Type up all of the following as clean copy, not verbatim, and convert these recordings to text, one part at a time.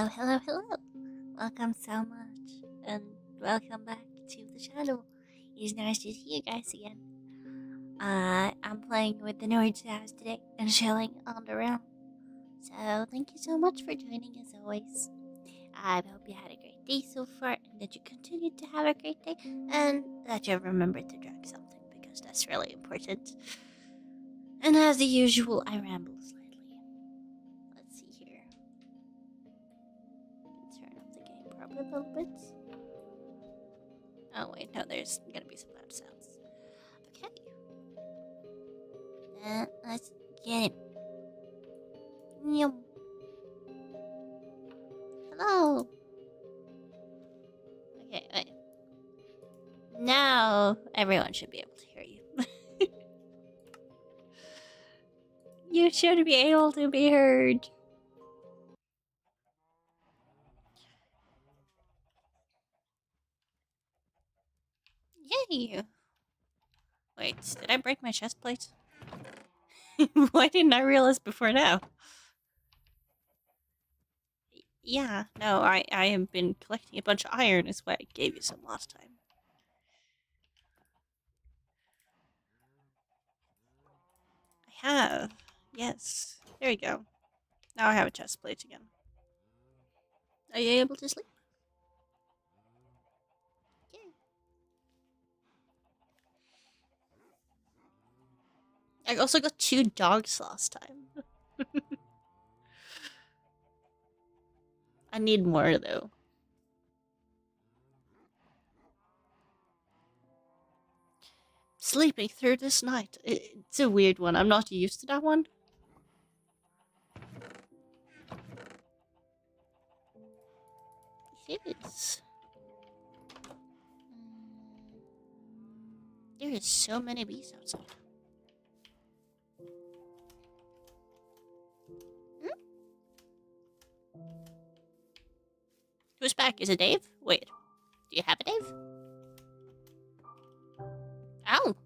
Hello, hello, hello. Welcome so much, and welcome back to the channel. It's nice to see you guys again. I'm playing with the Nordshouse today and chilling on the realm. So thank you so much for joining as always. I hope you had a great day so far, and that you continue to have a great day, and that you remember to drink something because that's really important. And as usual, I ramble slightly. Let's see here. Turn up the game probably a little bit. Oh wait, no, there's gonna be some loud sounds. Okay. Let's get it. Yum. Hello. Okay, wait. Now everyone should be able to hear you. You should be able to be heard. Yay! Wait, did I break my chest plate? Why didn't I realize before now? Yeah, no, I have been collecting a bunch of iron is why I gave you some last time. I have. Yes. There you go. Now I have a chest plate again. Are you able to sleep? Yeah. I also got 2 dogs last time. I need more though. Sleeping through this night. It's a weird one. I'm not used to that one. It is. There is so many bees outside. Hmm? Who's back? Is it Dave? Wait. Do you have a Dave? Ow!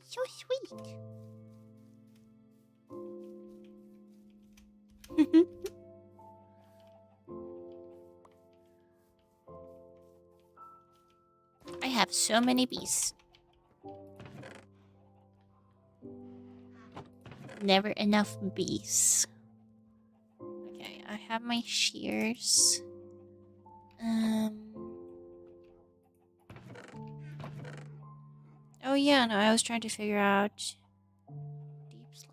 So sweet. I have so many bees. Never enough bees. Okay, I have my shears. Oh yeah, no, I was trying to figure out deep slate.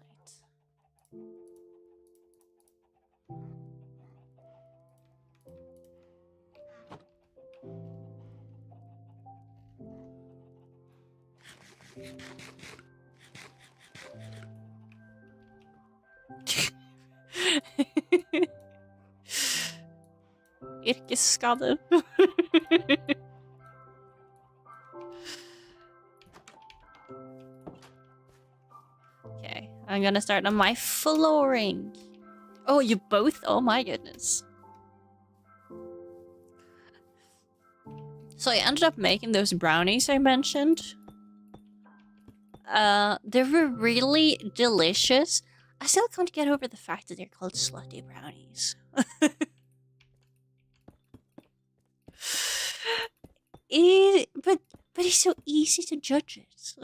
Yrkesskade. Okay, I'm gonna start on my flooring. Oh, you both? Oh my goodness. So I ended up making those brownies I mentioned. They were really delicious. I still can't get over the fact that they're called slutty brownies. But it's so easy to judge it.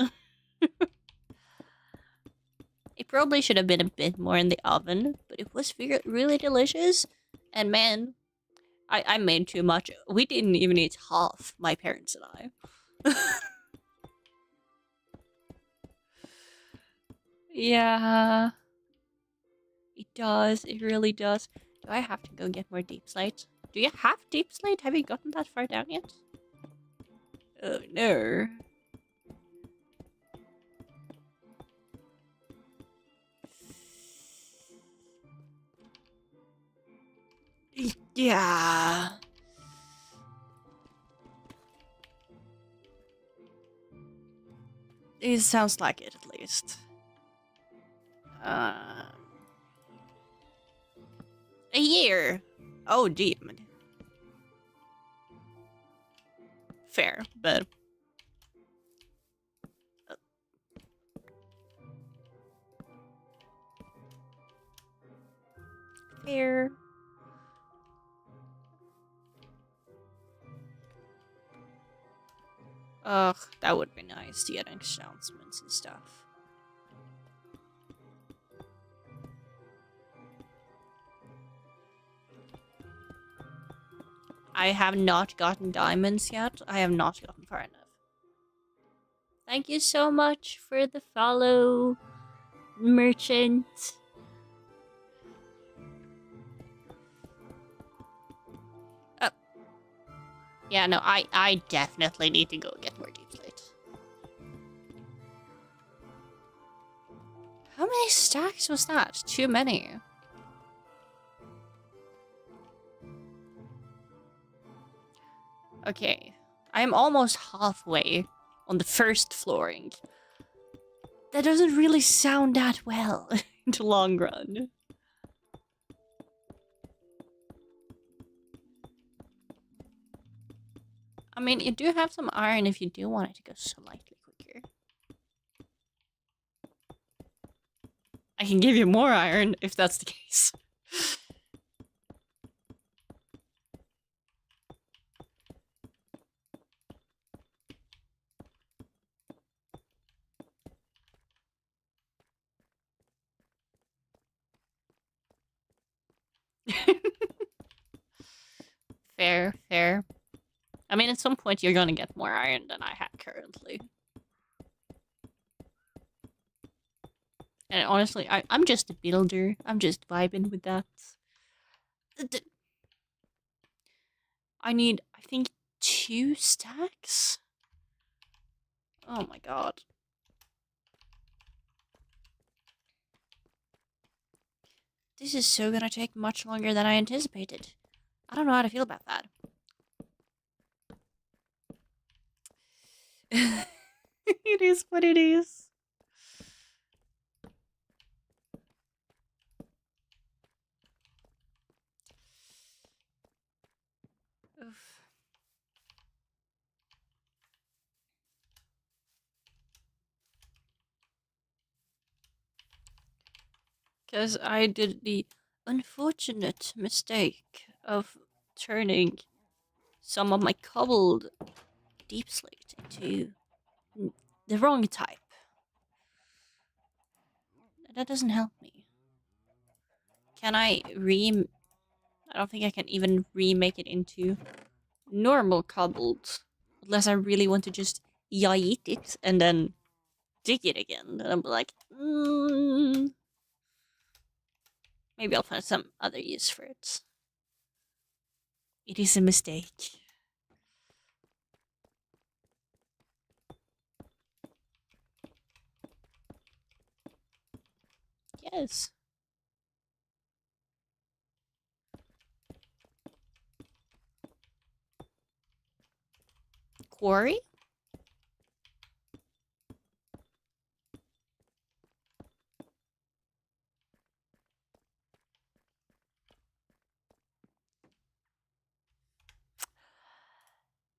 It probably should have been a bit more in the oven, but it was really delicious. And man, I made too much. We didn't even eat half, my parents and I. Yeah. It does. It really does. Do I have to go get more deep slate? Do you have deep slate? Have you gotten that far down yet? Oh no. Yeah. It sounds like it, at least. A year. Oh, demon. Fair, but... fair. Ugh, that would be nice to get announcements and stuff. I have not gotten diamonds yet. I have not gotten far enough. Thank you so much for the follow, merchant. Yeah, no, I definitely need to go get more deep slate. How many stacks was that? Too many. Okay, I'm almost halfway on the first flooring. That doesn't really sound that well in the long run. I mean, you do have some iron if you do want it to go slightly quicker. I can give you more iron if that's the case. Fair, fair. I mean, at some point you're gonna get more iron than I have currently. And honestly, I'm just a builder. I'm just vibing with that. I need, I think, 2 stacks? Oh my god. This is so gonna take much longer than I anticipated. I don't know how to feel about that. It is what it is. Oof. Because I did the unfortunate mistake of turning some of my cobbled deep slate into the wrong type. That doesn't help me. Can I I don't think I can even remake it into normal cobbled. Unless I really want to just yeet it and then dig it again. And I'm like, maybe I'll find some other use for it. It is a mistake. Yes. Quarry?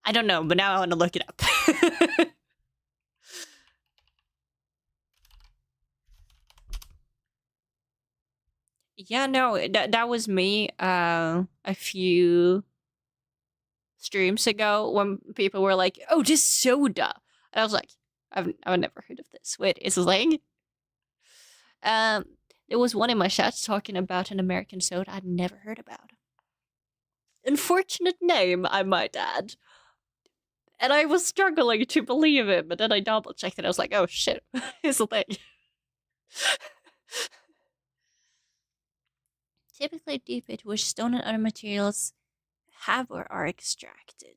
I don't know, but now I want to look it up. Yeah, no, that was me a few streams ago when people were like, "Oh, just soda," and I was like, "I've never heard of this. Wait, is it like?" There was one in my chat talking about an American soda I'd never heard about. Unfortunate name, I might add. And I was struggling to believe it, but then I double checked it. I was like, "Oh shit, it's a thing." Typically, deep it which stone and other materials have or are extracted.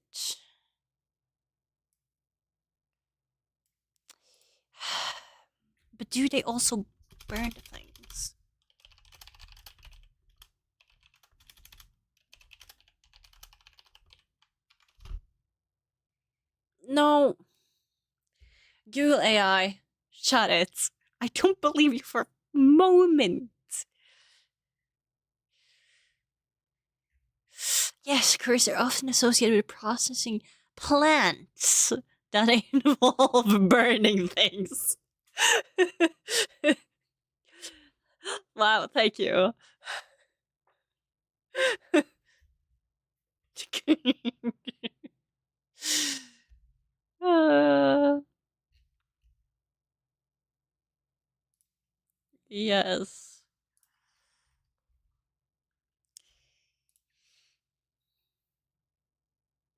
But do they also burn things? No. Google AI, shut it. I don't believe you for a moment. Yes, curries are often associated with processing plants that involve burning things. Wow, thank you. Uh, yes.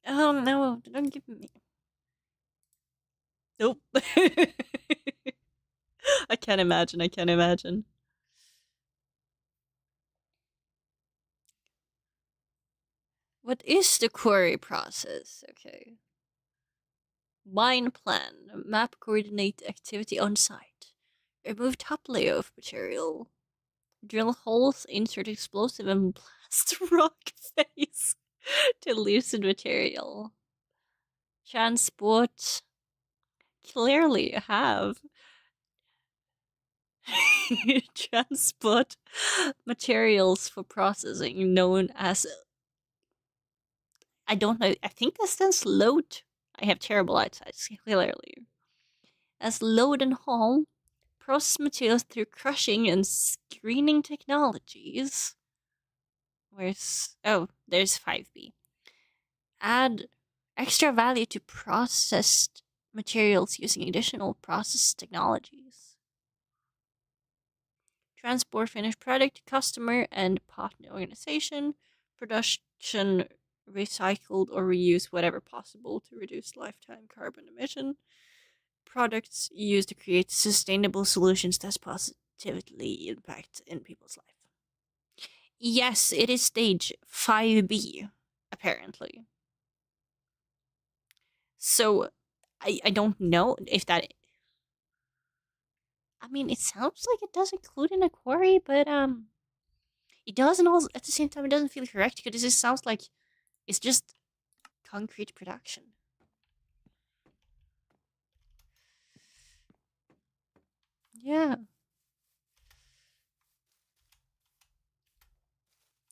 Oh no, don't give me. Nope. I can't imagine. I can't imagine. What is the query process? Okay. Mine plan. Map coordinate activity on site. Remove top layer of material. Drill holes, insert explosive, and blast rock face to loosen material. Transport. Clearly have. Transport materials for processing known as, I don't know, I think that stands load. I have terrible eyesight, clearly. As load and haul, process materials through crushing and screening technologies. Where's, oh, there's 5B. Add extra value to processed materials using additional process technologies. Transport finished product to customer and partner organization. Production recycled or reused whatever possible to reduce lifetime carbon emission. Products used to create sustainable solutions that positively impact in people's life. Yes, it is stage 5B, apparently. So I don't know if that, I mean, it sounds like it does include an quarry, but it doesn't also, at the same time, it doesn't feel correct because it sounds like it's just concrete production. Yeah,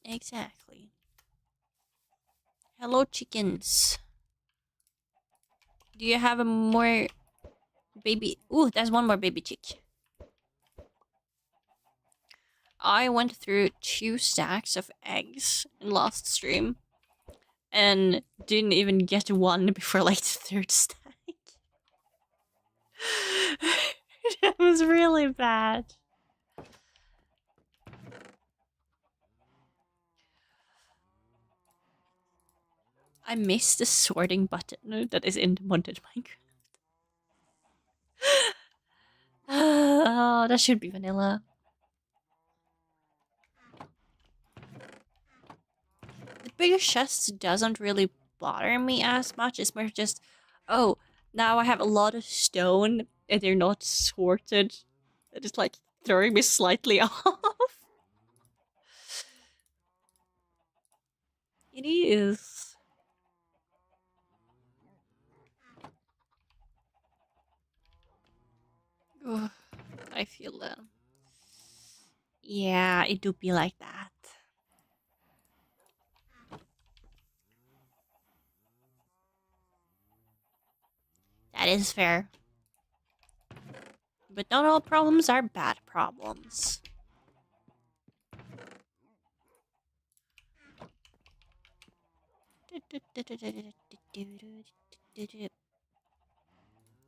exactly. Hello, chickens. Do you have a more baby? Ooh, there's one more baby chick. I went through 2 stacks of eggs in last stream and didn't even get one before like the 3rd stack. That was really bad. I missed the sorting button that is in the modded Minecraft. Oh, that should be vanilla. The bigger chests doesn't really bother me as much. It's more just, oh, now I have a lot of stone and they're not sorted. It is like throwing me slightly off. It is. Ugh, I feel that. Yeah, it do be like that. That is fair. But not all problems are bad problems.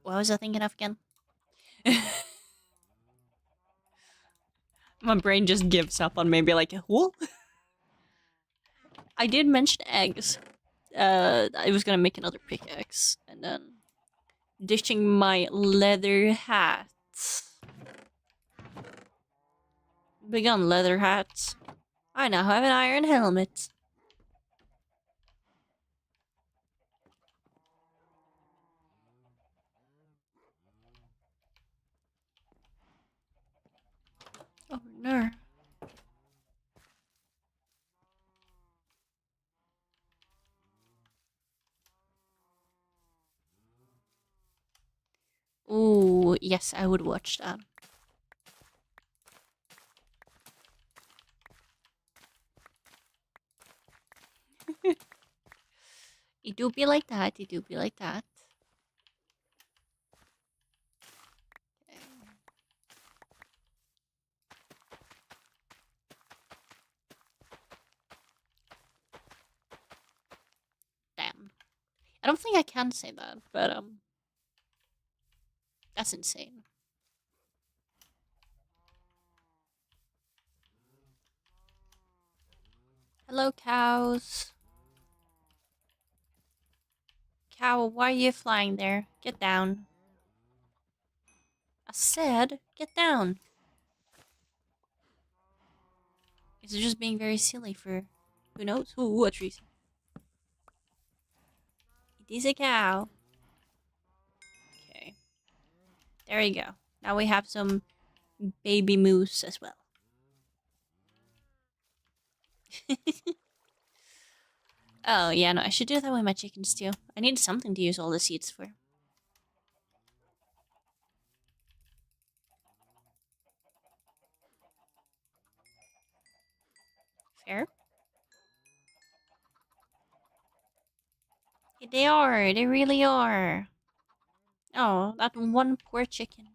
What was I thinking of again? My brain just gives up on maybe like, what? I did mention eggs. I was gonna make another pickaxe and then ditching my leather hat. Big on leather hats. I now have an iron helmet. Oh no. Ooh, yes, I would watch that. It do be like that, it do be like that. Okay. I don't think I can say that, but that's insane. Hello, cows. Cow, why are you flying there? Get down. I said, get down. It's just being very silly for who knows what reason. It is a cow. Okay. There you go. Now we have some baby moose as well. Oh, yeah, no, I should do that with my chickens too. I need something to use all the seeds for. Fair? They are. They really are. Oh, that one poor chicken.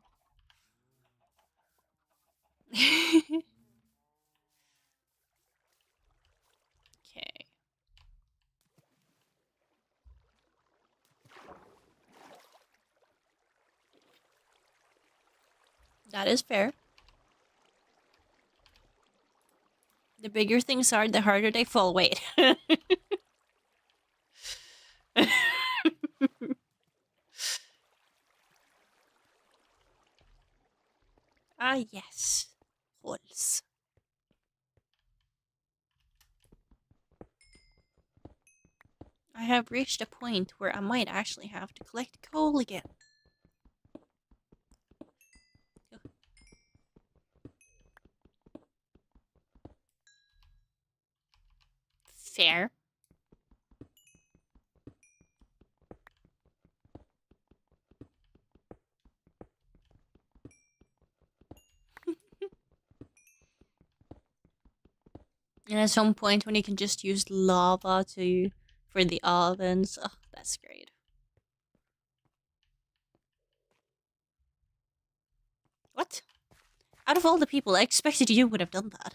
Okay. That is fair. The bigger things are, the harder they fall. Wait. Ah, yes. Holes. I have reached a point where I might actually have to collect coal again. Fair. And at some point when you can just use lava for the ovens. Oh, that's great. What? Out of all the people, I expected you would have done that.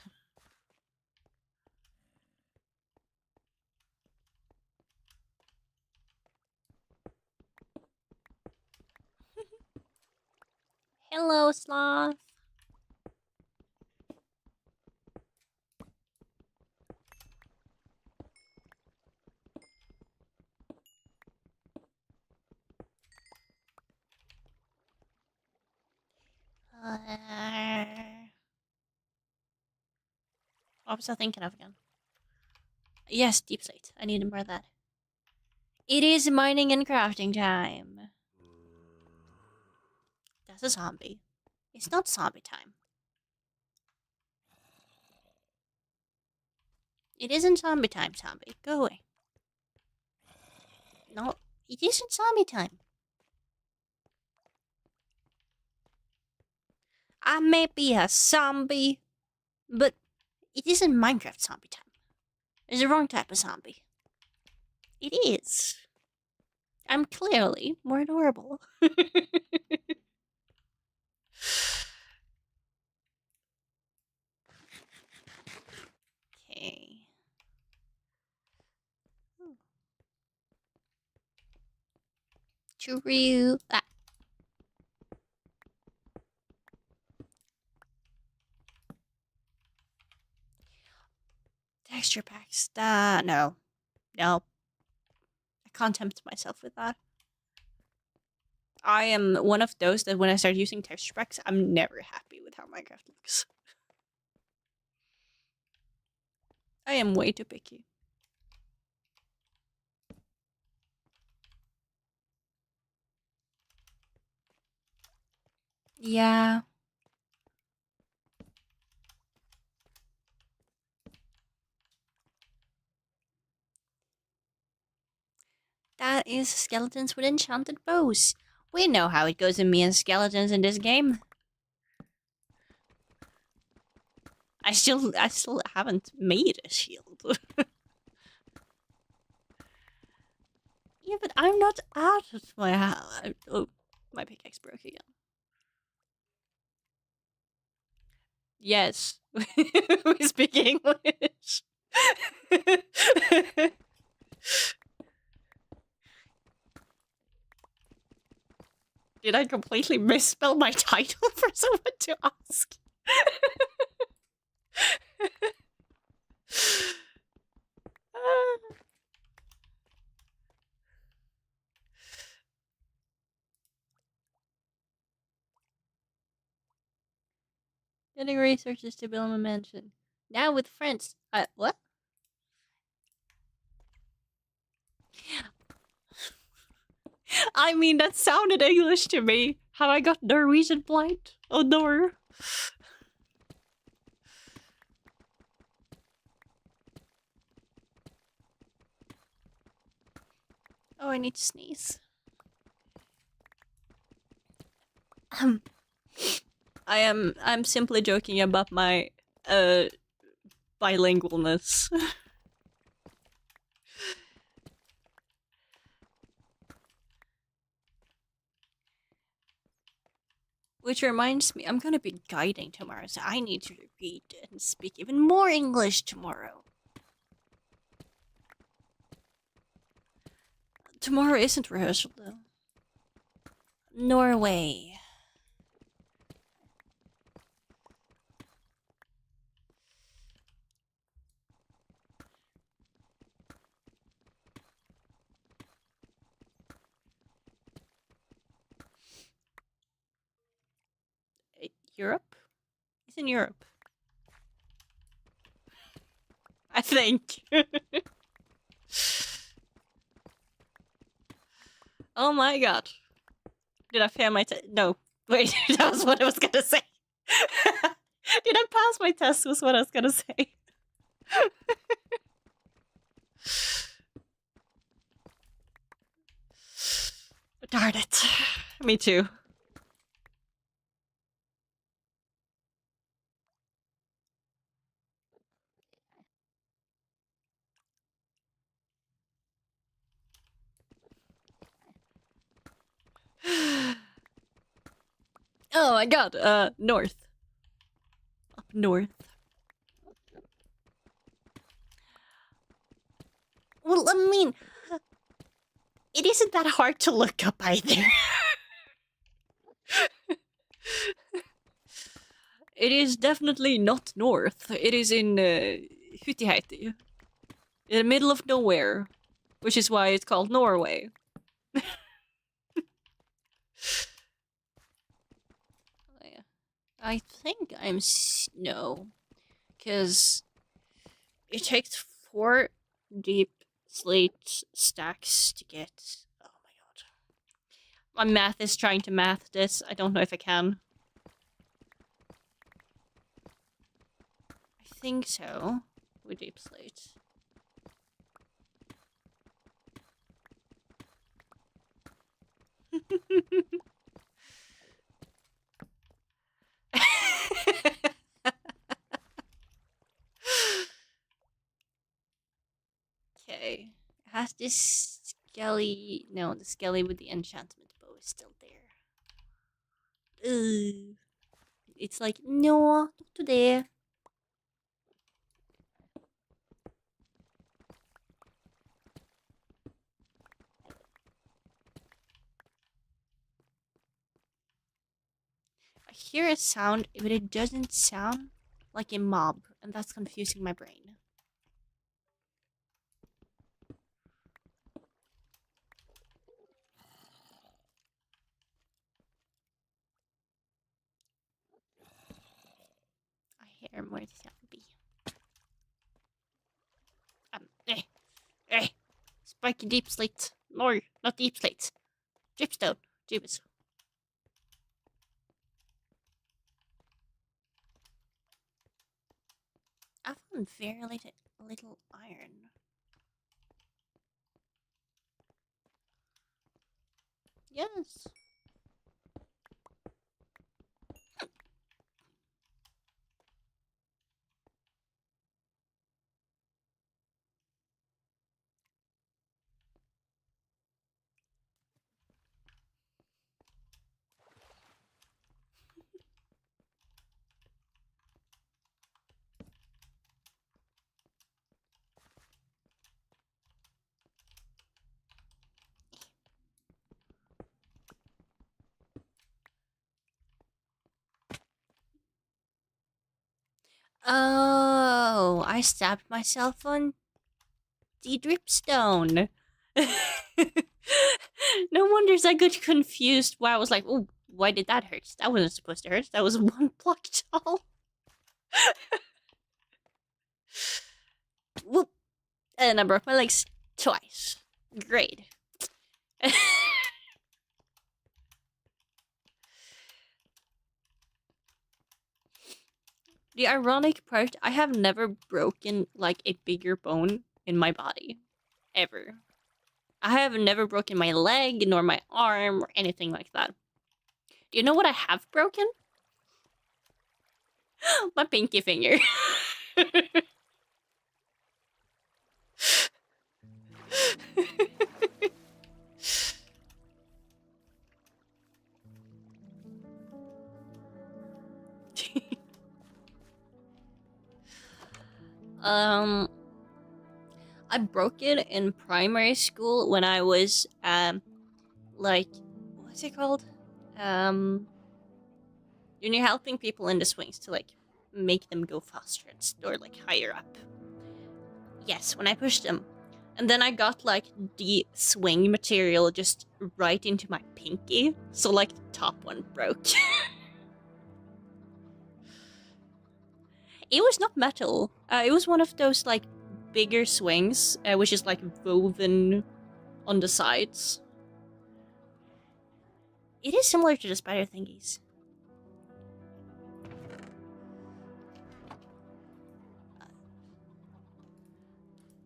Hello, sloth. What was I thinking of again? Yes, deep slate. I need more of that. It is mining and crafting time. That's a zombie. It's not zombie time. It isn't zombie time, zombie. Go away. No, it isn't zombie time. I may be a zombie, but it isn't Minecraft zombie time. It's the wrong type of zombie. It is. I'm clearly more adorable. Okay. True. Ah. Texture packs. No. No. I can't tempt myself with that. I am one of those that when I start using texture packs, I'm never happy with how Minecraft looks. I am way too picky. Yeah. That is skeletons with enchanted bows. We know how it goes in me and skeletons in this game. I still haven't made a shield. Yeah, but I'm not out of my house. Oh, my pickaxe broke again. Yes. We speak English. Did I completely misspell my title for someone to ask? Getting researchers to build a mansion. Now with friends. What? I mean, that sounded English to me. Have I got Norwegian blind? Oh no. Oh, I need to sneeze. I'm simply joking about my bilingualness. Which reminds me, I'm gonna be guiding tomorrow, so I need to read and speak even more English tomorrow. Tomorrow isn't rehearsal though. Norway. Europe? It's in Europe. I think. Oh my god. Did I fail my test? No. Wait, that was what I was gonna say. Did I pass my test was what I was gonna say. Darn it. Me too. Oh my god, north. Up north. Well, I mean, it isn't that hard to look up either. It is definitely not north. It is in Hutihaiti. In the middle of nowhere. Which is why it's called Norway. I think I'm no. Because it takes 4 deep slate stacks to get... Oh my god. My math is trying to math this. I don't know if I can. I think so. With deep slate. Okay. Has this skelly... No, the skelly with the enchantment bow is still there. Ugh. It's like, no, not today. I hear a sound, but it doesn't sound like a mob, and that's confusing my brain. I hear more zombie. Spiky deep slate. No, not deep slate. Dripstone. Jeebus. I found very little iron. Yes. I stabbed myself on the dripstone. No wonders I got confused why I was like, oh, why did that hurt? That wasn't supposed to hurt. That was one plucked doll. Whoop. And I broke my legs twice. Great. The ironic part, I have never broken like a bigger bone in my body. Ever. I have never broken my leg, nor my arm, or anything like that. Do you know what I have broken? My pinky finger. I broke it in primary school when I was, like, what's it called? When you're helping people in the swings to, like, make them go faster or, like, higher up. Yes, when I pushed them. And then I got, like, the swing material just right into my pinky. So, like, the top one broke. It was not metal. It was one of those, like, bigger swings, which is, like, woven on the sides. It is similar to the spider thingies.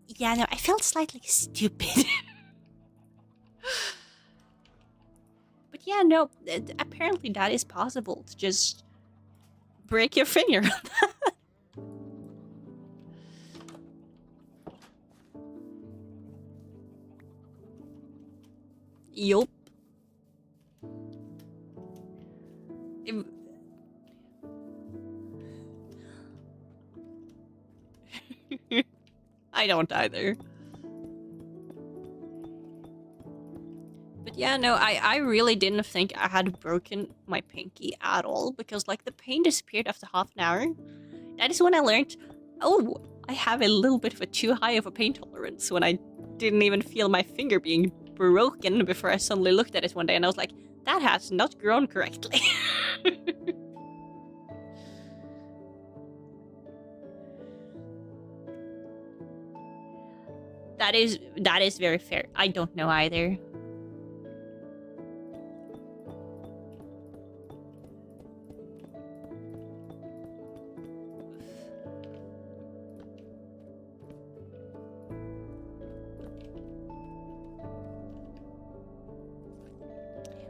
Yeah, no, I felt slightly stupid. But yeah, no, apparently that is possible to just break your finger. Yup. I don't either. But yeah, no, I really didn't think I had broken my pinky at all, because like the pain disappeared after half an hour. That is when I learned, oh, I have a little bit of a too high of a pain tolerance, when I didn't even feel my finger being broken before I suddenly looked at it one day and I was like, that has not grown correctly. That is very fair. I don't know either.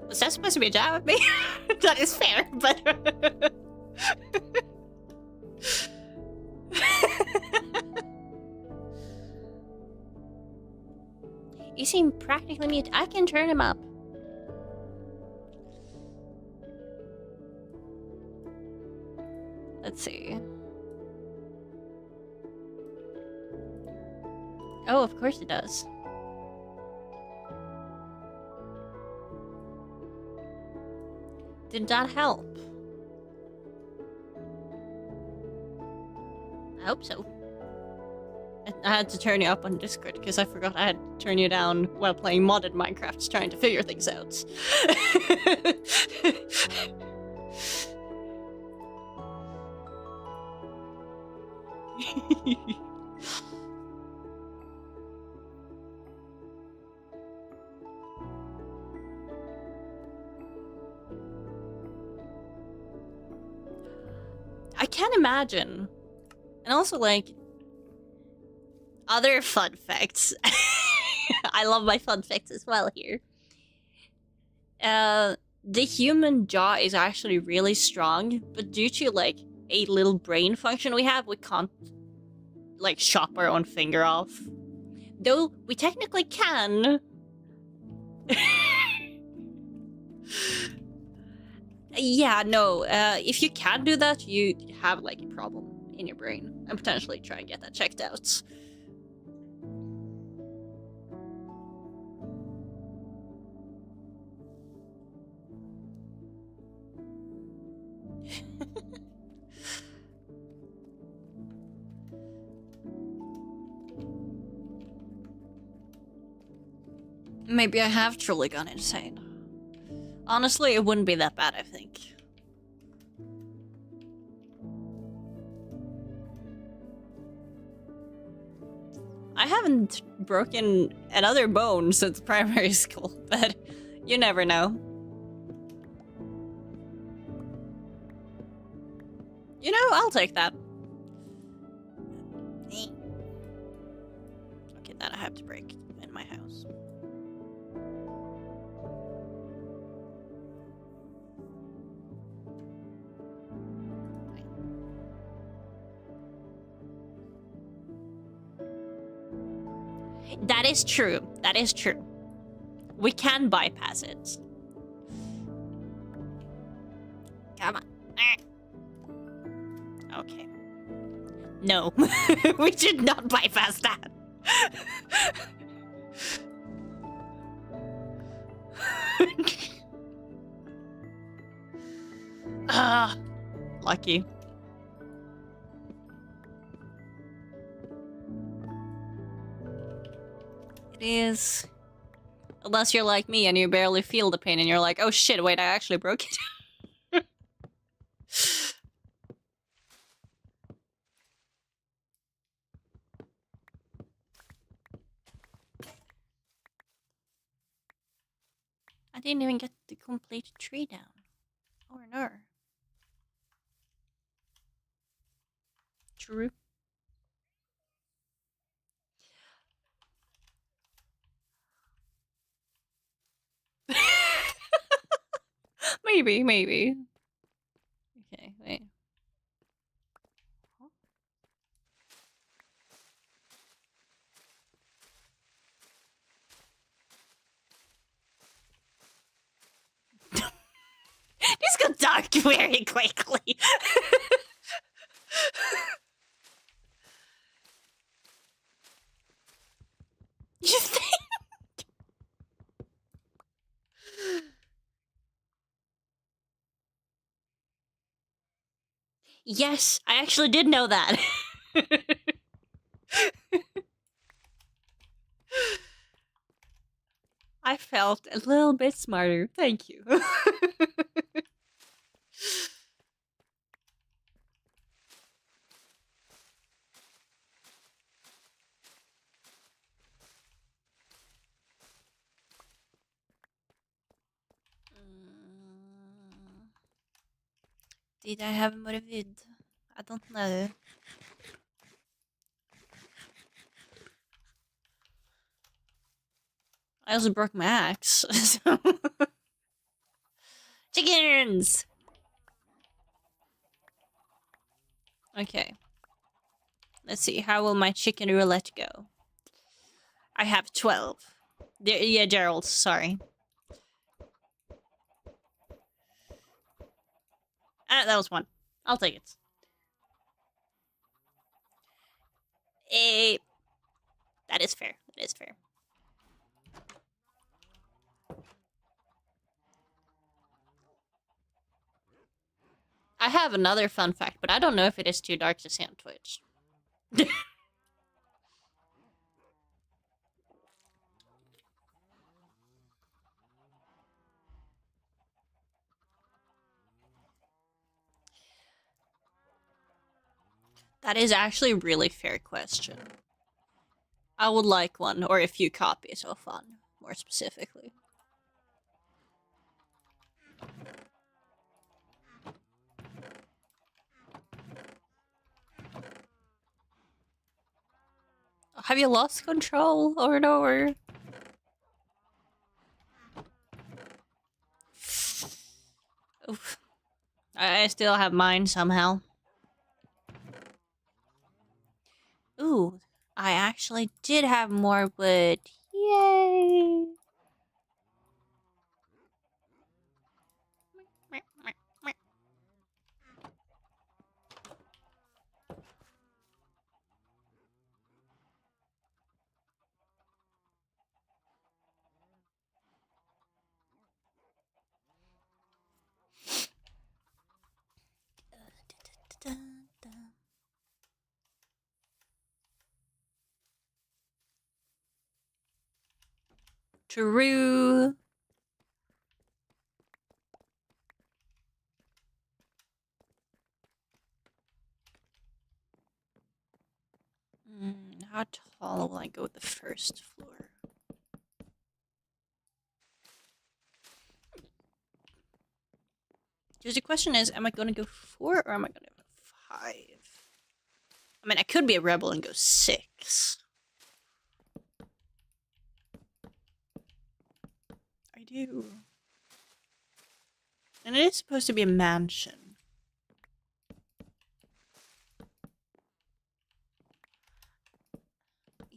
Was that supposed to be a jab at me? That is fair, but... You seem practically mute. I can turn him up. Let's see. Oh, of course it does. Did that help? I hope so. I had to turn you up on Discord because I forgot I had to turn you down while playing modded Minecraft, trying to figure things out. I can't imagine. And also, like, other fun facts. I love my fun facts as well here. The human jaw is actually really strong, but due to, like, a little brain function we have, we can't, like, chop our own finger off. Though, we technically can. Yeah, no, if you can do that, you have, like, a problem in your brain, and potentially try and get that checked out. Maybe I have truly gone insane. Honestly, it wouldn't be that bad, I think. I haven't broken another bone since primary school, but you never know. You know, I'll take that. Okay, then I have to break in my house. That is true. That is true. We can bypass it. Come on. Okay. No. We should not bypass that. Ah, lucky. It is. Unless you're like me and you barely feel the pain and you're like, oh shit, wait, I actually broke it. I didn't even get the complete tree down. Oh no. True. Maybe, maybe. Okay, wait. This got dark very quickly. You think? Yes, I actually did know that. I felt a little bit smarter. Thank you. Did I have more wood? I don't know. I also broke my axe. So. Chickens! Okay. Let's see, how will my chicken roulette go? I have 12. Yeah, Gerald, sorry. That was 1. I'll take it. That is fair. That is fair. I have another fun fact, but I don't know if it is too dark to see on Twitch. That is actually a really fair question. I would like one, or a few copies of one, more specifically. Have you lost control or no? Or... Oof. I still have mine somehow. Ooh, I actually did have more wood. Yay! True. How tall will I go with the first floor? Because the question is, am I going to go 4 or am I going to go 5? I mean, I could be a rebel and go 6. I do. And it is supposed to be a mansion.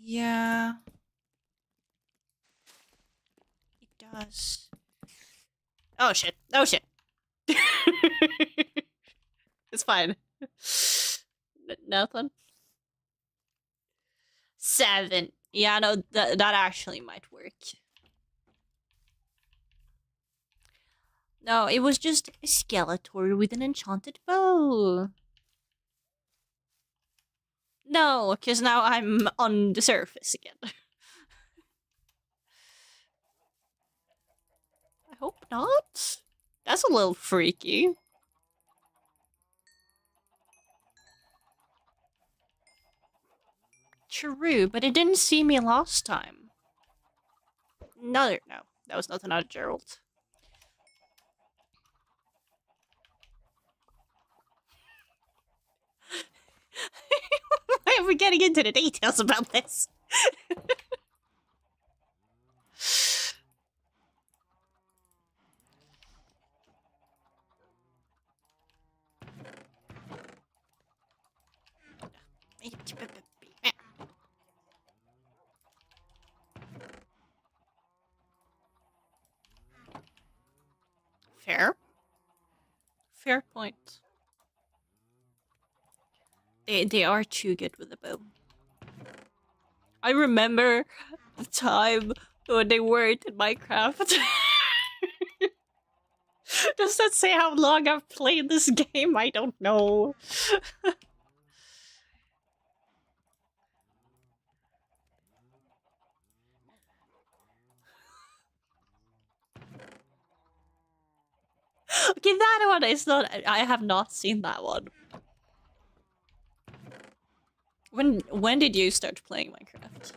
Yeah. It does. Oh shit. Oh shit. It's fine. Nothing. 7. Yeah, no, that actually might work. No, it was just a Skeletor with an enchanted bow. No, because now I'm on the surface again. I hope not. That's a little freaky. True, but it didn't see me last time. No, that was not another Gerald. Why are we getting into the details about this? Fair. Fair point. They are too good with the bow. I remember the time when they weren't in Minecraft. Does that say how long I've played this game? I don't know. Okay, that one is not. I have not seen that one. When did you start playing Minecraft?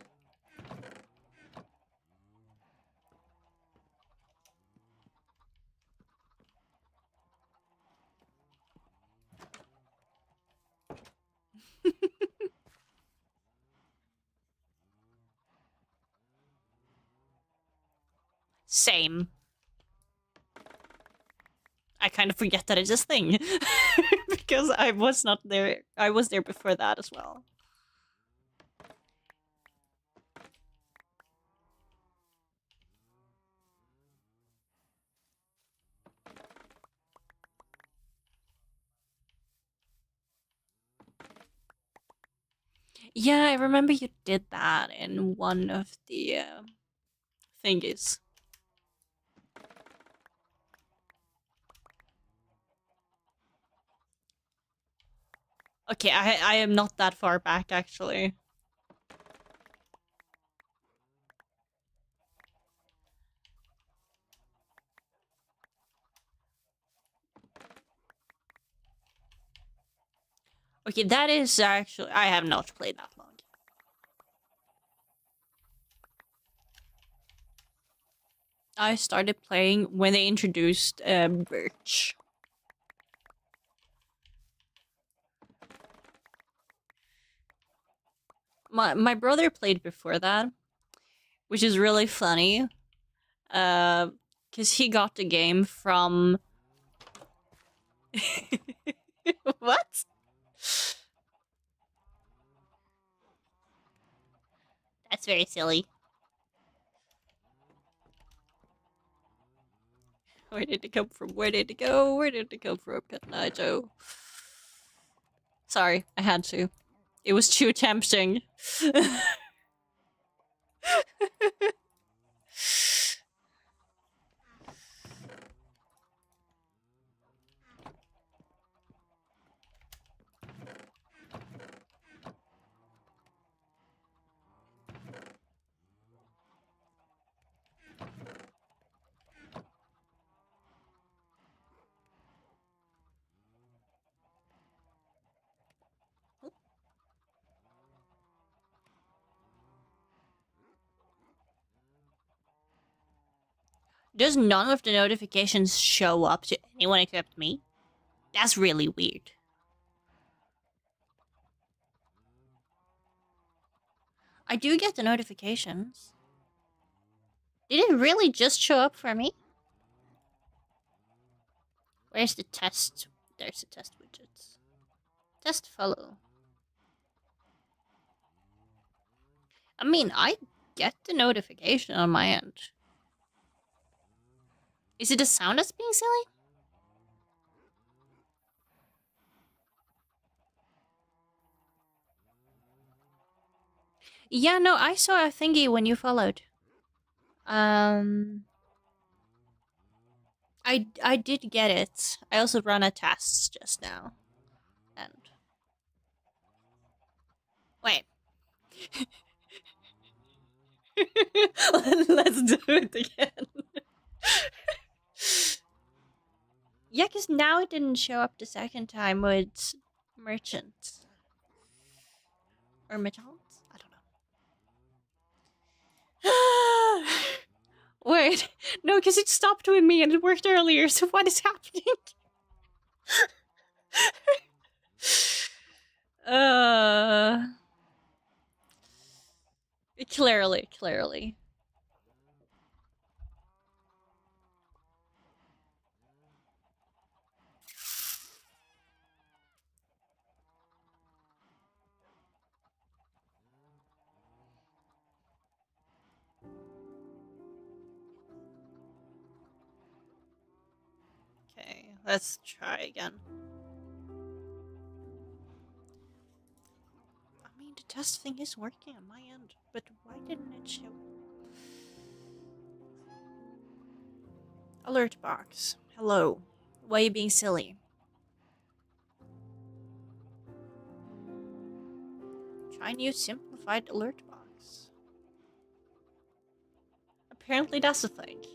Same. I kind of forget that it's a thing. Because I was not there. I was there before that as well. Yeah, I remember you did that in one of the thingies. Okay, I am not that far back actually. Okay, that is actually... I have not played that long. I started playing when they introduced Birch. My brother played before that, which is really funny. Because he got the game from... What? That's very silly. Where did it come from? Where did it go? Where did it come from? Good night, Joe. Sorry, I had to. It was too tempting. Does none of the notifications show up to anyone except me? That's really weird. I do get the notifications. Did it really just show up for me? Where's the test? There's the test widgets. Test follow. I mean, I get the notification on my end. Is it the sound that's being silly? Yeah, no, I saw a thingy when you followed. I did get it. I also ran a test just now. And wait. Let's do it again. Yeah, because now it didn't show up the second time with merchant. Or merchant? I don't know. Wait, no, because it stopped with me and it worked earlier, so what is happening? Clearly. Okay, let's try again. I mean, the test thing is working on my end, but why didn't it show? Alert box. Hello. Why are you being silly? Try new simplified alert box. Apparently that's a thing.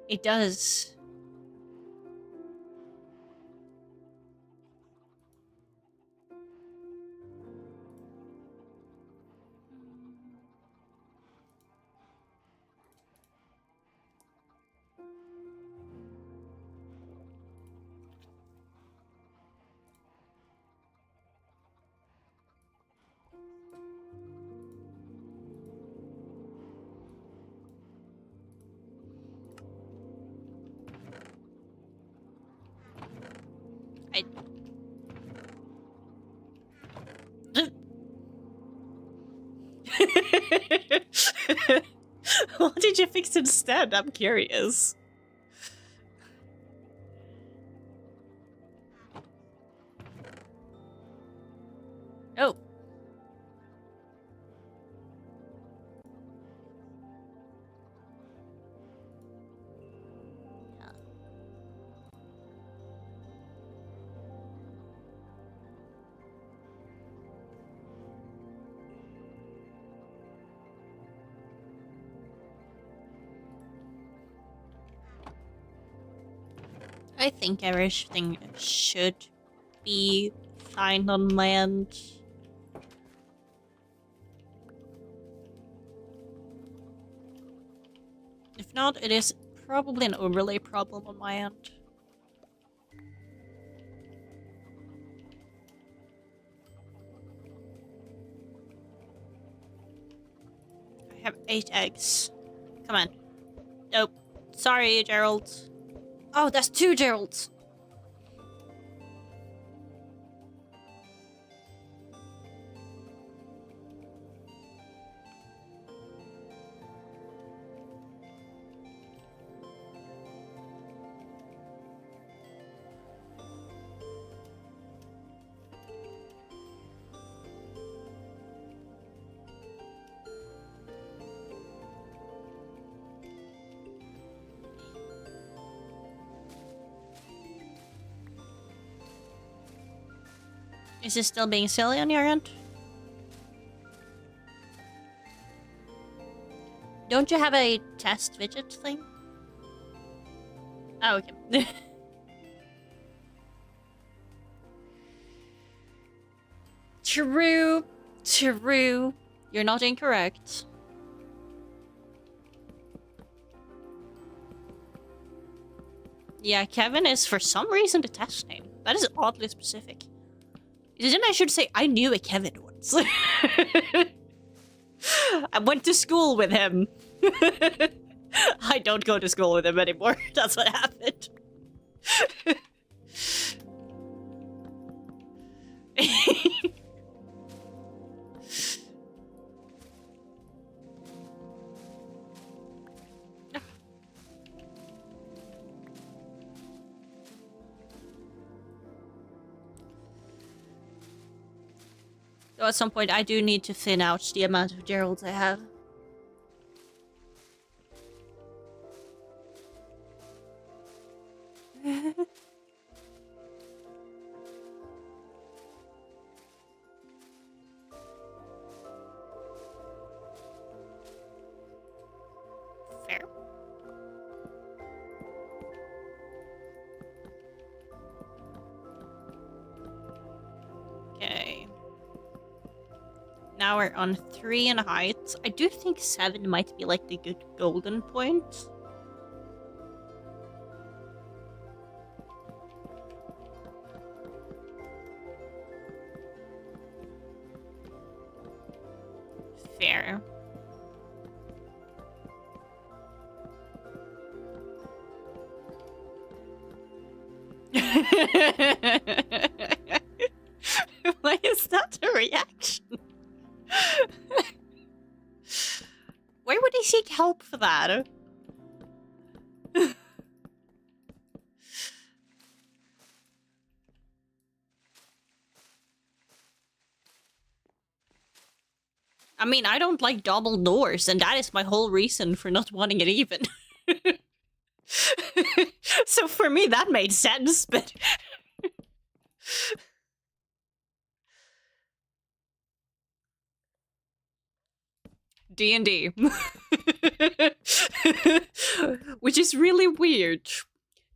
It does. What did you fix instead? I'm curious. Oh. I think everything should be fine on my end. If not, it is probably an overlay problem on my end. I have 8 eggs. Come on. Nope. Sorry, Gerald. Oh, that's 2 Geralds. Is it still being silly on your end? Don't you have a test widget thing? Oh, okay. True. You're not incorrect. Yeah, Kevin is for some reason the test name. That is oddly specific. Then I should say I knew a Kevin once. I went to school with him. I don't go to school with him anymore. That's what happened. So at some point, I do need to thin out the amount of Geralds I have. Fair. Okay. Now we're on 3 in height. I do think 7 might be like the good golden point. Fair. Why is that a reaction? Where would he seek help for that? I mean, I don't like double doors, and that is my whole reason for not wanting it even. So for me, that made sense, but... D&D. Which is really weird.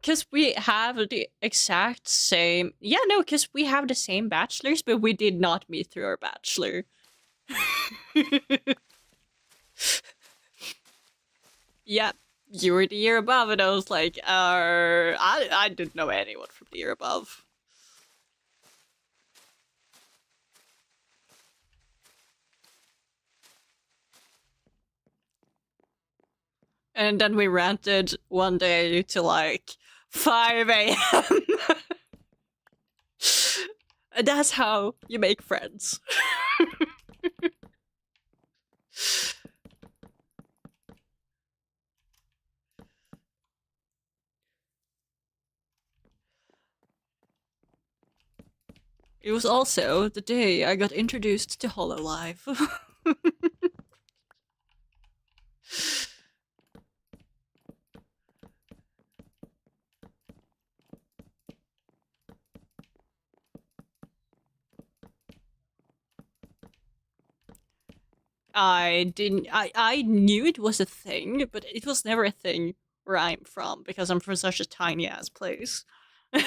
Because we have the exact same... Yeah, no, because we have the same bachelors, but we did not meet through our bachelor. Yeah, you were the year above, and I was like, I didn't know anyone from the year above. And then we ranted one day to like 5 a.m. And that's how you make friends. It was also the day I got introduced to HoloLive. I knew it was a thing, but it was never a thing where I'm from, because I'm from such a tiny-ass place. Okay,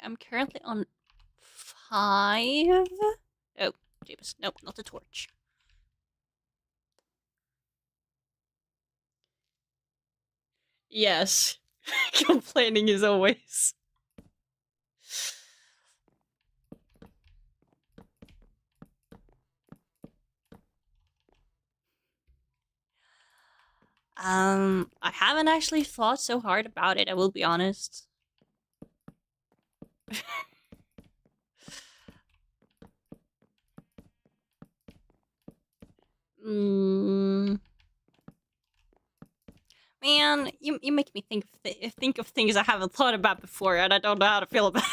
I'm currently on 5. Oh, James. Nope, not the torch. Yes. Complaining is always... I haven't actually thought so hard about it, I will be honest. Man, you make me think of things I haven't thought about before, and I don't know how to feel about it.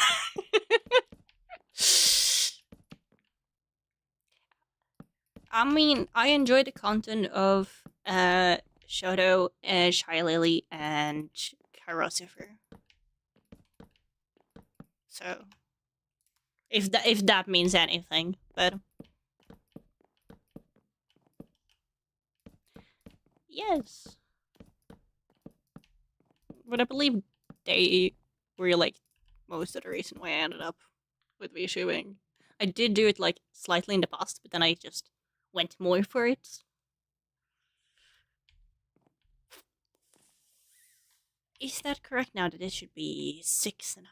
I mean, I enjoy the content of Shoto, Shy Lily, and Karosifer. So, if that means anything, but yes. But I believe they were like most of the reason why I ended up with VShoeing. I did do it like slightly in the past, but then I just went more for it. Is that correct now that it should be 6 in height?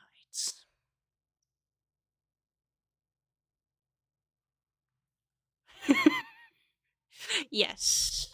Yes.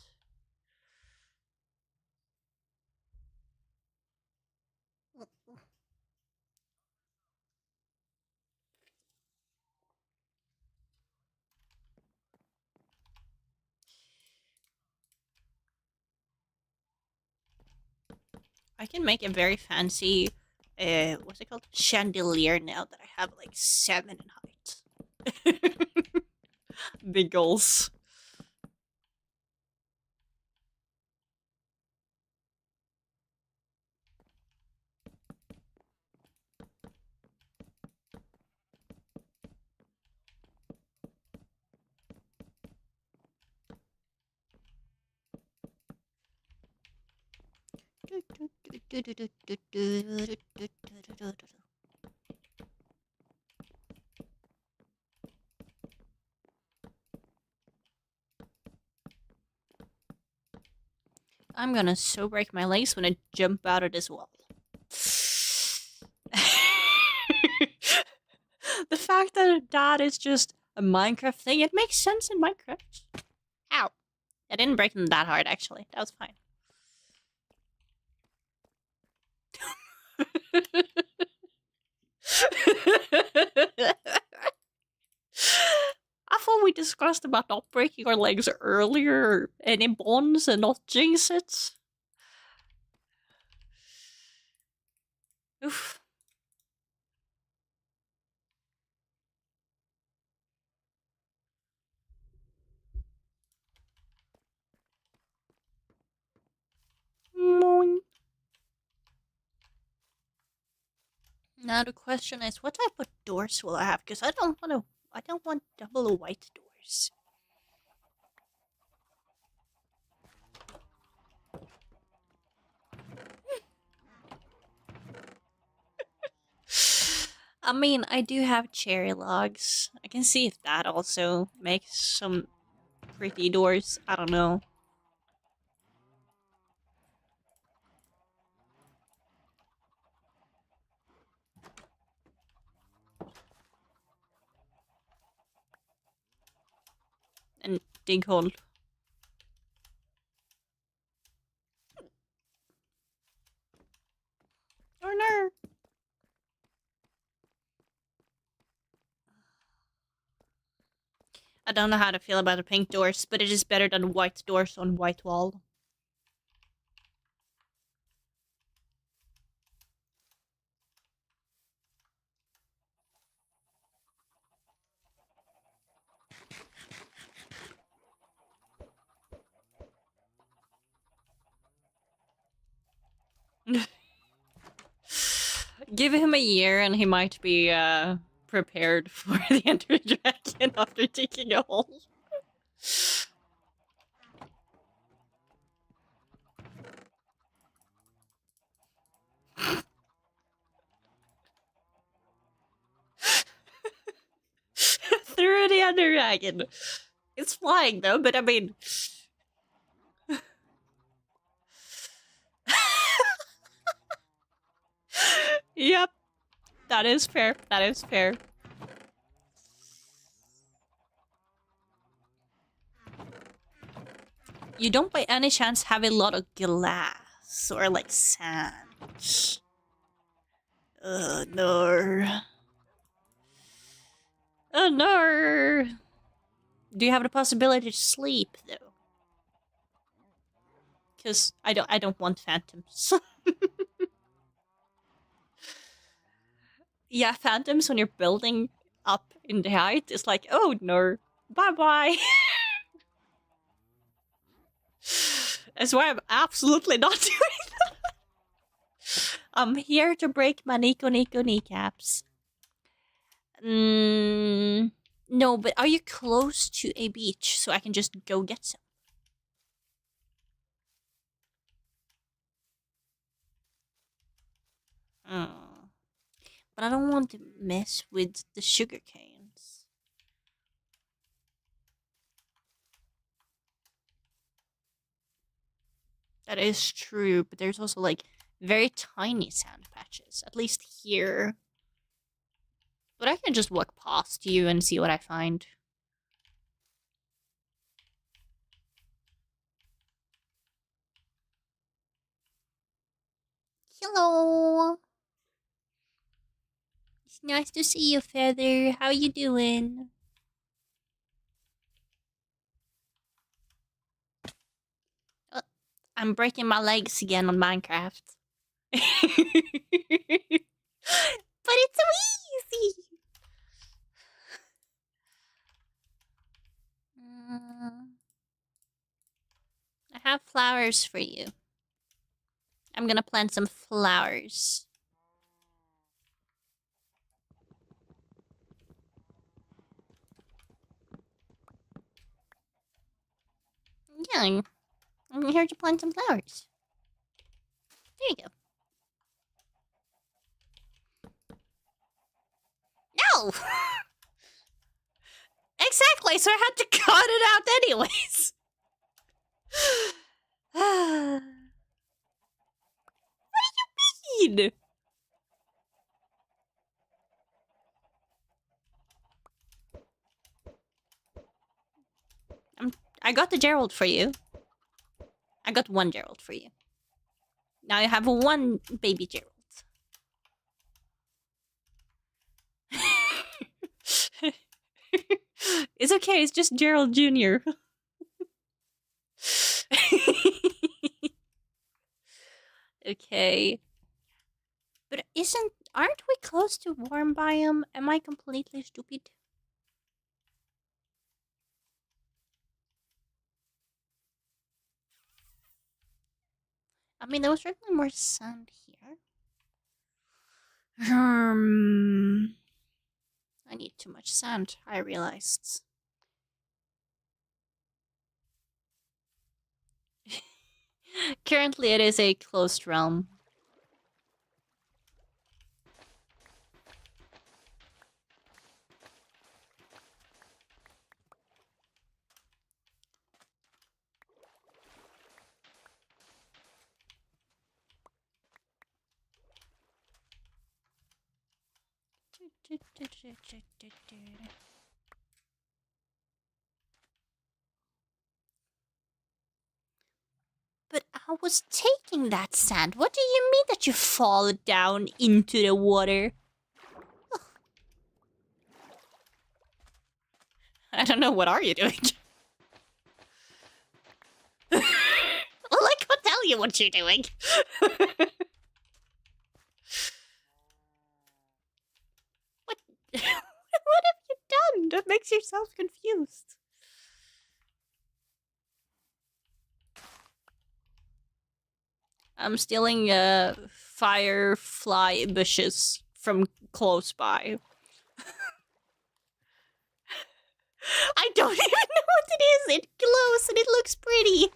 I can make a very fancy, what's it called? Chandelier now that I have like 7 in height. Big goals. I'm gonna so break my legs when I jump out of this wall. The fact that that is just a Minecraft thing, it makes sense in Minecraft. Ow. I didn't break them that hard, actually. That was fine. I thought we discussed about not breaking our legs earlier, any bonds and not jinx it. Oof. Moing. Now the question is, what type of doors will I have? Because I don't want double white doors. I mean, I do have cherry logs. I can see if that also makes some pretty doors. I don't know. And dig hole. Oh no! I don't know how to feel about the pink doors, but it is better than white doors on white wall. Give him a year and he might be prepared for the Ender Dragon after digging a hole. Through the Ender Dragon. It's flying though, but I mean. Yep. That is fair. That is fair. You don't by any chance have a lot of glass or like sand. No. Oh no. Do you have the possibility to sleep though? Because I don't want phantoms. Yeah, phantoms when you're building up in the height is like, oh no, bye bye. That's why I'm absolutely not doing that. I'm here to break my Nico kneecaps. No, but are you close to a beach so I can just go get some? Oh. But I don't want to mess with the sugar canes. That is true, but there's also like very tiny sand patches, at least here. But I can just walk past you and see what I find. Hello. It's nice to see you, Feather. How you doing? I'm breaking my legs again on Minecraft. But it's so easy. I have flowers for you. I'm gonna plant some flowers. Yeah, I'm here to plant some flowers. There you go. No! Exactly, so I had to cut it out anyways. What do you mean? I got the Gerald for you. I got one Gerald for you. Now you have one baby Gerald. It's okay, it's just Gerald Jr. Okay. But aren't we close to warm biome? Am I completely stupid? I mean, there was certainly more sand here. I need too much sand, I realized. Currently, it is a closed realm. But I was taking that sand. What do you mean that you fall down into the water? Ugh. I don't know. What are you doing? Well, I can't tell you what you're doing. What? What have you done that makes yourself confused? I'm stealing firefly bushes from close by. I don't even know what it is. It glows and it looks pretty.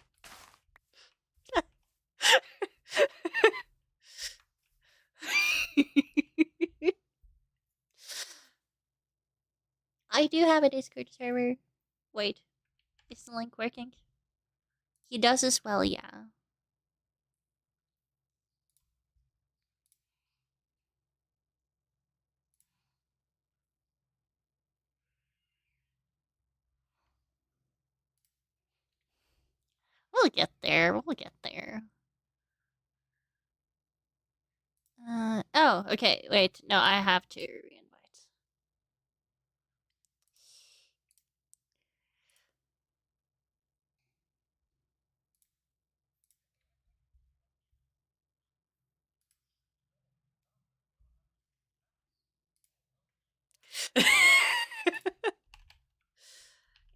I do have a Discord server. Wait, is the link working? He does as well, yeah. We'll get there. We'll get there. Oh, okay. Wait, no, I have to reinvite.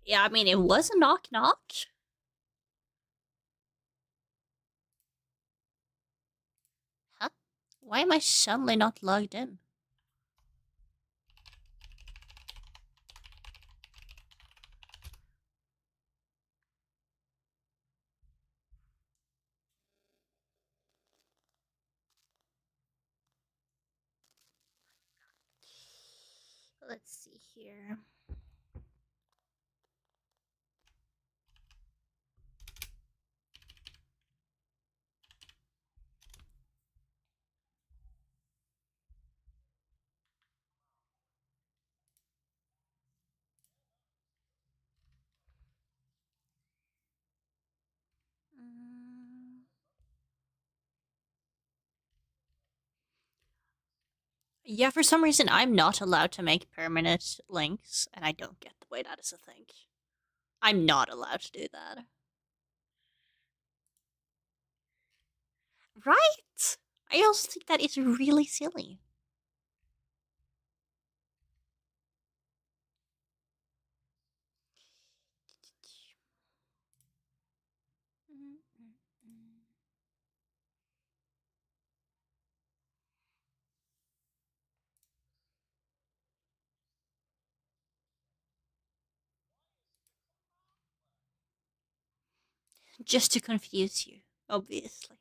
Yeah, I mean, it was a knock knock. Huh? Why am I suddenly not logged in? Let's see here. Yeah, for some reason I'm not allowed to make permanent links, and I don't get the way that is a thing. I'm not allowed to do that. Right? I also think that is really silly. Just to confuse you, obviously.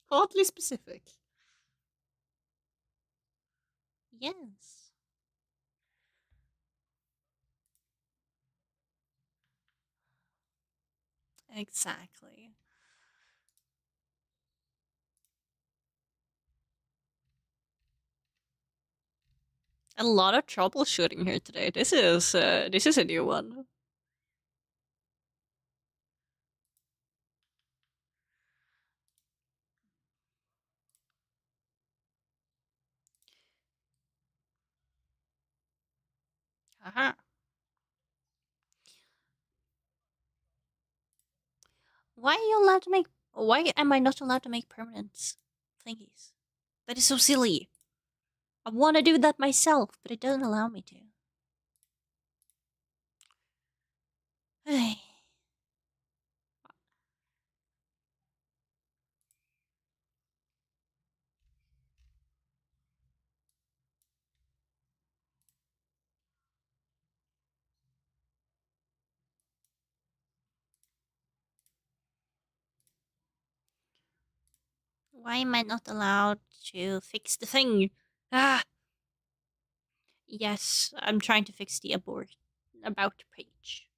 Oddly specific. Yes. Exactly. A lot of troubleshooting here today. This is a new one. Haha. Why are you allowed to make? Why am I not allowed to make permanent thingies? That is so silly. I want to do that myself, but it doesn't allow me to. Why am I not allowed to fix the thing? Ah, yes, I'm trying to fix the about page.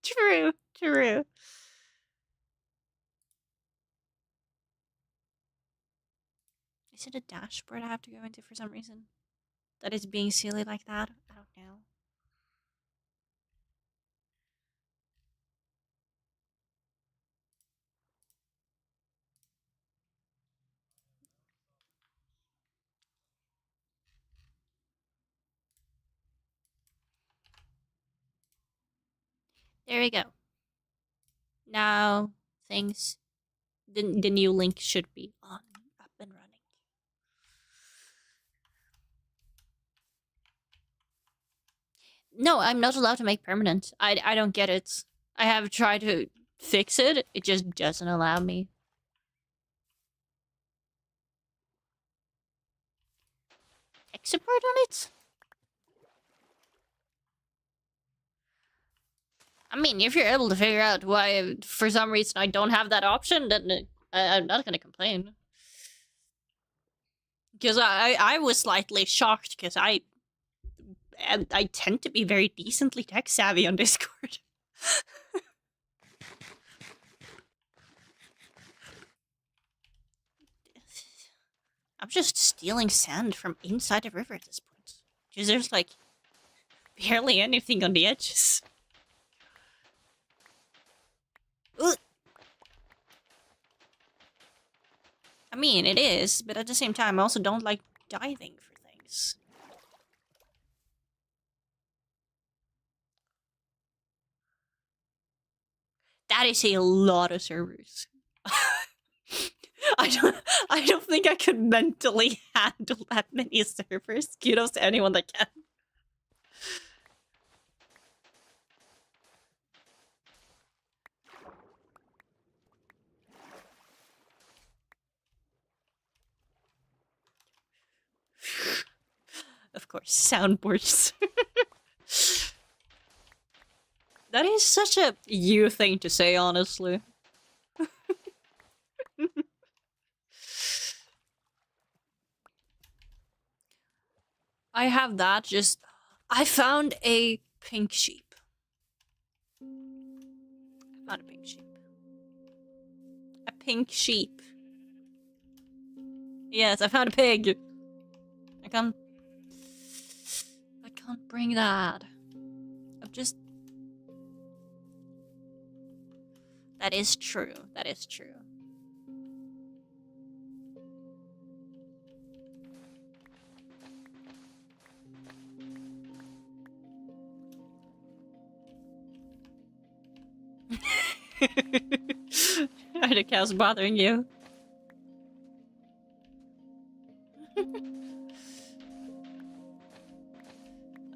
True, true. Is it a dashboard I have to go into for some reason? That is being silly like that? I don't know. There we go. Now things the new link should be on up and running. No, I'm not allowed to make permanent. I don't get it. I have tried to fix it. It just doesn't allow me. Tech support on it? I mean, if you're able to figure out why, for some reason, I don't have that option, then I'm not gonna complain. Because I was slightly shocked, because I tend to be very decently tech savvy on Discord. I'm just stealing sand from inside the river at this point. Because there's, like, barely anything on the edges. Ugh. I mean, it is, but at the same time, I also don't like diving for things. That is a lot of servers. I don't think I could mentally handle that many servers. Kudos to anyone that can. course, soundboards. That is such a you thing to say, honestly. I have that, just... I found a pink sheep. I found a pink sheep. A pink sheep. Yes, I found a pig! I can't bring that. I've just... That is true. That is true. Are the cows bothering you?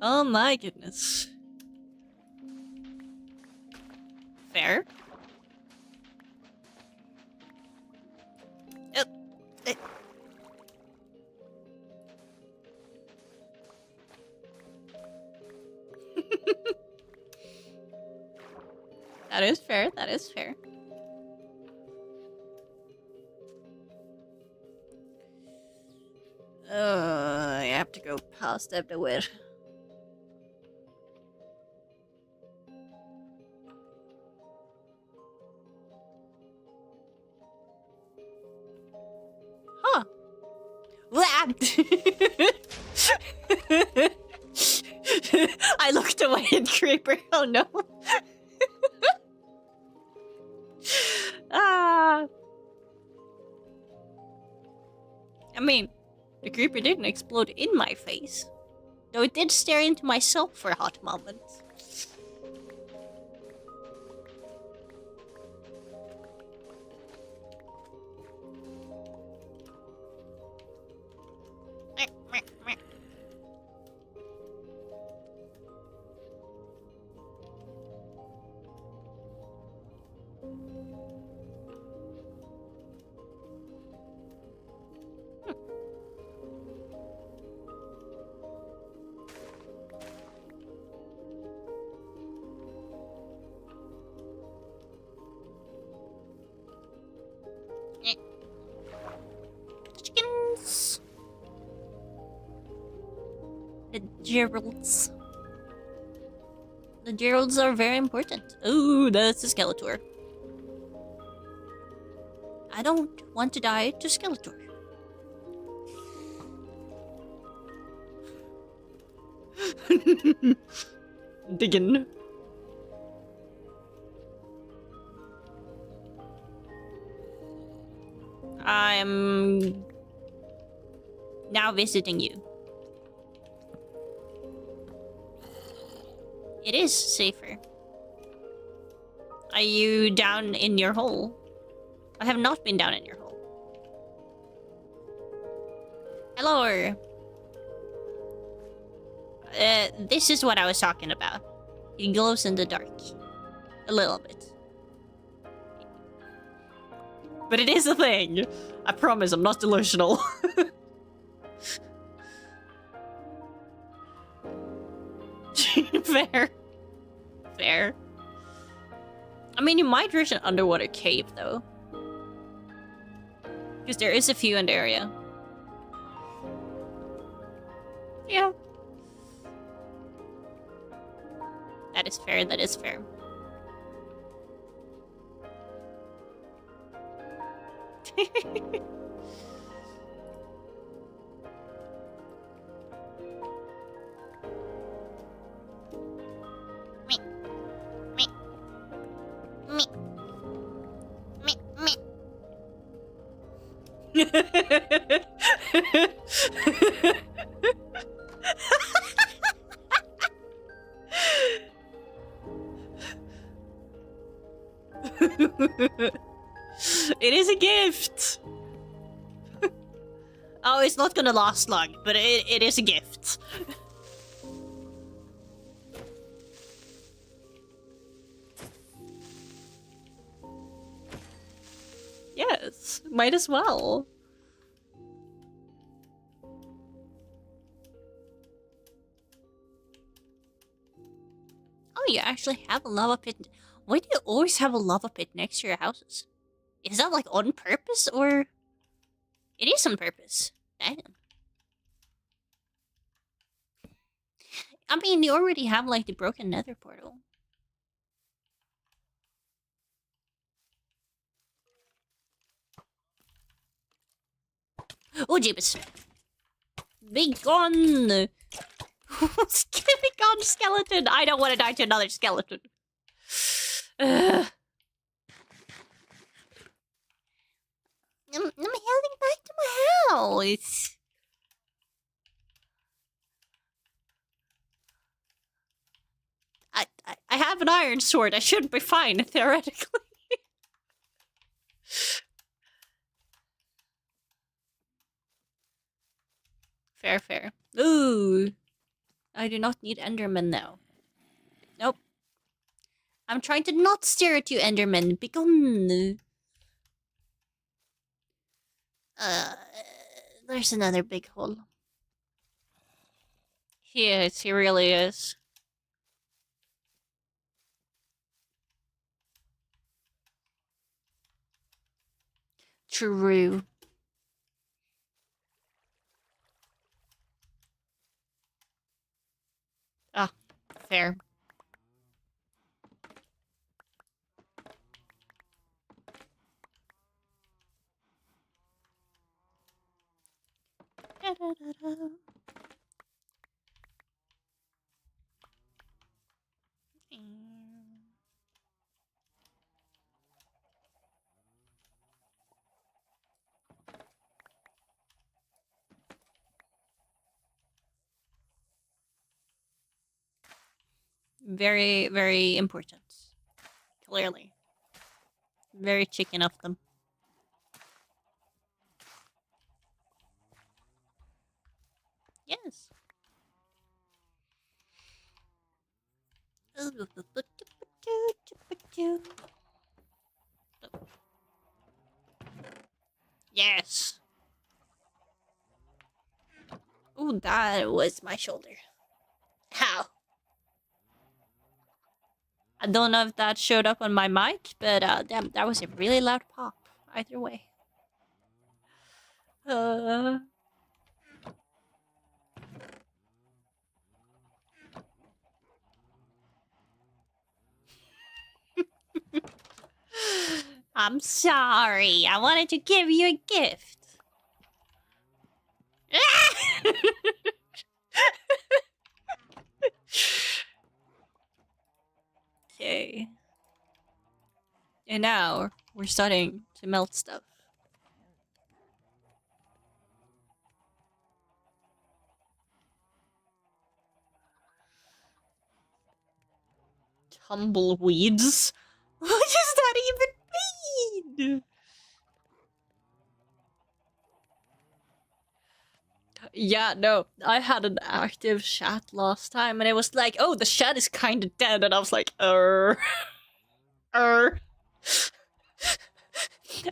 Oh my goodness. Fair. That is fair, that is fair. I have to go past everywhere. Huh. I looked away at Creeper. Oh no. Ah. I mean, the creeper didn't explode in my face, though it did stare into myself for a hot moment. Chickens. The geralds. The geralds are very important. Ooh, that's a Skeletor. I don't want to die to Skeletor. Diggin'. I'm now visiting you. It is safer. Are you down in your hole? I have not been down in your hole. Hello. This is what I was talking about. He glows in the dark. A little bit. But it is a thing. I promise I'm not delusional. Fair. Fair. I mean, you might reach an underwater cave, though. Because there is a few in the area. Yeah. That is fair, that is fair. Me. Me. Me. Me. Me. It is a gift. Oh, it's not gonna last long, but it is a gift. Yes, might as well. you actually have a lava pit. Why do you always have a lava pit next to your houses? Is that like on purpose or? It is on purpose. Damn. I mean, you already have like the broken nether portal. Oh, jeebus. Be gone! Be gone, skeleton! I don't want to die to another skeleton. I'm heading back to my house. I have an iron sword. I should be fine, theoretically. Fair, fair. Ooh. I do not need Enderman now. Nope. I'm trying to not stare at you, Enderman. Be gone. There's another big hole. Yes, he really is. True. Ah, fair. Da, da, da, da. Very, very important. Clearly. Very chicken of them. Yes. Yes. Ooh, that was my shoulder. How? I don't know if that showed up on my mic, but damn, that was a really loud pop. Either way. I'm sorry. I wanted to give you a gift. Okay. And now we're starting to melt stuff. Tumbleweeds? What does that even mean? Yeah, no, I had an active chat last time and it was like, oh, the chat is kinda dead, and I was like, I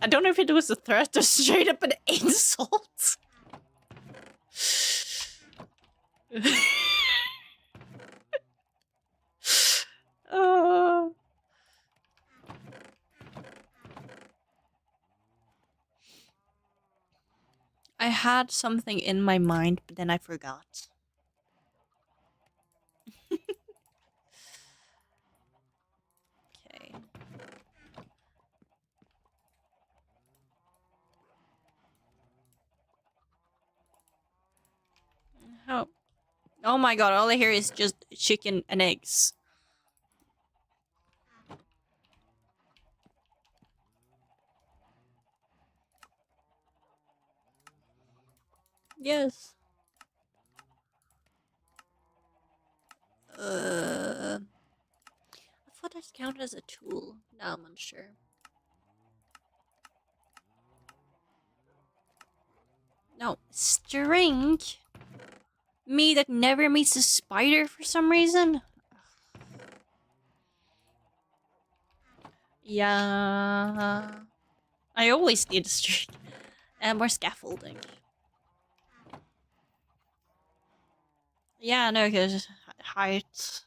don't know if it was a threat or straight up an insult. I had something in my mind, but then I forgot. Okay. Oh. Oh my god, all I hear is just chicken and eggs. Yes. I thought that counted as a tool. Now I'm unsure. No, string? Me that never meets a spider for some reason? Yeah. I always need a string. And more scaffolding. Yeah, no, because height.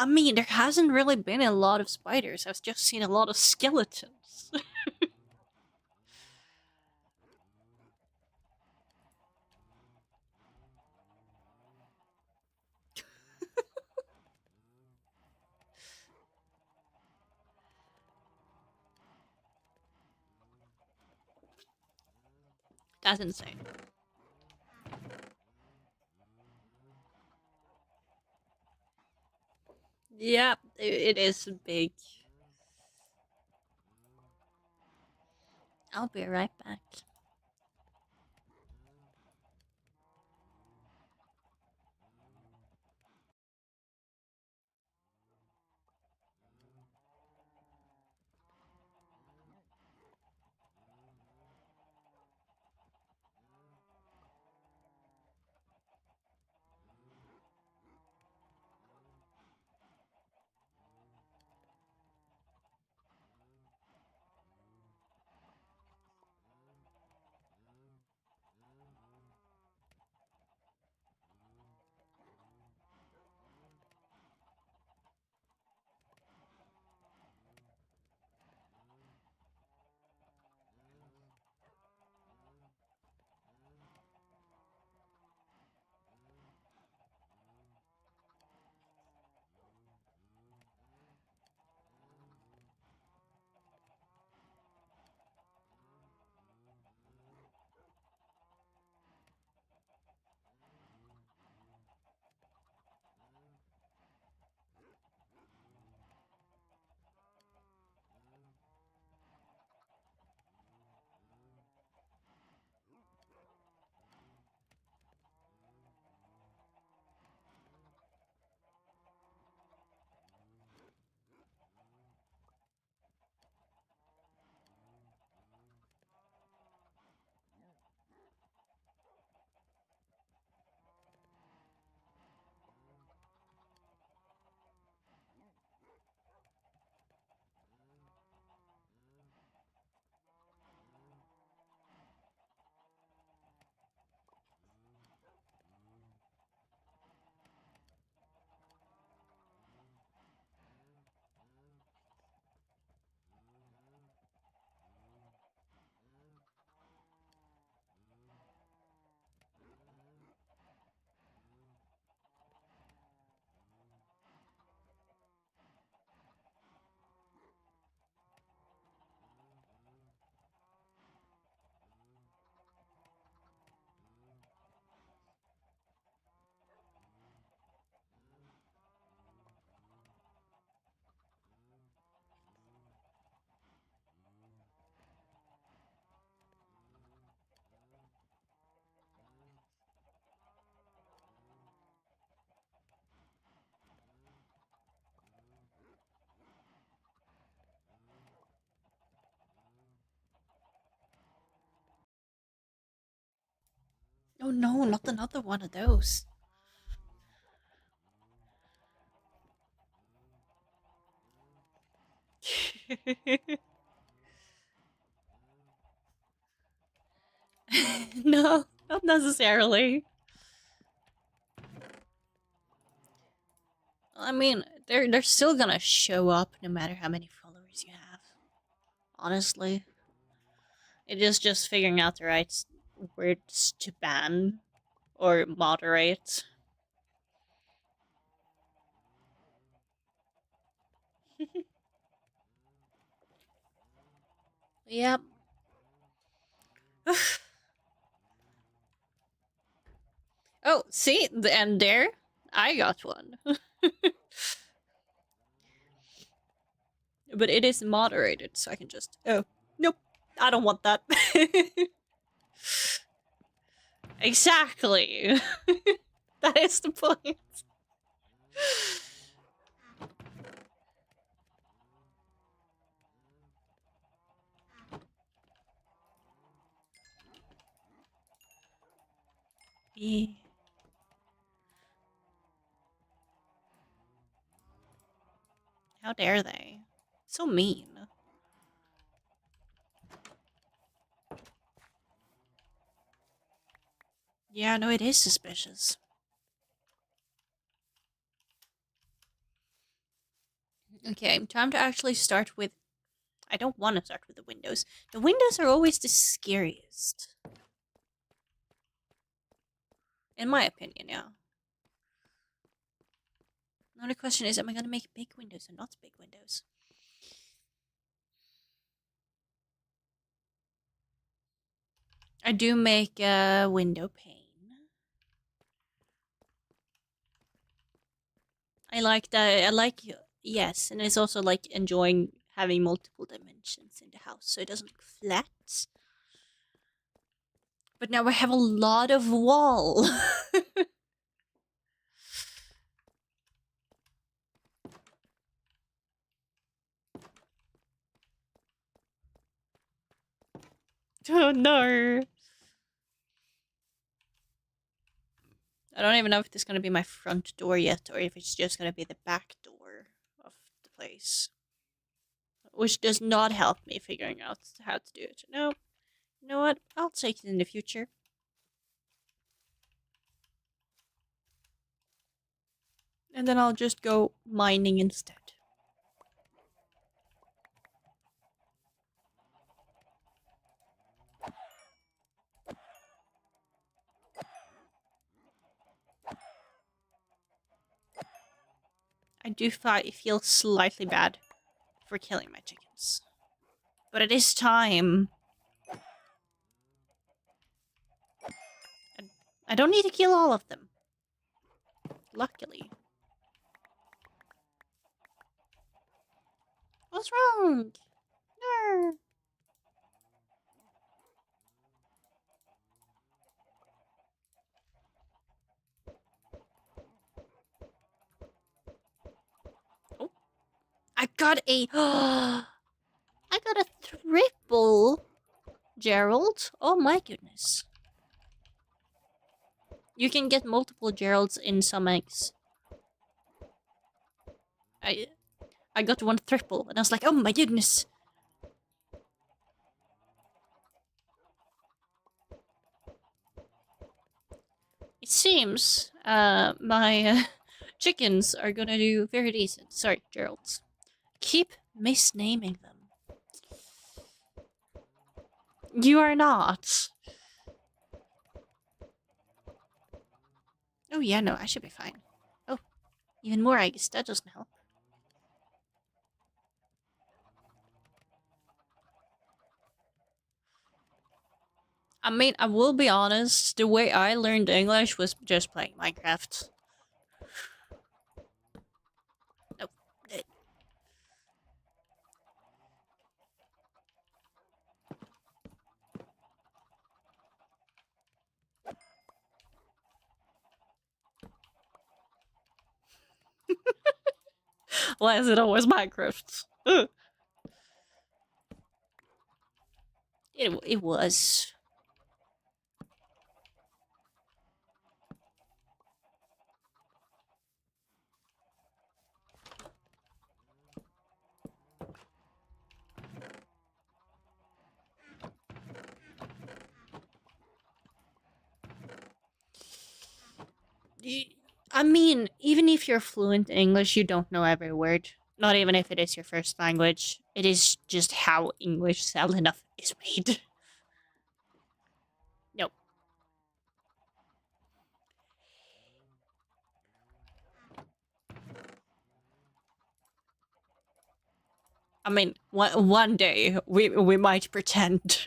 I mean, there hasn't really been a lot of spiders. I've just seen a lot of skeletons. That's insane. Yeah, it is big. I'll be right back. Oh no, not another one of those. No, not necessarily. I mean, they're still gonna show up no matter how many followers you have. Honestly, it is just figuring out the right words to ban or moderate. Yep. Oh, see, and there, I got one. But it is moderated, so I can just. Oh, nope, I don't want that. Exactly. That is the point. Yeah. How dare they? So mean. Yeah, no, it is suspicious. Okay, time to actually start with... I don't want to start with the windows. The windows are always the scariest. In my opinion, yeah. The only question is, am I going to make big windows or not big windows? I do make a window pane. I like that. I like... Yes, and it's also like enjoying having multiple dimensions in the house, so it doesn't look flat. But now I have a lot of wall. Oh no. I don't even know if this is going to be my front door yet, or if it's just going to be the back door of the place. Which does not help me figuring out how to do it. No, you know what? I'll take it in the future. And then I'll just go mining instead. I do feel slightly bad for killing my chickens. But it is time. I don't need to kill all of them. Luckily. What's wrong? No. Oh. I got a... I got a triple, Gerald. Oh my goodness. You can get multiple Geralds in some eggs. I got one triple, and I was like, oh my goodness. It seems my chickens are gonna do very decent. Sorry, Geralds. Keep misnaming them. You are not. Oh yeah, no, I should be fine. Oh, even more eggs. That doesn't help. I mean, I will be honest, the way I learned English was just playing Minecraft. Oh. Why is it always Minecraft? It was. I mean, even if you're fluent in English, you don't know every word. Not even if it is your first language. It is just how English, sadly enough, is made. Nope. I mean, one day we might pretend.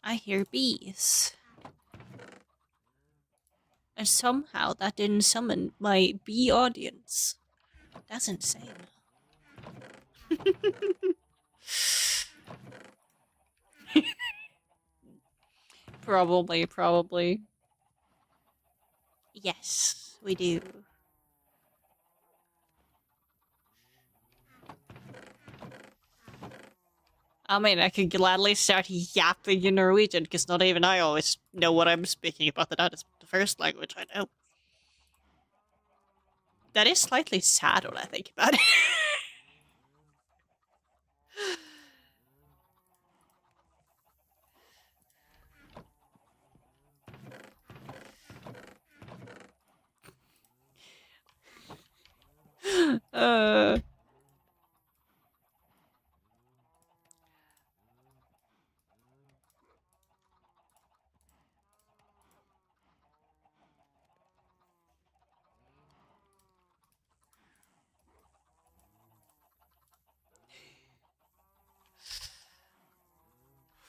I hear bees. And somehow that didn't summon my bee audience. That's insane. Probably. Yes. We do. I mean, I could gladly start yapping in Norwegian, because not even I always know what I'm speaking about, and that is the first language I know. That is slightly sad when I think about it. uh...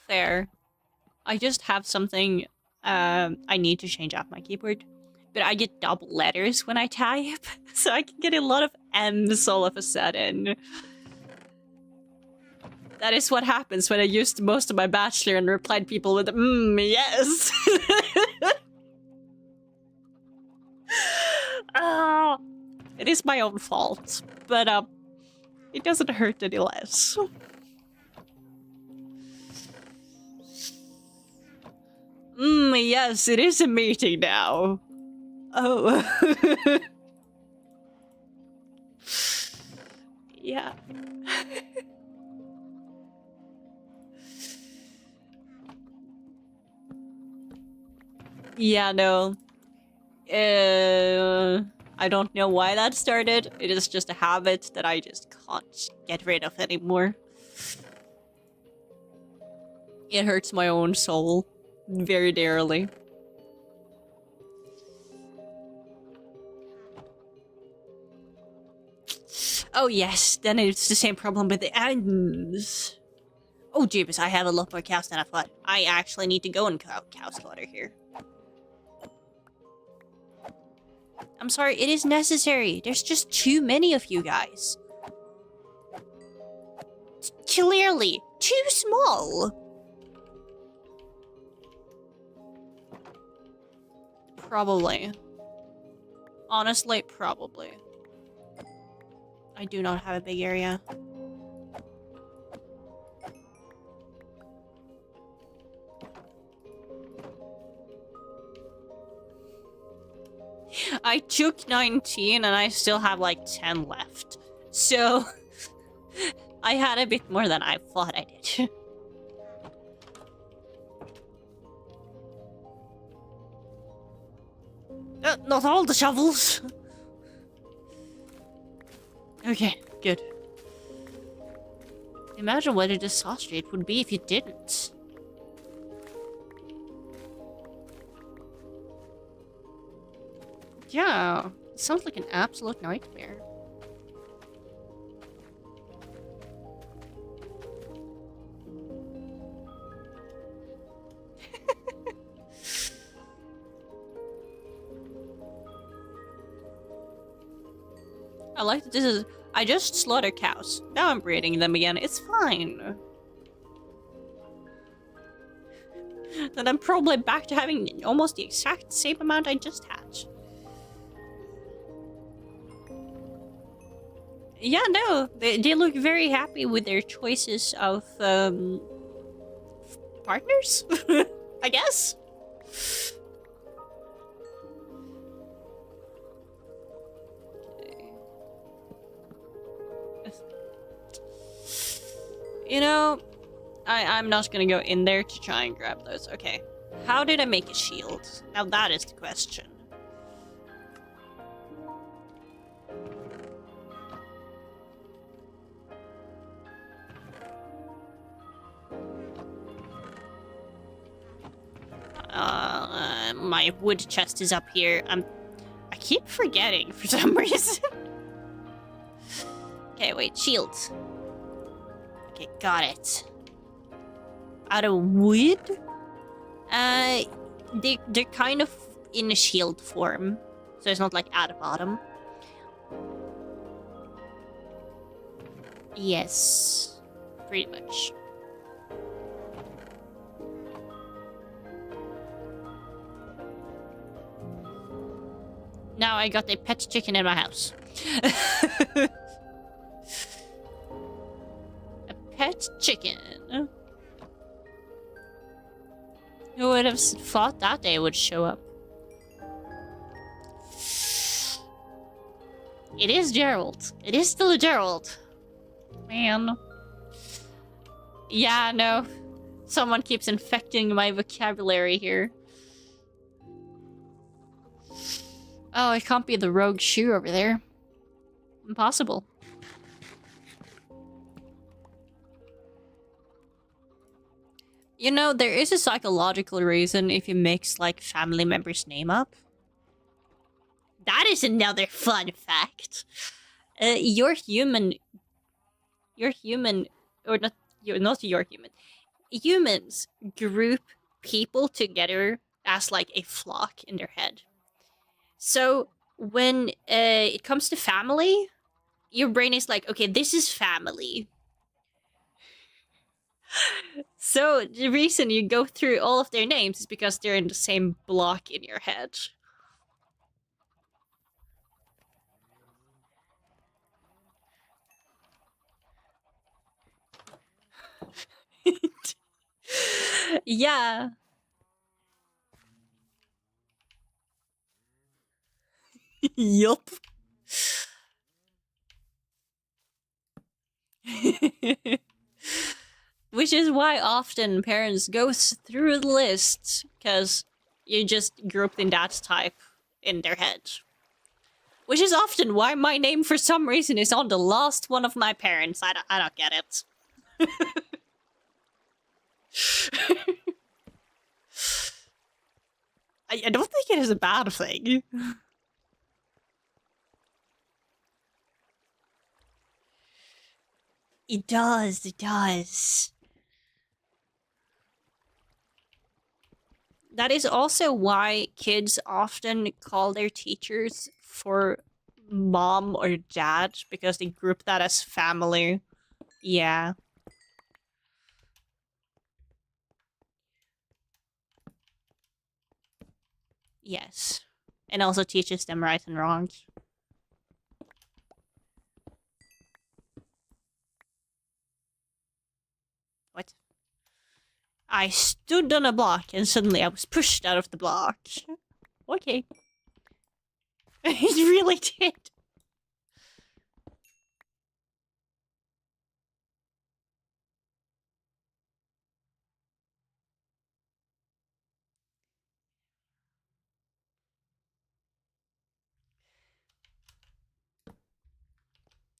Fair. I just have something I need to change out my keyboard. But I get double letters when I type, so I can get a lot of M's all of a sudden. That is what happens when I used most of my bachelor and replied people with yes. It is my own fault, but it doesn't hurt any less. Yes, it is a meeting now. Oh. Yeah. Yeah, no. I don't know why that started. It is just a habit that I just can't get rid of anymore. It hurts my own soul very dearly. Oh yes, then it's the same problem with the ends. Oh jeebus, I have a lot more cows than I thought. I actually need to go and cow slaughter here. I'm sorry, it is necessary. There's just too many of you guys. It's clearly too small. Probably. Honestly, probably. I do not have a big area. I took 19 and I still have like 10 left. So I had a bit more than I thought I did. Not all the shovels. Okay, good. Imagine what a disaster it would be if you didn't. Yeah, it sounds like an absolute nightmare. I like that this is... I just slaughtered cows. Now I'm breeding them again. It's fine. Then I'm probably back to having almost the exact same amount I just had. Yeah, no, they look very happy with their choices of partners, I guess. Okay. You know, I'm not gonna go in there to try and grab those. Okay, how did I make a shield? Now that is the question. My wood chest is up here. I keep forgetting for some reason. Okay, wait, shields. Okay, got it. Out of wood? They're kind of in a shield form. So it's not like at the bottom. Yes. Pretty much. Now I got a pet chicken in my house. A pet chicken. Who would have thought that day would show up? It is Gerald. It is still Gerald. Man. Yeah, no. Someone keeps infecting my vocabulary here. Oh, it can't be the rogue shoe over there. Impossible. You know, there is a psychological reason if you mix, like, family members' name up. That is another fun fact. You're human, or not, you're human. Humans group people together as, like, a flock in their head. So, when it comes to family, your brain is like, okay, this is family. So the reason you go through all of their names is because they're in the same block in your head. Yeah. Yup. Which is why often parents go through the list, because you just grouped in that type in their head. Which is often why my name, for some reason, is on the last one of my parents. I don't get it. I don't think it is a bad thing. It does, it does. That is also why kids often call their teachers for mom or dad, because they group that as family. Yeah. Yes. And also teaches them right and wrongs. What? I stood on a block and suddenly I was pushed out of the block. Okay. It really did.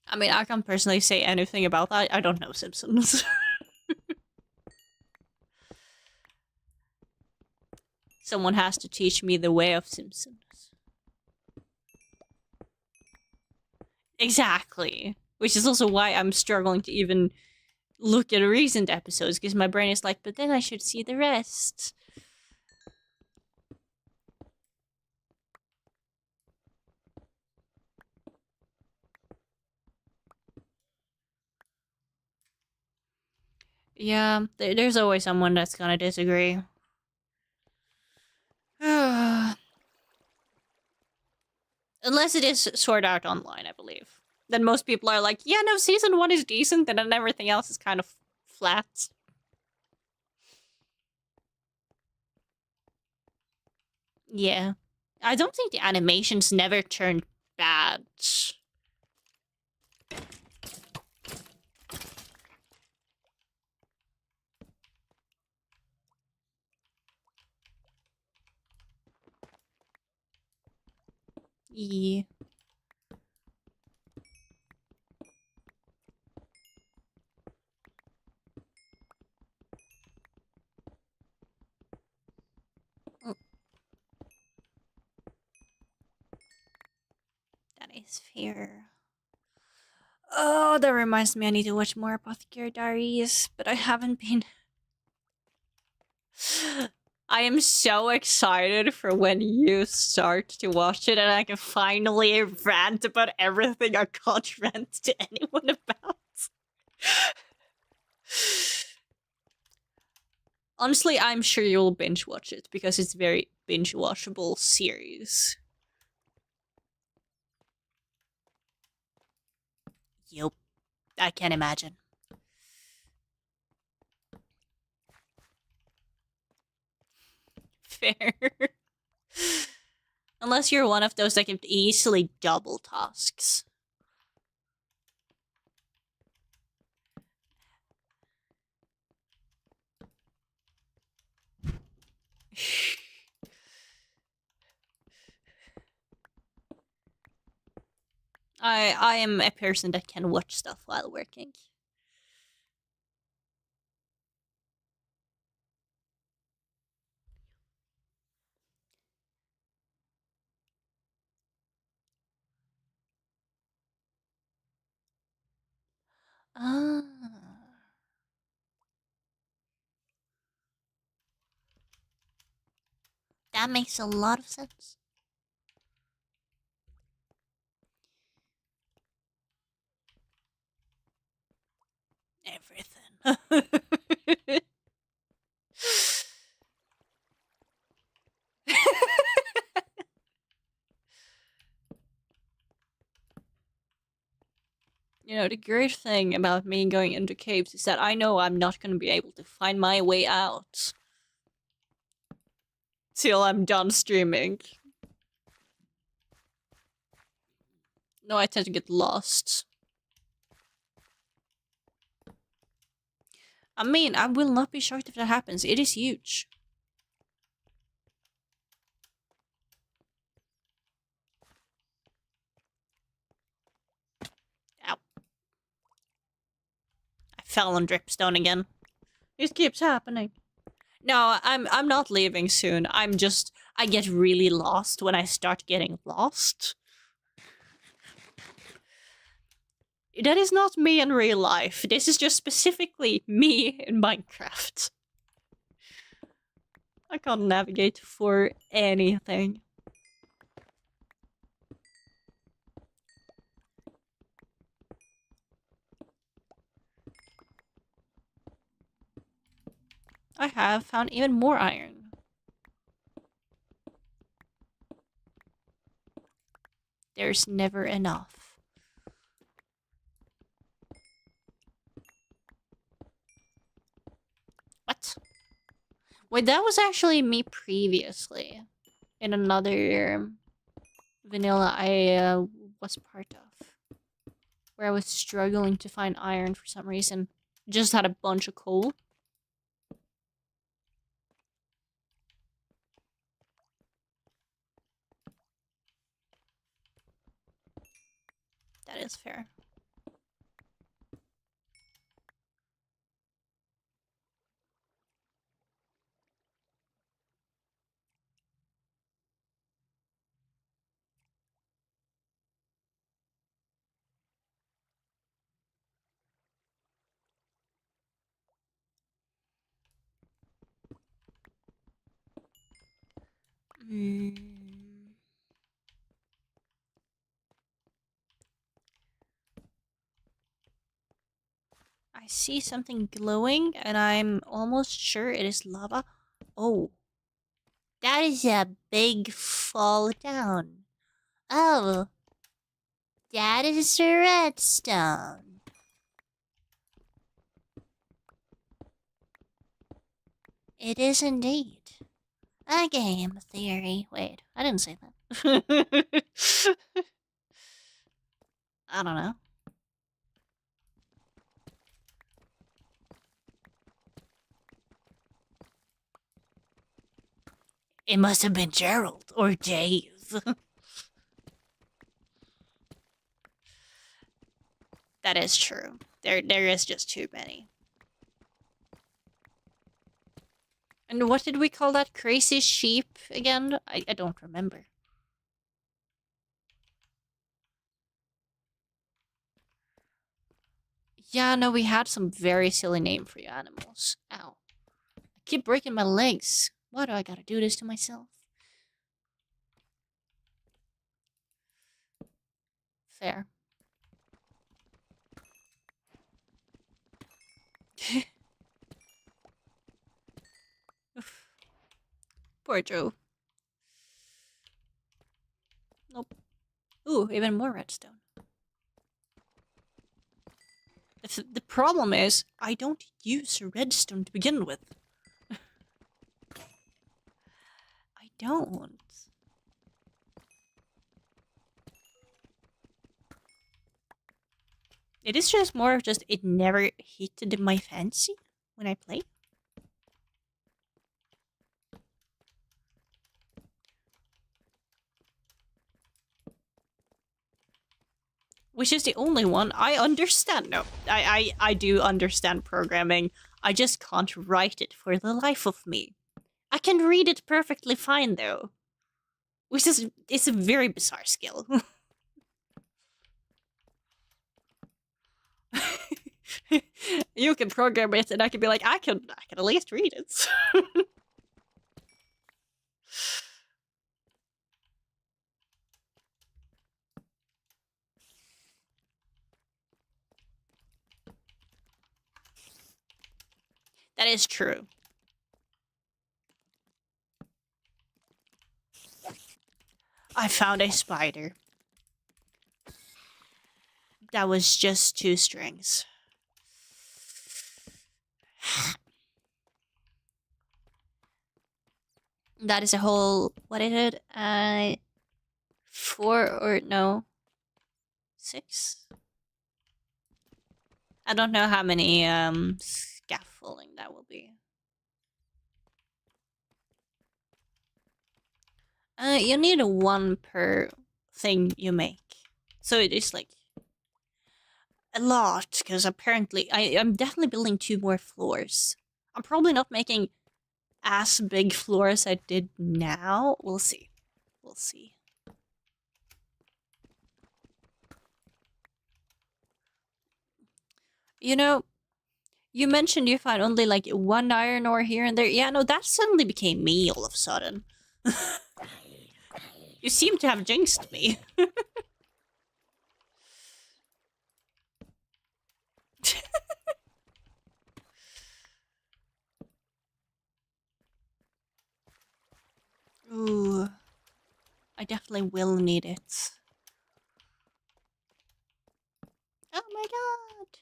I mean, I can't personally say anything about that. I don't know Simpsons. Someone has to teach me the way of Simpsons. Exactly. Which is also why I'm struggling to even look at recent episodes, because my brain is like, but then I should see the rest. Yeah, there's always someone that's gonna disagree. Unless it is Sword Art Online, I believe. Then most people are like, yeah, no, season 1 is decent, and then everything else is kind of flat. Yeah. I don't think the animations never turned bad. Yeah. That is fair. Oh, that reminds me I need to watch more Apothecary Diaries, but I haven't been... I am so excited for when you start to watch it and I can finally rant about everything I can't rant to anyone about. Honestly, I'm sure you'll binge watch it because it's a very binge watchable series. Yup. I can imagine. Fair. Unless you're one of those that can easily double tasks. I am a person that can watch stuff while working. Ah. That makes a lot of sense. Everything. You know, the great thing about me going into caves is that I know I'm not going to be able to find my way out till I'm done streaming. No, I tend to get lost. I mean, I will not be shocked if that happens. It is huge. Ow. I fell on dripstone again. It keeps happening. No, I'm not leaving soon. I get really lost when I start getting lost. That is not me in real life. This is just specifically me in Minecraft. I can't navigate for anything. I have found even more iron. There's never enough. What? Wait, that was actually me previously. In another vanilla I was part of. Where I was struggling to find iron for some reason. Just had a bunch of coal. That is fair. I see something glowing, and I'm almost sure it is lava. Oh. That is a big fall down. Oh. That is a redstone. It is indeed. A game theory. Wait, I didn't say that. I don't know. It must have been Gerald or Dave. That is true. There is just too many. And what did we call that crazy sheep again? I don't remember. Yeah, no, we had some very silly name for you animals. Ow. I keep breaking my legs. Why do I gotta do this to myself? Fair. Poor Joe. Nope. Ooh, even more redstone. The problem is, I don't use redstone to begin with. I don't. It is just more of just, it never hit my fancy when I play. Which is the only one I understand. No, I do understand programming. I just can't write it for the life of me. I can read it perfectly fine though. Which is, it's a very bizarre skill. You can program it and I can be like, I can at least read it. That is true. I found a spider. That was just 2 strings. That is a whole, what is it? 4 or no, 6? I don't know how many scaffolding that will be. You need 1 per thing you make. So it is like a lot, because apparently I'm definitely building 2 more floors. I'm probably not making as big floors I did now. We'll see. We'll see. You know, you mentioned you found only like 1 iron ore here and there. Yeah, no, that suddenly became me all of a sudden. You seem to have jinxed me. Ooh. I definitely will need it. Oh my god.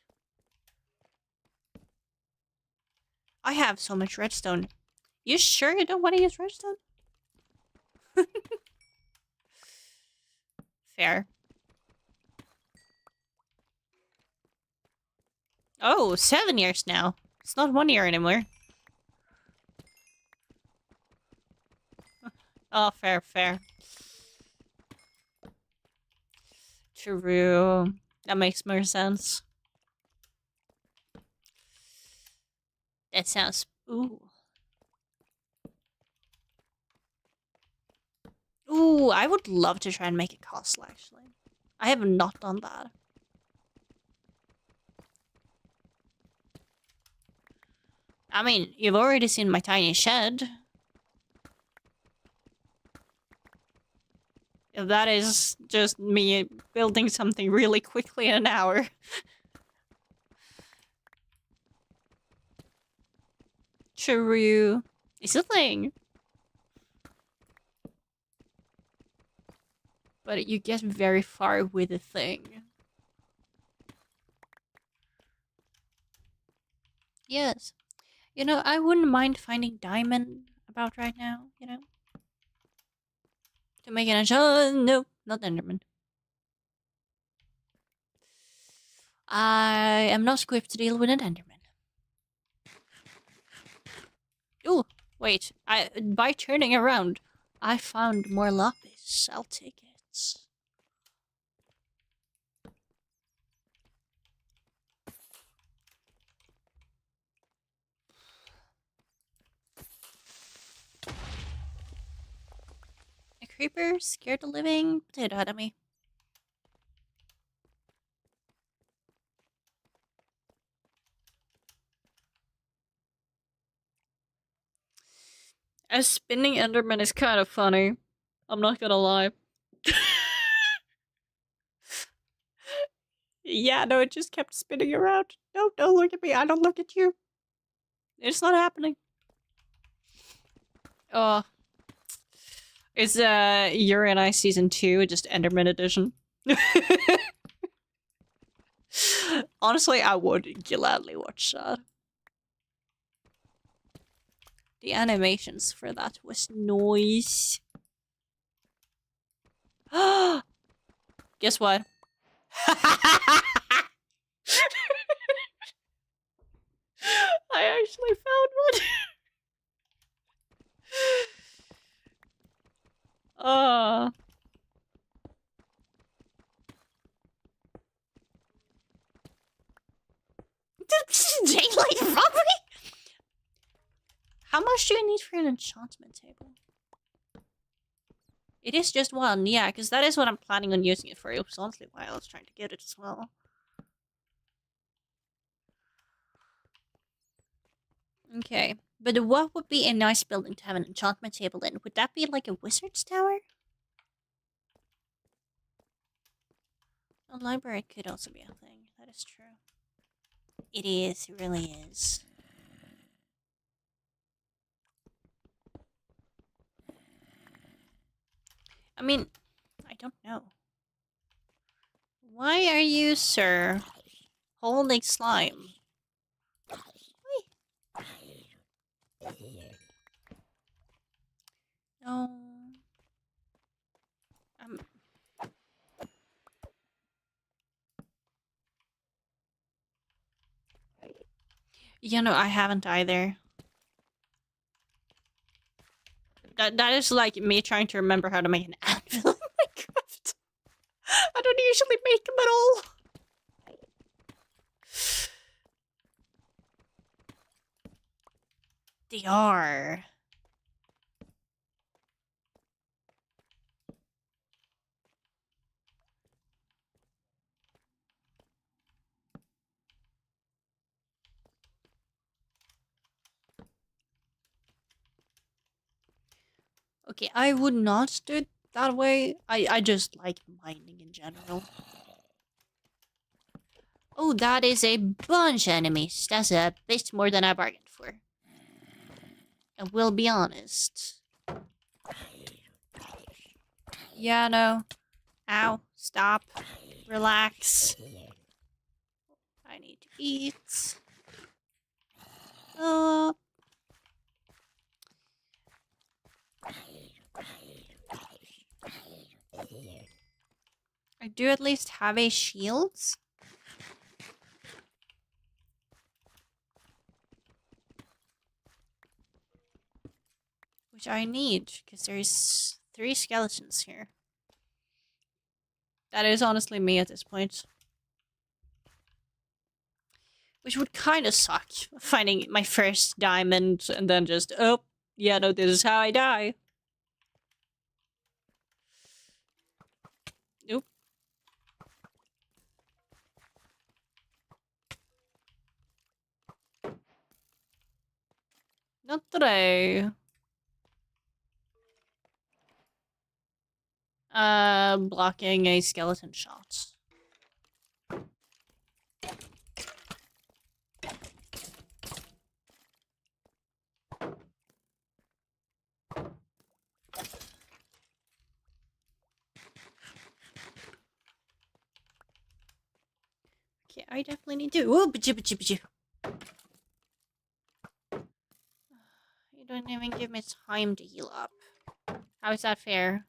I have so much redstone. You sure you don't want to use redstone? Fair. Oh, 7 years now. It's not 1 year anymore. Oh, fair, fair. True. That makes more sense. That sounds... Ooh. Ooh, I would love to try and make a castle, actually. I have not done that. I mean, you've already seen my tiny shed. If that is just me building something really quickly in an hour. True. It's a thing. But you get very far with a thing. Yes. You know, I wouldn't mind finding diamond about right now, you know? To make an enchant. No, not enderman. I am not equipped to deal with an enderman. Oh, wait. By turning around, I found more lapis. I'll take it. A creeper scared the living potato out of me. A spinning enderman is kind of funny. I'm not gonna lie. Yeah, no, it just kept spinning around. No, don't look at me. I don't look at you. It's not happening. Oh. It's Yuri and I season 2, just Enderman edition. Honestly, I would gladly watch that. The animations for that was nice. Guess what? I actually found one. Daylight robbery? How much do you need for an enchantment table? It is just one, yeah, because that is what I'm planning on using it for. It was honestly why I was trying to get it as well. Okay, but what would be a nice building to have an enchantment table in? Would that be like a wizard's tower? A library could also be a thing. That is true. It is. It really is. I mean, I don't know. Why are you, sir, holding slime? No. You know, I haven't either. That is like me trying to remember how to make an anvil in Minecraft. I don't usually make them at all. They are. Okay, I would not do it that way. I just like mining in general. Oh, that is a bunch of enemies. That's a bit more than I bargained for. I will be honest. Yeah, no. Ow. Stop. Relax. I need to eat. I do at least have a shield. Which I need, because there's 3 skeletons here. That is honestly me at this point. Which would kind of suck, finding my first diamond and then just, oh, yeah, no, this is how I die. Nope. Not today. Blocking a skeleton shot. Okay, I definitely need to. Oh, you don't even give me time to heal up. How is that fair?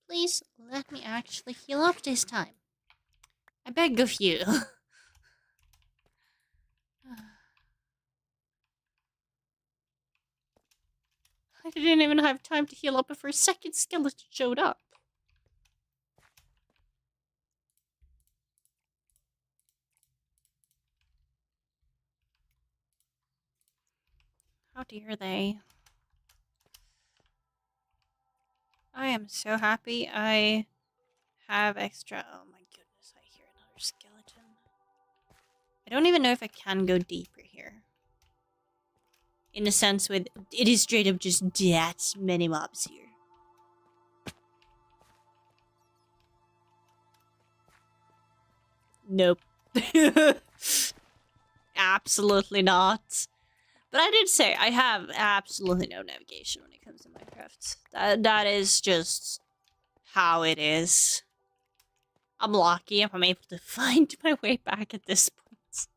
Please let me actually heal up this time. I beg of you. I didn't even have time to heal up before a second skeleton showed up. How dare they? I am so happy I have extra. Oh my goodness, I hear another skeleton. I don't even know if I can go deeper here. In a sense, with it is straight up just that many mobs here. Nope. Absolutely not. But I did say I have absolutely no navigation when it comes to Minecraft. That is just how it is. I'm lucky if I'm able to find my way back at this point.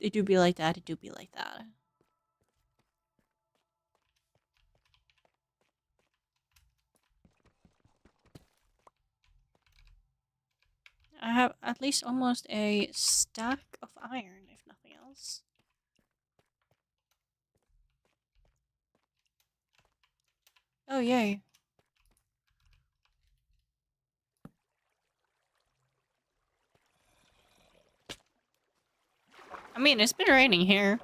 It do be like that, it do be like that. I have at least almost a stack of iron, if nothing else. Oh, yay. I mean, it's been raining here.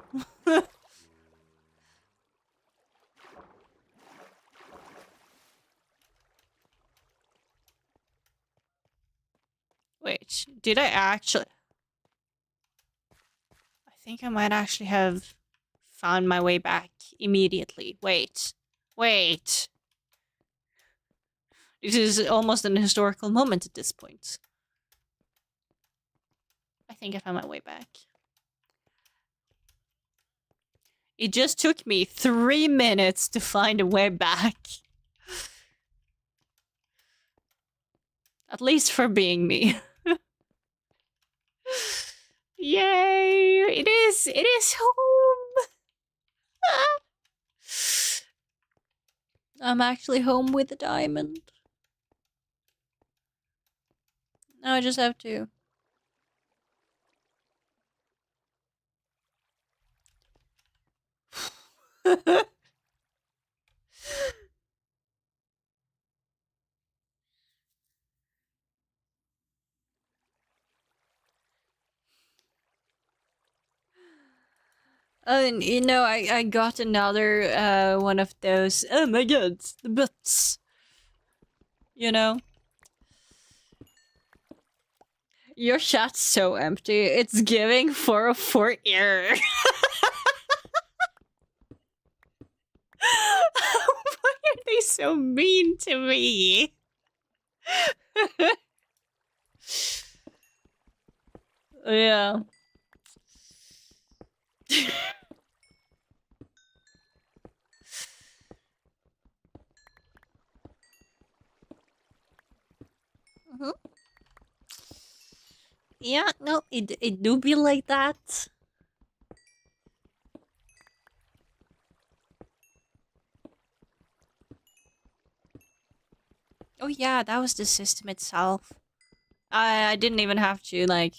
Wait, did I actually... I think I might actually have found my way back immediately. Wait. Wait. This is almost an historical moment at this point. I think I found my way back. It just took me 3 minutes to find a way back. At least for being me. Yay! It is home! I'm actually home with a diamond. Now I just have to... And you know, I got another one of those, oh my god, the butts. You know? Your chat's so empty, it's giving 404 error. Why are they so mean to me? Yeah. Yeah, no, it do be like that. Oh yeah, that was the system itself. I didn't even have to, like...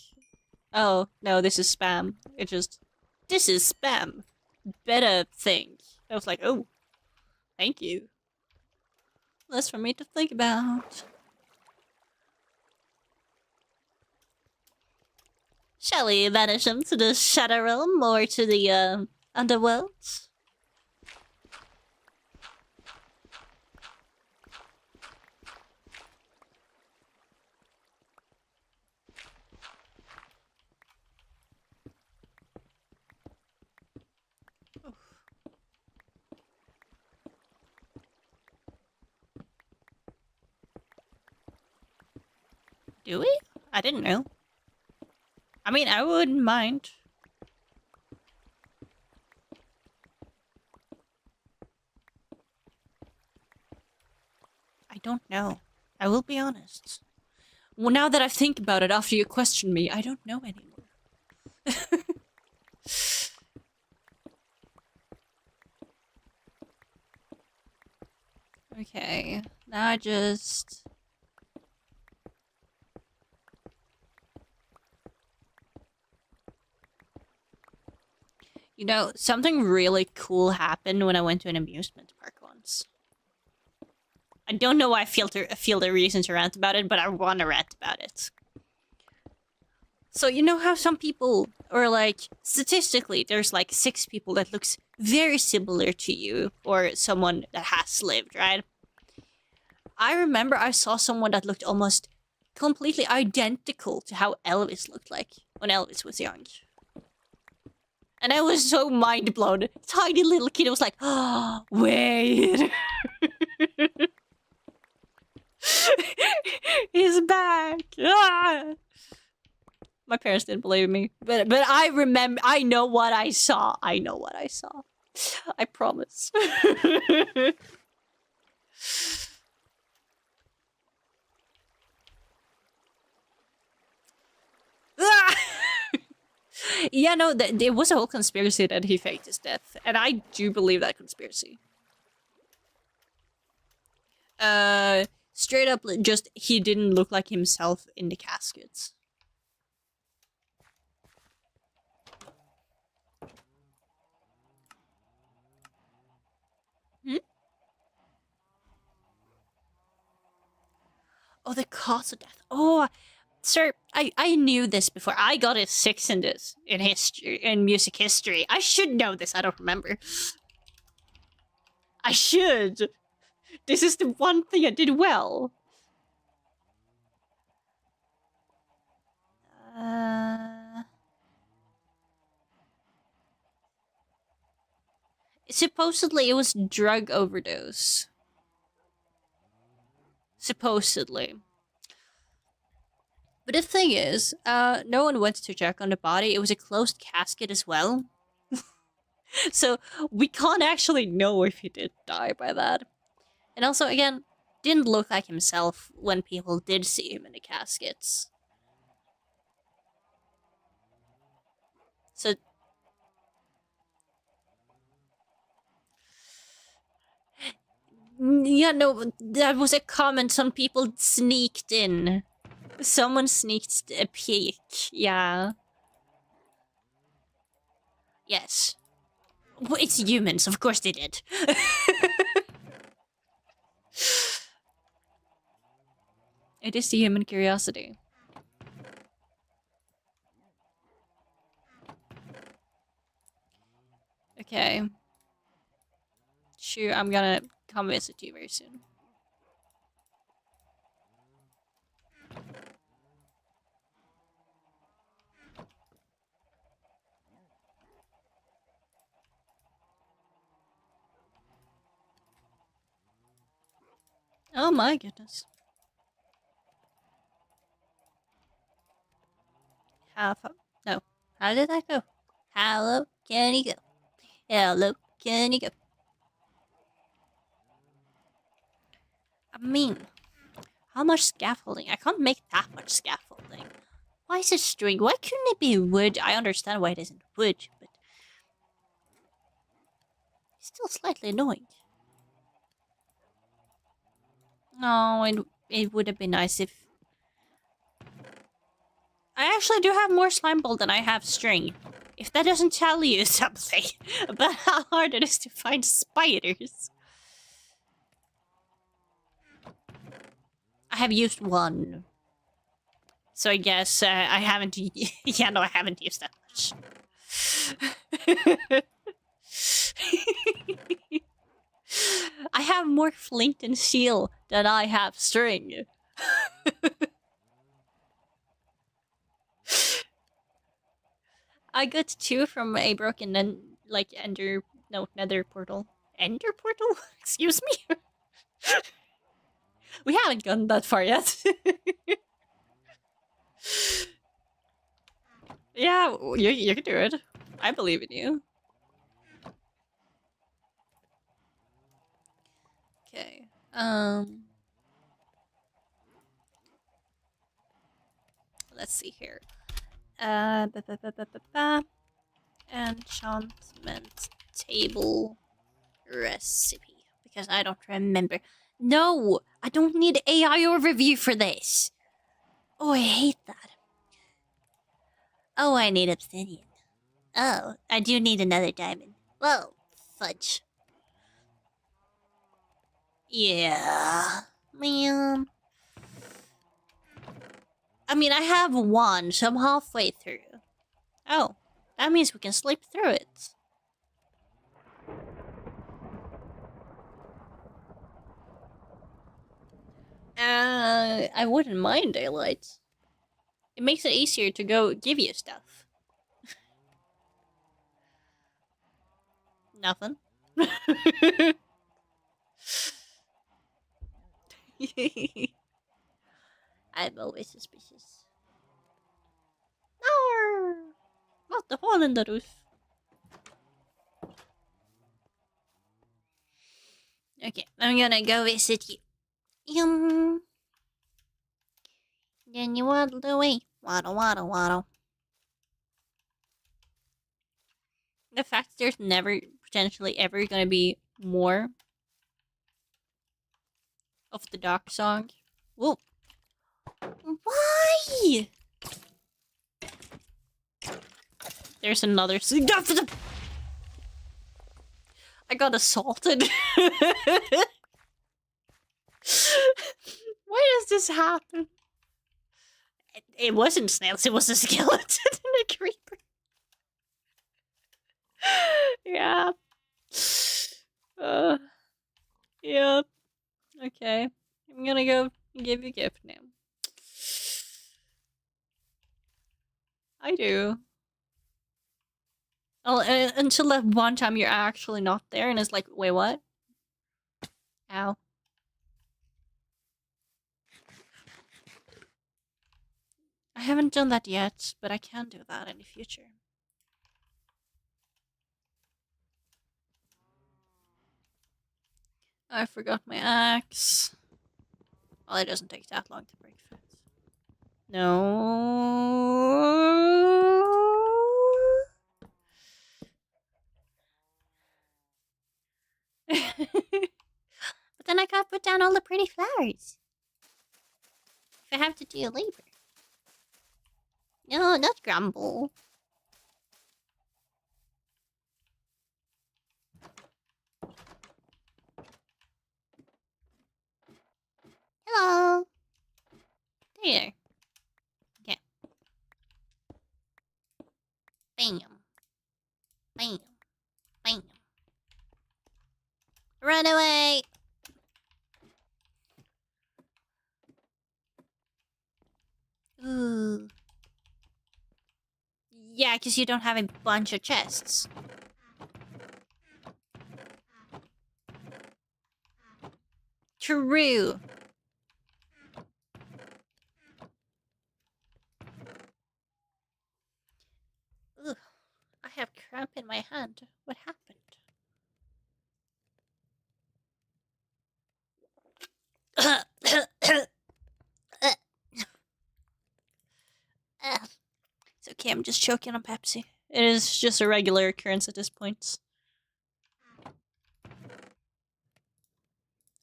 Oh, no, this is spam. It just... This is spam. Better thing. I was like, oh, thank you. Less for me to think about. Shall we banish him to the Shadow Realm or to the, Underworld? Do we? I didn't know. I mean, I wouldn't mind. I don't know. I will be honest. Well, now that I think about it after you question me, I don't know anymore. Okay, now I just... You know, something really cool happened when I went to an amusement park once. I don't know why I feel the reason to rant about it, but I want to rant about it. So you know how some people, or like, statistically, there's like 6 people that looks very similar to you, or someone that has lived, right? I remember I saw someone that looked almost completely identical to how Elvis looked like when Elvis was young. And I was so mind blown. Tiny little kid was like, oh, wait. He's back. Ah! My parents didn't believe me, but I remember. I know what I saw. I know what I saw. I promise. Ah! Yeah, no, there was a whole conspiracy that he faked his death, and I do believe that conspiracy. Straight up, just he didn't look like himself in the caskets. Hmm? Oh, the cause of death. Oh, sir, I knew this before. I got a 6 in this in history, in music history. I should know this. I don't remember. I should. This is the one thing I did well. Supposedly it was drug overdose. Supposedly. But the thing is, no one went to check on the body. It was a closed casket as well. So we can't actually know if he did die by that. And also, again, didn't look like himself when people did see him in the caskets. So... Yeah, no, that was a comment. Some people sneaked in. Someone sneaked a peek, yeah. Yes. Well, it's humans, of course they did. It is the human curiosity. Okay. Sure, I'm gonna come visit you very soon. Oh my goodness. No. How did that go? Hello, can you go? Hello, can you go? I mean, how much scaffolding? I can't make that much scaffolding. Why is it string? Why couldn't it be wood? I understand why it isn't wood, but it's still slightly annoying. No, it would have been nice if... I actually do have more slime ball than I have string. If that doesn't tell you something about how hard it is to find spiders. I have used one. So I guess I haven't... Yeah, no, I haven't used that much. I have more flint and steel than I have string. I got 2 from a broken nether portal. Ender portal? Excuse me? We haven't gotten that far yet. Yeah, you can do it. I believe in you. Okay. Let's see here. Enchantment table recipe. Because I don't remember. No! I don't need AI overview for this! Oh, I hate that. Oh, I need obsidian. Oh, I do need another diamond. Whoa, fudge. Yeah, man. I mean, I have 1, so I'm halfway through. Oh, that means we can sleep through it. I wouldn't mind daylight. It makes it easier to go give you stuff. Nothing. I'm always suspicious. No! Not the hole in the roof. Okay, I'm gonna go visit you. Then you waddle away. Waddle, waddle, waddle. The fact there's never, potentially ever gonna be more of the Doc song. Whoa. Why? There's another. I got assaulted. Why does this happen? It wasn't snails, it was a skeleton and a creeper. Yeah. Yeah. Okay. I'm gonna go give you a gift now. I do. Oh, until that one time you're actually not there and it's like, wait, what? Ow. I haven't done that yet, but I can do that in the future. I forgot my axe. Well, it doesn't take that long to break fence. No. But then I gotta put down all the pretty flowers. If I have to do labor. No, not grumble. Hello. There. Okay. Bam. Bam. Bam. Run away. Ooh. Yeah, because you don't have a bunch of chests. True. Ugh. I have cramp in my hand. What happened? It's okay, I'm just choking on Pepsi. It is just a regular occurrence at this point.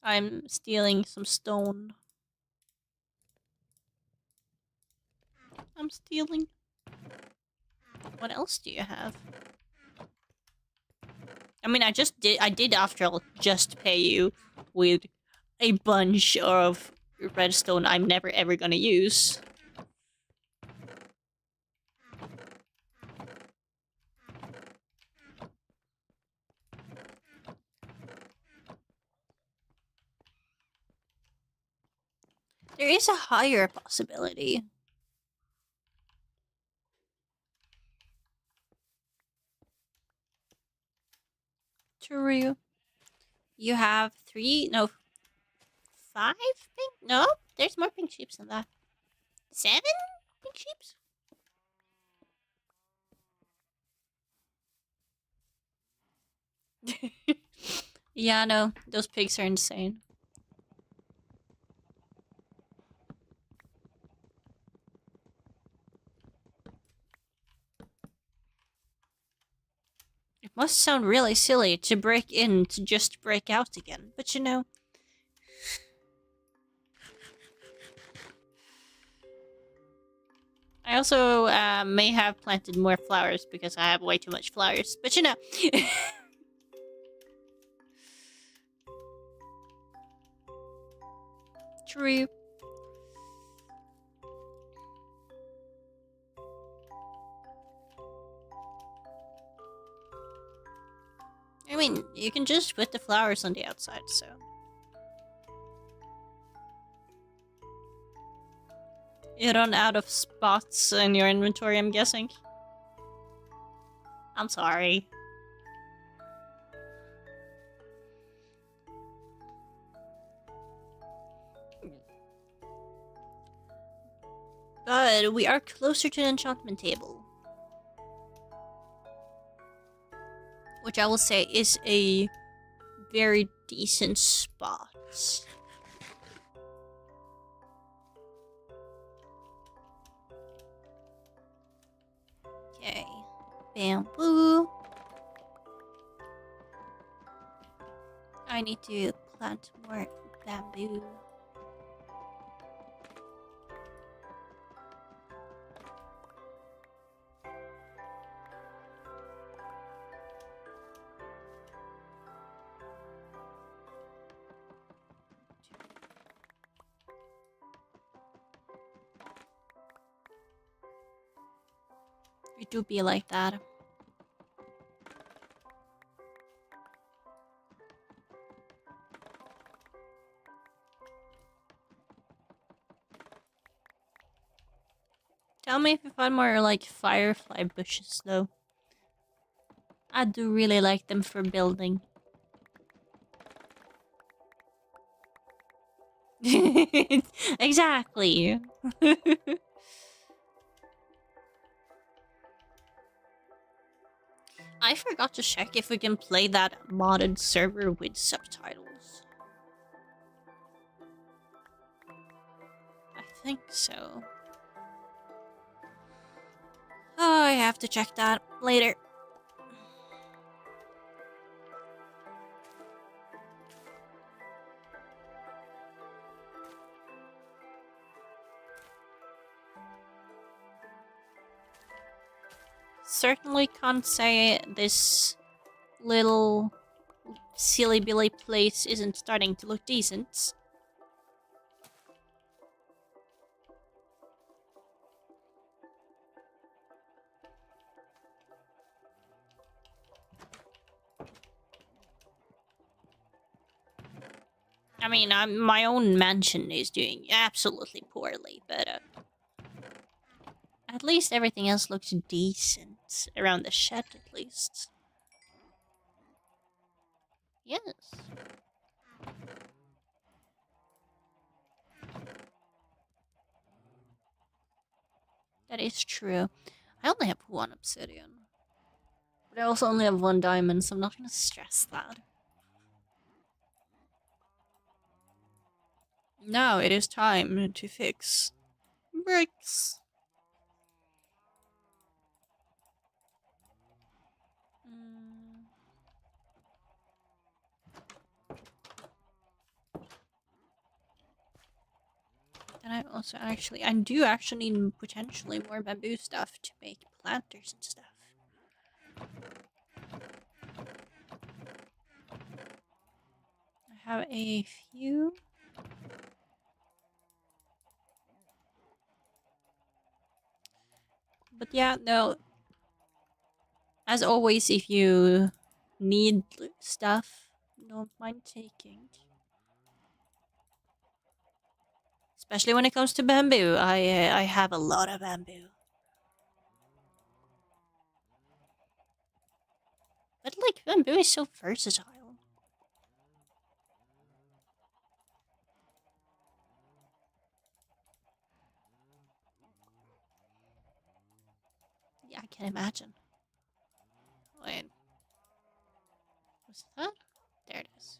I'm stealing some stone. I'm stealing. What else do you have? I mean, I did after all just pay you with a bunch of redstone I'm never ever gonna use. There is a higher possibility. True. You have 5 pink? No, there's more pink sheeps than that. 7 pink sheeps? Yeah, no, those pigs are insane. It must sound really silly to break in to just break out again, but you know. I also may have planted more flowers because I have way too much flowers, but you know. True. I mean, you can just put the flowers on the outside, so. You run out of spots in your inventory, I'm guessing. I'm sorry. But we are closer to the enchantment table. Which I will say is a very decent spot. Okay. Bamboo. I need to plant more bamboo. It do be like that. Tell me if you find more like firefly bushes though. I do really like them for building. Exactly. I forgot to check if we can play that modded server with subtitles. I think so. Oh, I have to check that later. Certainly can't say this little silly billy place isn't starting to look decent. I mean, my own mansion is doing absolutely poorly, but at least everything else looks decent. Around the shed, at least. Yes. That is true. I only have one obsidian. But I also only have one diamond, so I'm not gonna stress that. Now it is time to fix bricks. Then I do actually need potentially more bamboo stuff to make planters and stuff. I have a few. But yeah, no. As always, if you need stuff, don't mind taking. Especially when it comes to bamboo. I have a lot of bamboo. But like, bamboo is so versatile. Yeah, I can imagine. Wait. What's that? There it is.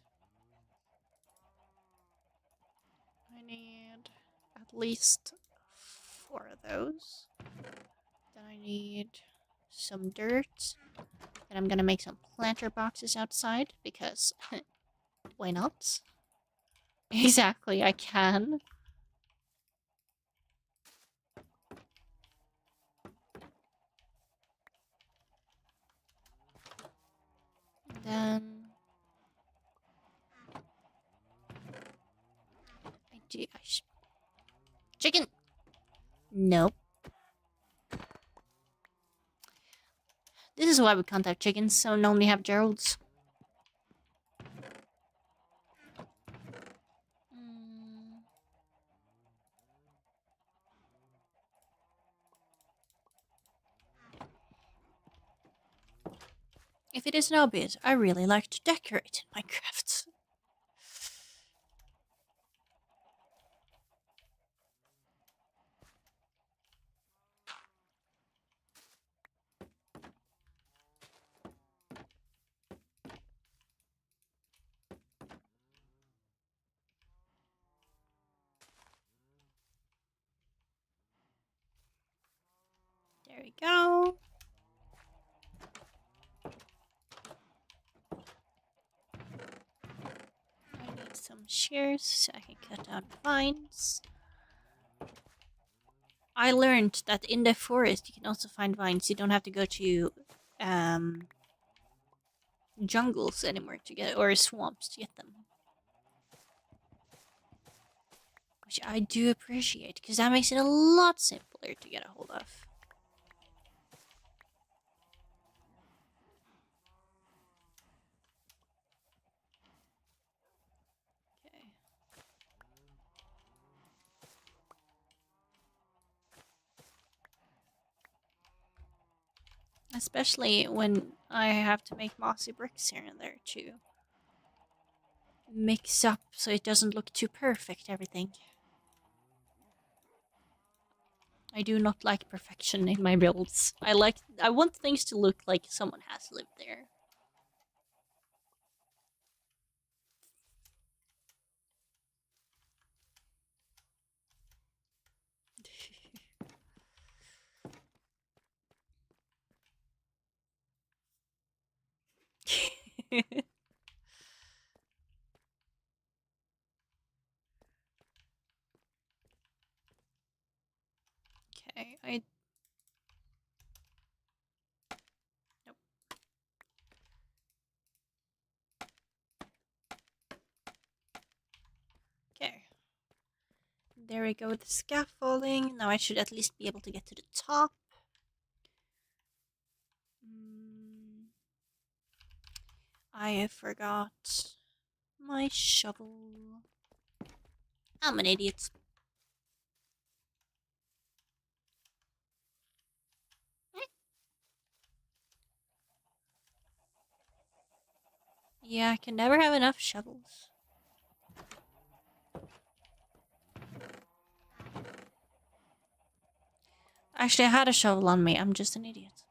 I need at least 4 of those. Then I need some dirt. Then I'm gonna make some planter boxes outside because why not? Exactly, I can. Then chicken. Nope. This is why we can't have chickens, so we only have Geralds. If it isn't obvious, I really like to decorate in Minecraft. There we go. I need some shears so I can cut down vines. I learned that in the forest you can also find vines. You don't have to go to jungles anymore to get, or swamps to get them. Which I do appreciate, because that makes it a lot simpler to get a hold of. Okay. Especially when I have to make mossy bricks here and there too. Mix up so it doesn't look too perfect, everything. I do not like perfection in my builds. I want things to look like someone has lived there. Okay, nope. Okay. There we go with the scaffolding. Now I should at least be able to get to the top. I forgot my shovel. I'm an idiot. Yeah, I can never have enough shovels. Actually, I had a shovel on me. I'm just an idiot.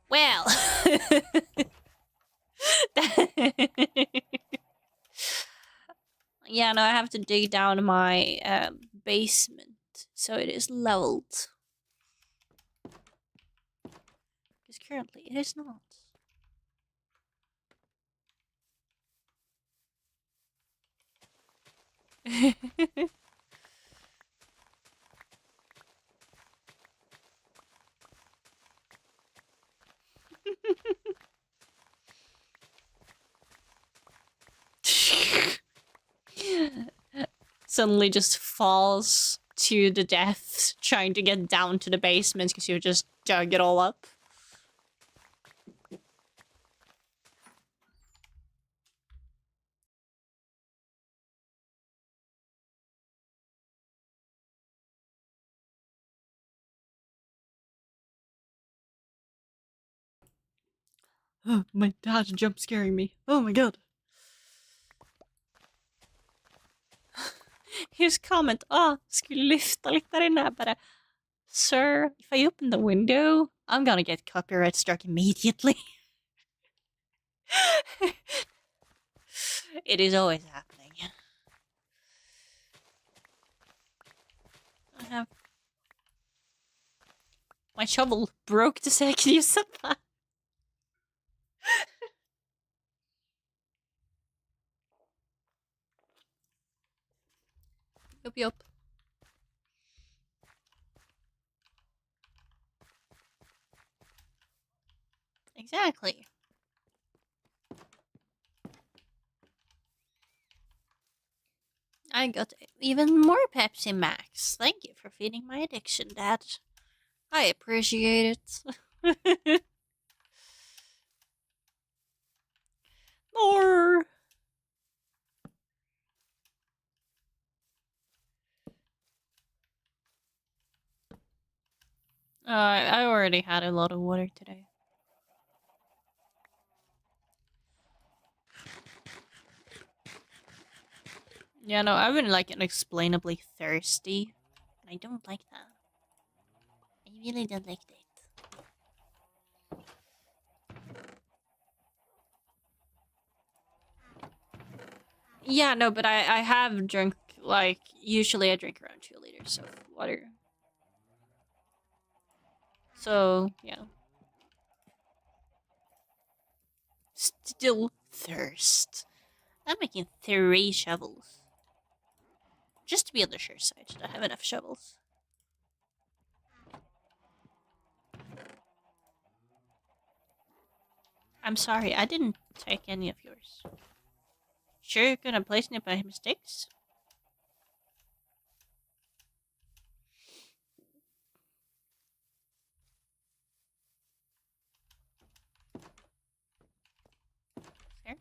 Well. Yeah, no, I have to dig down my basement so it is leveled. Because currently it is not. Suddenly just falls to the death trying to get down to the basement because you just dug it all up. Oh, my dad's jump scaring me. Oh my god. His comment, skulle lyfta lite där inne. Bara, sir, if I open the window, I'm gonna get copyright struck immediately. It is always happening. I have... My shovel broke the second you said that. Yup. Exactly. I got even more Pepsi Max. Thank you for feeding my addiction, Dad. I appreciate it. More! I already had a lot of water today. Yeah, no, I've been like unexplainably thirsty. I don't like that. I really don't like that. Yeah, no, but I have drunk, like, usually I drink around 2 liters of water. So, yeah. Still thirst. I'm making 3 shovels. Just to be on the sure side, should I have enough shovels? I'm sorry, I didn't take any of yours. Sure you're gonna place it by mistakes? Fair.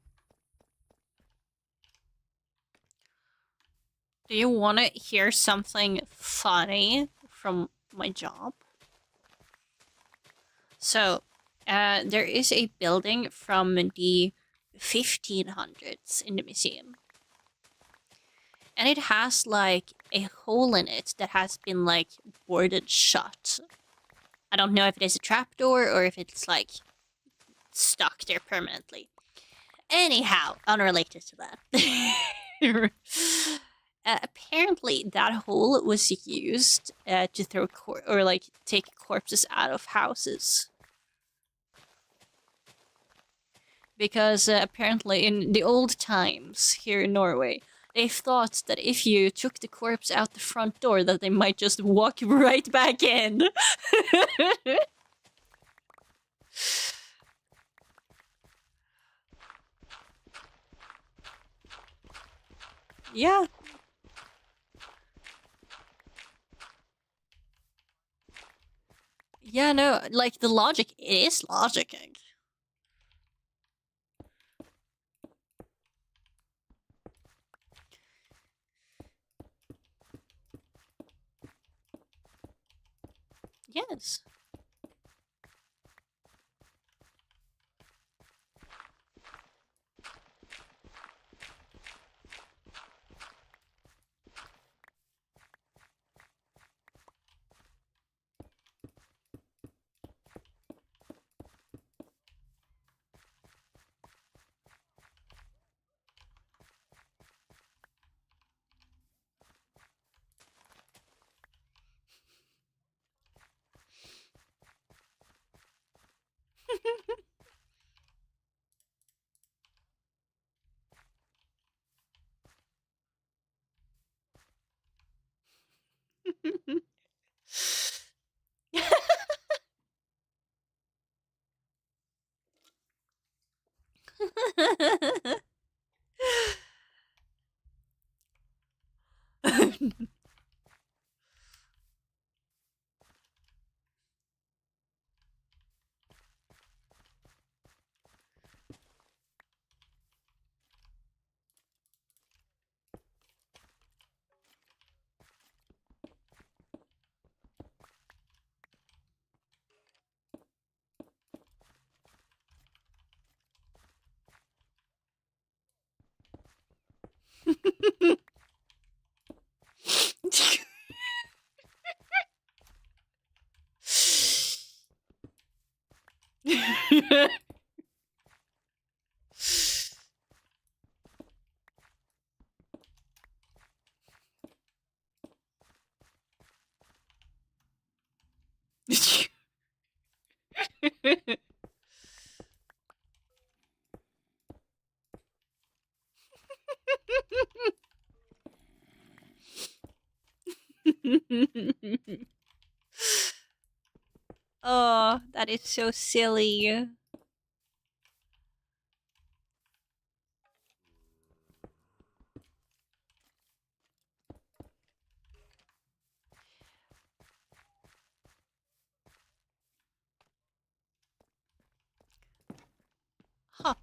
Do you want to hear something funny from my job? So, there is a building from the 1500s in the museum. And it has, like, a hole in it that has been, like, boarded shut. I don't know if it is a trapdoor or if it's, like, stuck there permanently. Anyhow, unrelated to that. Apparently, that hole was used to throw or like take corpses out of houses. Because apparently, in the old times here in Norway, they thought that if you took the corpse out the front door, that they might just walk right back in. Yeah. Yeah, no, like the logic, it is logicking. Yes. Oh, that is so silly. Huh.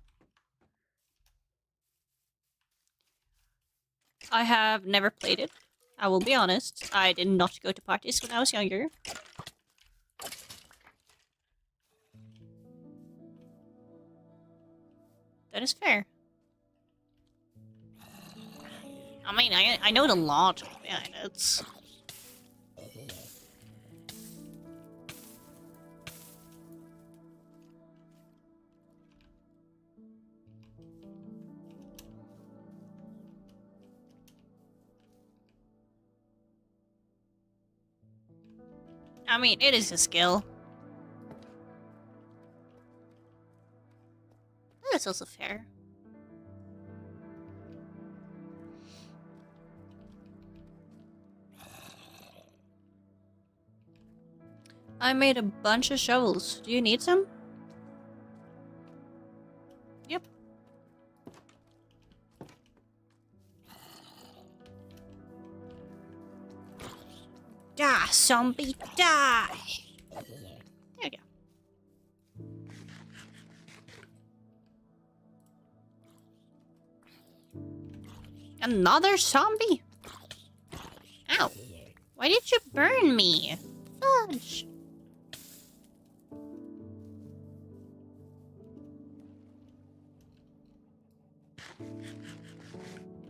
I have never played it. I will be honest. I did not go to parties when I was younger. That is fair. I mean, I know the logic behind it. I mean, it is a skill. That's also fair. I made a bunch of shovels. Do you need some? Yep. Die, zombie, die! There we go. Another zombie? Ow. Why did you burn me? Fudge.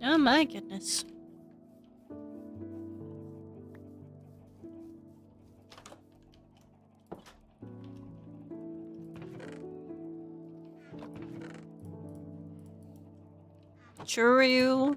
Oh my goodness. True.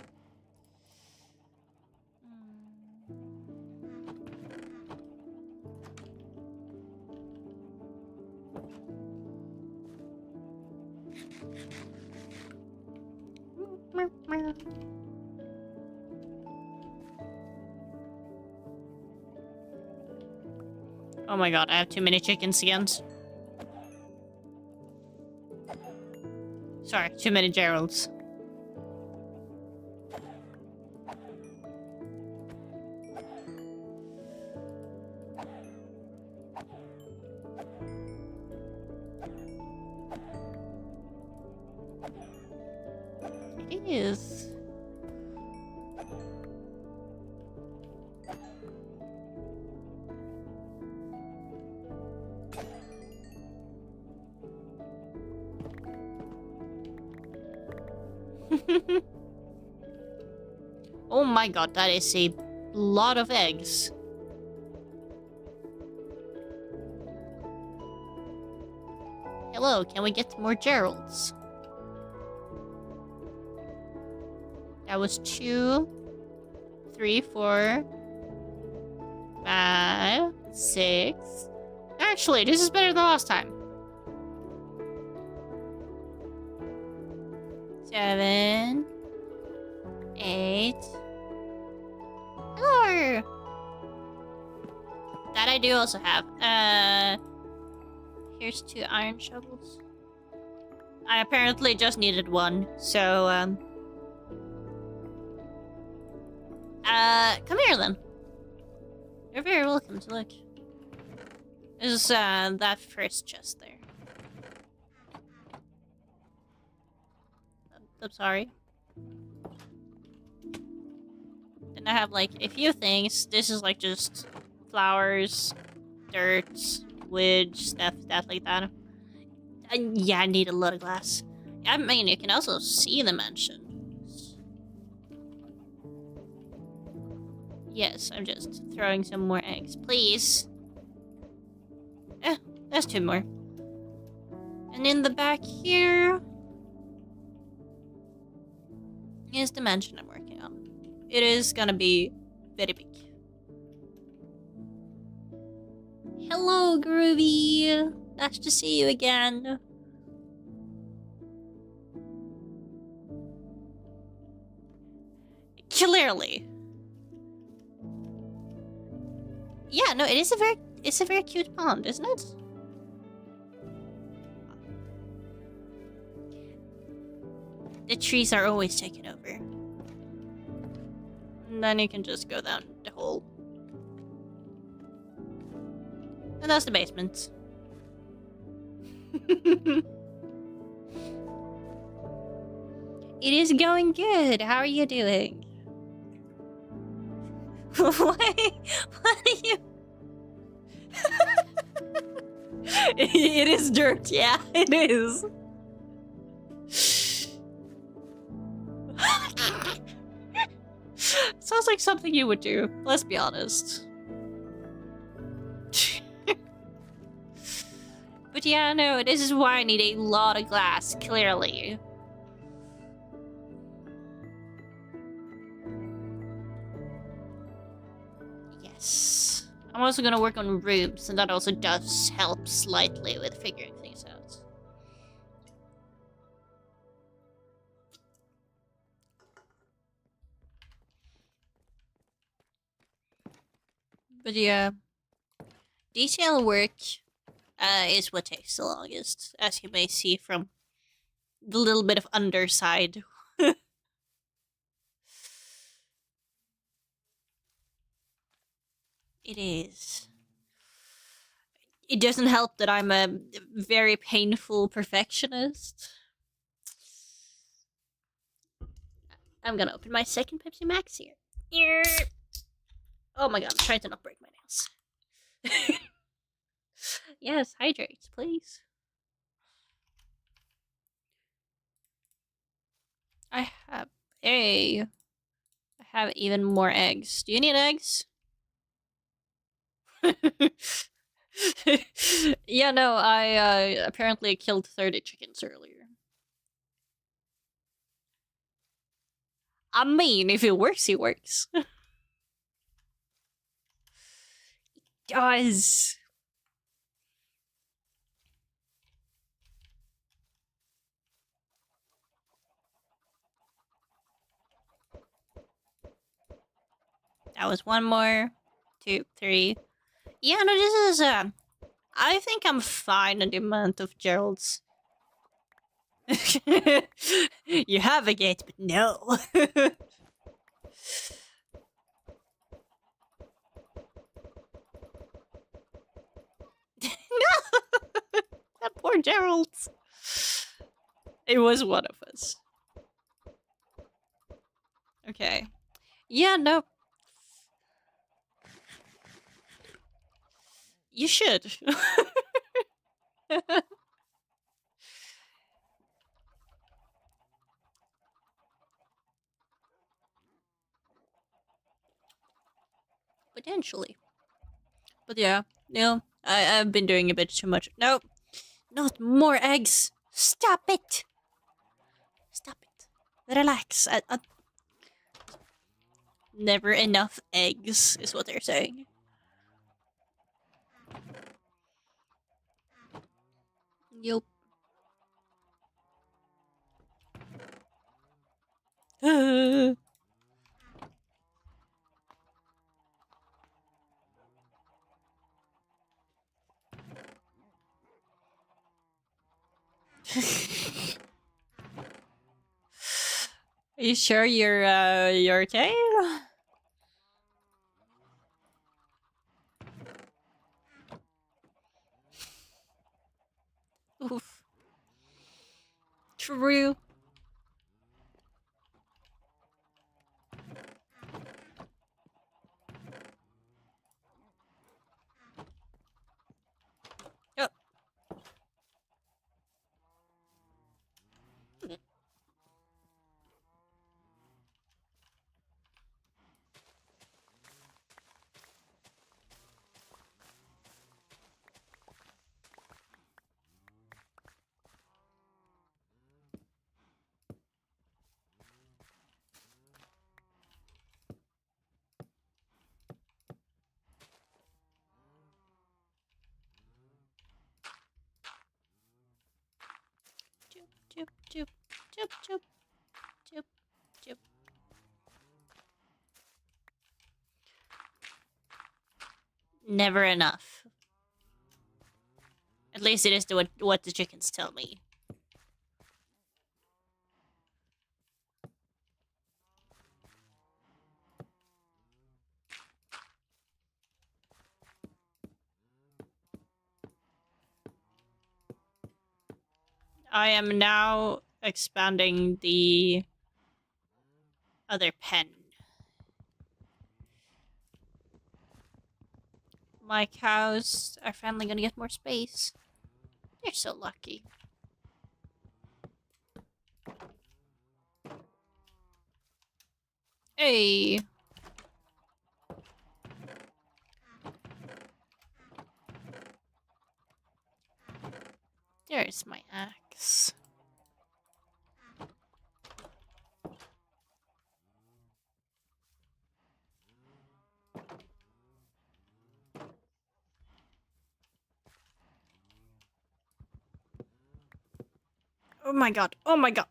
Oh my god, I have too many chickens again. Sorry, too many Geralds. It is. Oh my god, that is a lot of eggs. Hello, can we get more Geralds? That was 2, 3, 4, 5, 6. Actually, this is better than last time. 7, 8. Hello! That I do also have. Here's 2 iron shovels. I apparently just needed 1, so, come here then. You're very welcome to look. There's, that first chest there. I'm sorry. Then I have, like, a few things. This is, like, just flowers, dirt, wood, stuff like that. Yeah, I need a lot of glass. I mean, you can also see the mansion. Yes, I'm just throwing some more eggs, please. There's 2 more. And in the back here is the mansion I'm working on. It is gonna be very big. Hello, Groovy! Nice to see you again. Clearly. Yeah, no, it's a very cute pond, isn't it? The trees are always taken over. And then you can just go down the hole. And that's the basement. It is going good. How are you doing? What are you? It is dirt, yeah, it is. Sounds like something you would do, let's be honest. But yeah, no, this is why I need a lot of glass, clearly. Yes. I'm also gonna work on rooms, and that also does help slightly with figuring things out. But yeah, detail work is what takes the longest, as you may see from the little bit of underside. It is. It doesn't help that I'm a very painful perfectionist. I'm gonna open my second Pepsi Max here. Oh my god, I'm trying to not break my nails. Yes, hydrate, please. I have even more eggs. Do you need eggs? Yeah, no, I apparently killed 30 chickens earlier. I mean, if it works, it works. It does. That was one more. 2, 3. Yeah, no, this is, I think I'm fine on the amount of Geralds. You have a gate, but no. No! That poor Gerald. It was one of us. Okay. Yeah, no. You should. Potentially. But yeah, no, I've been doing a bit too much. No, not more eggs. Stop it. Stop it. Relax. Never enough eggs is what they're saying. Yup. Are you sure you're okay? Oof. True. Yep. Choop, choop, choop, choop, choop, choop. Never enough. At least it is what the chickens tell me. I am now expanding the other pen. My cows are finally gonna get more space. They're so lucky. Hey! There's my axe. Oh my god, oh my god.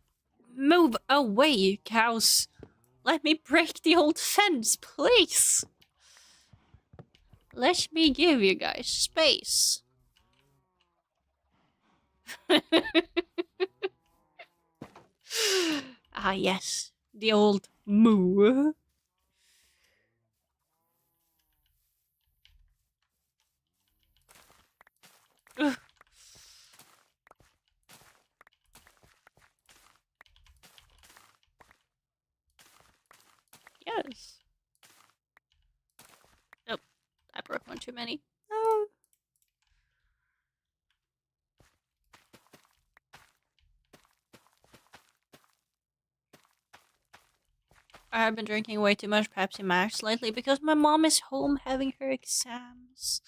Move away, cows. Let me break the old fence, please. Let me give you guys space. Ah, yes. The old moo. Ugh. Yes. Oh, I broke one too many. Oh. I've been drinking way too much Pepsi Max lately because my mom is home having her exams.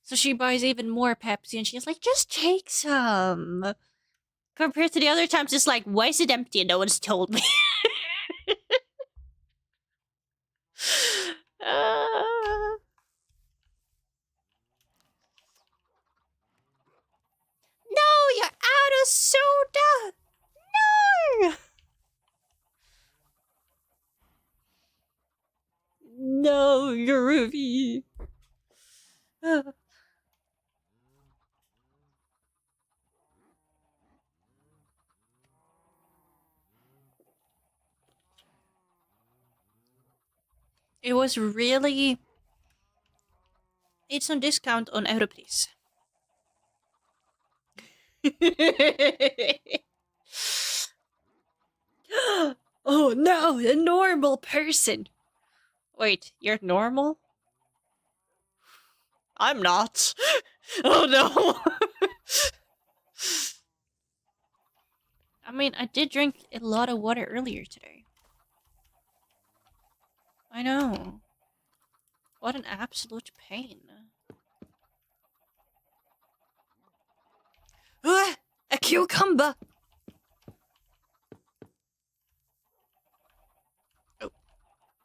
So she buys even more Pepsi and she's like, just take some. Compared to the other times, it's like, why is it empty and no one's told me? uh... No, you're out of soda! No! No, you're Ruby. It was really... It's on discount on R.E.P.O. Oh no, a normal person. Wait, you're normal? I'm not. Oh no. I mean, I did drink a lot of water earlier today. I know. What an absolute pain. Ah, a cucumber! Oh,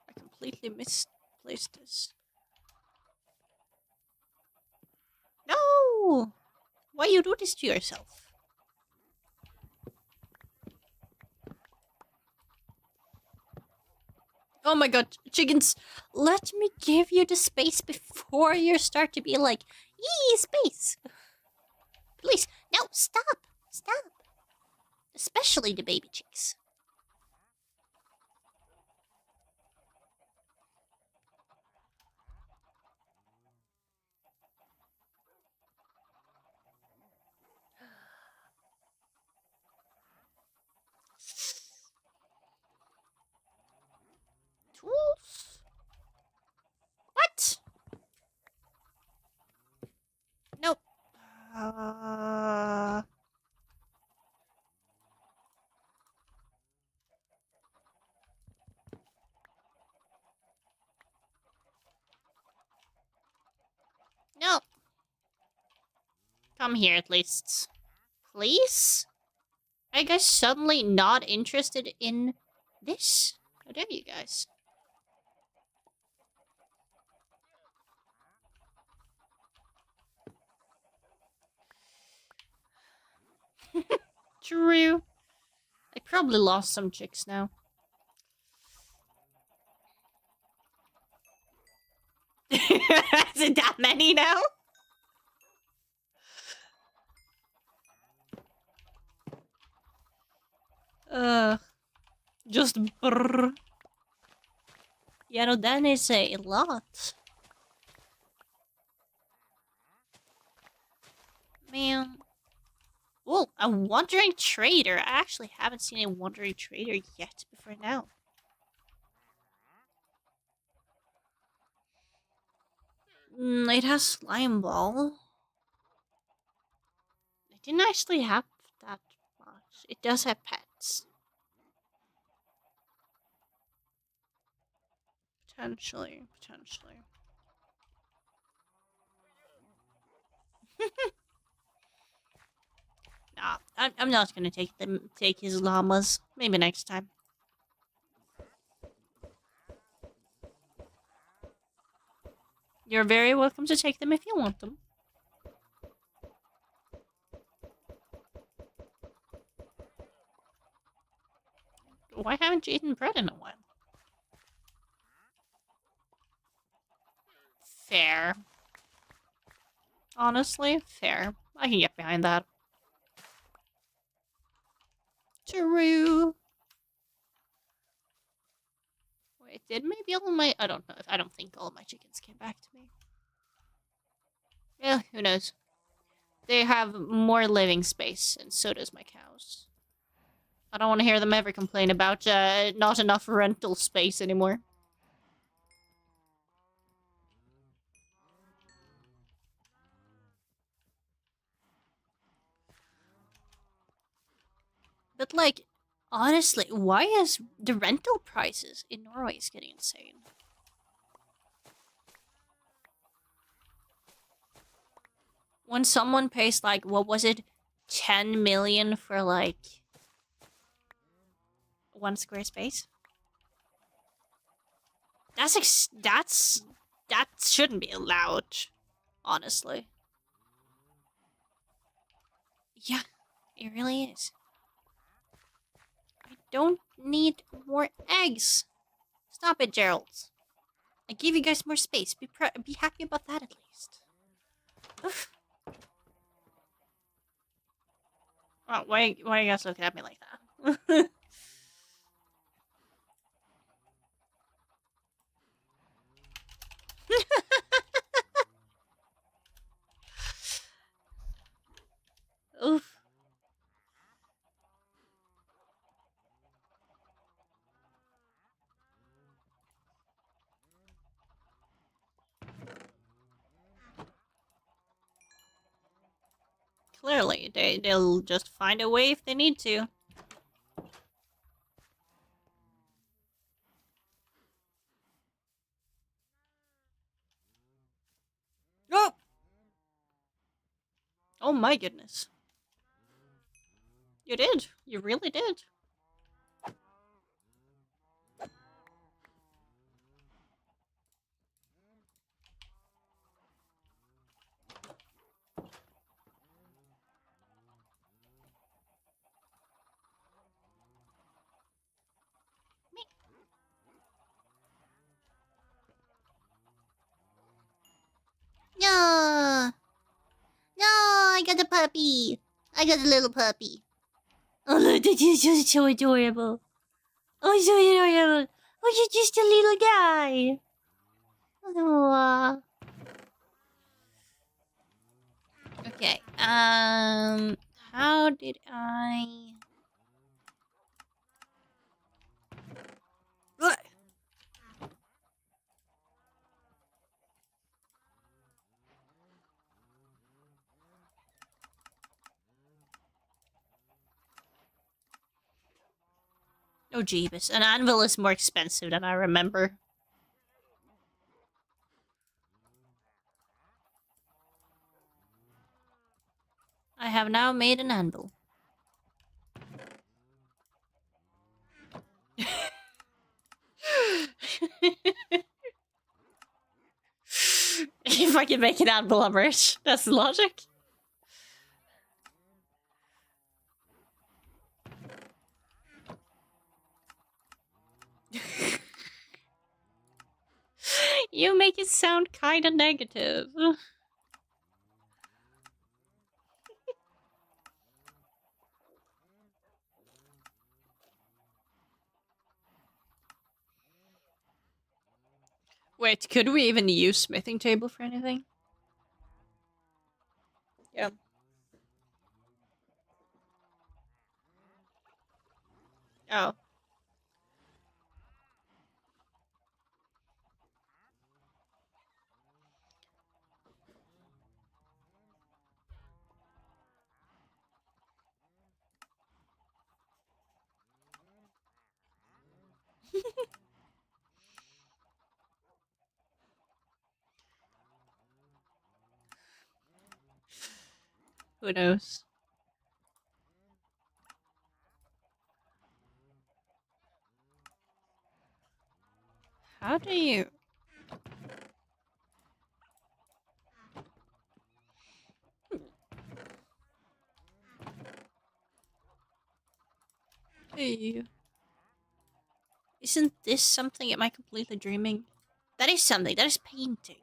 I completely misplaced this. No! Why you do this to yourself? Oh my god, chickens, let me give you the space before you start to be like, yee, space! Please, no, stop! Stop! Especially the baby chicks. Tools? What? Nope. No. Come here at least. Please? Are you guys suddenly not interested in this? How dare you guys? True. I probably lost some chicks now. Is it that many now? Just brrr. Yeah, no, that is a lot. Man. Oh, a wandering trader. I actually haven't seen a wandering trader yet before now. It has slime ball. It didn't actually have that much. It does have pets. Potentially. Nah, I'm not gonna take his llamas. Maybe next time. You're very welcome to take them if you want them. Why haven't you eaten bread in a while? Fair. Honestly, fair. I can get behind that. True. Wait, did maybe all my... I don't know. I don't think all my chickens came back to me. Yeah, who knows. They have more living space, and so does my cows. I don't want to hear them ever complain about not enough rental space anymore. But, like, honestly, why is the rental prices in Norway is getting insane? When someone pays, like, what was it? 10 million for, like, 1 square space? That shouldn't be allowed, honestly. Yeah, it really is. I don't need more eggs. Stop it, Gerald. I gave you guys more space. Be happy about that at least. Oof. Oh, why are you guys looking at me like that? Oof. Clearly, they'll just find a way if they need to. Oh! Oh my goodness. You did. You really did. No! No, I got a puppy. I got a little puppy. Oh, look, that is just so adorable. Oh, so adorable. Oh, you're just a little guy. Oh. Okay, how did I... Ugh. Oh, jeebus. An anvil is more expensive than I remember. I have now made an anvil. If I can make an anvil, I'm rich. That's the logic. You make it sound kinda negative. Wait, could we even use smithing table for anything? Yeah. Oh. Who knows? How do you... Hey. Isn't this something? Am I completely dreaming? That is something. That is painting.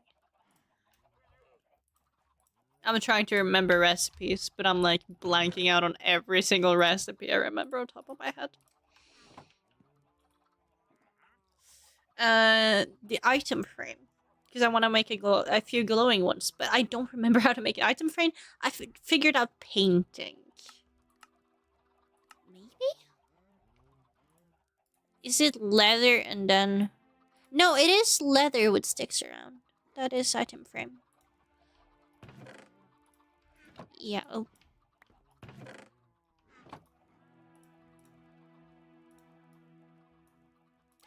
I'm trying to remember recipes, but I'm like blanking out on every single recipe I remember on top of my head. The item frame. Because I want to make a few glowing ones, but I don't remember how to make an item frame. I figured out painting. Maybe? Is it leather and then... No, it is leather with sticks around. That is item frame. Yeah, oh.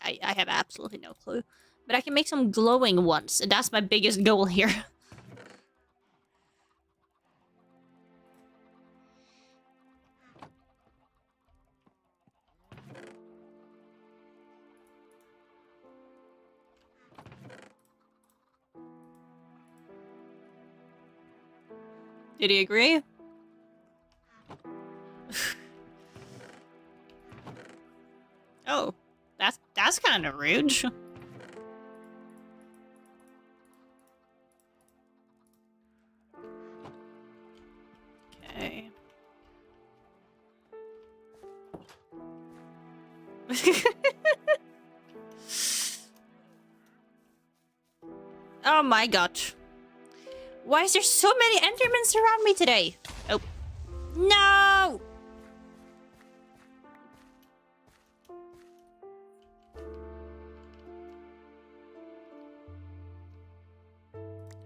I have absolutely no clue. But I can make some glowing ones, and that's my biggest goal here. Did he agree? Oh, that's kind of rude. Okay. Oh my god. Why is there so many Endermans around me today? Oh. No!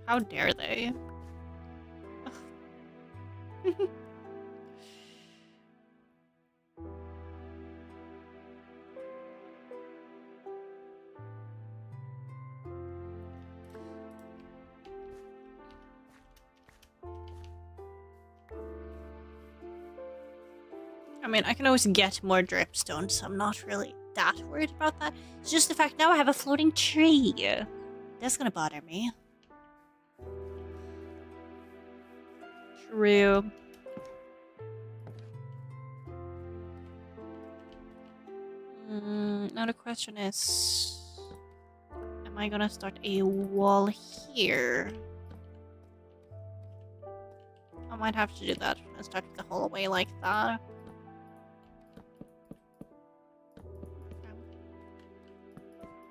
How dare they? I mean, I can always get more dripstones, so I'm not really that worried about that. It's just the fact now I have a floating tree. That's gonna bother me. True. Now the question is... Am I gonna start a wall here? I might have to do that and start the whole way like that.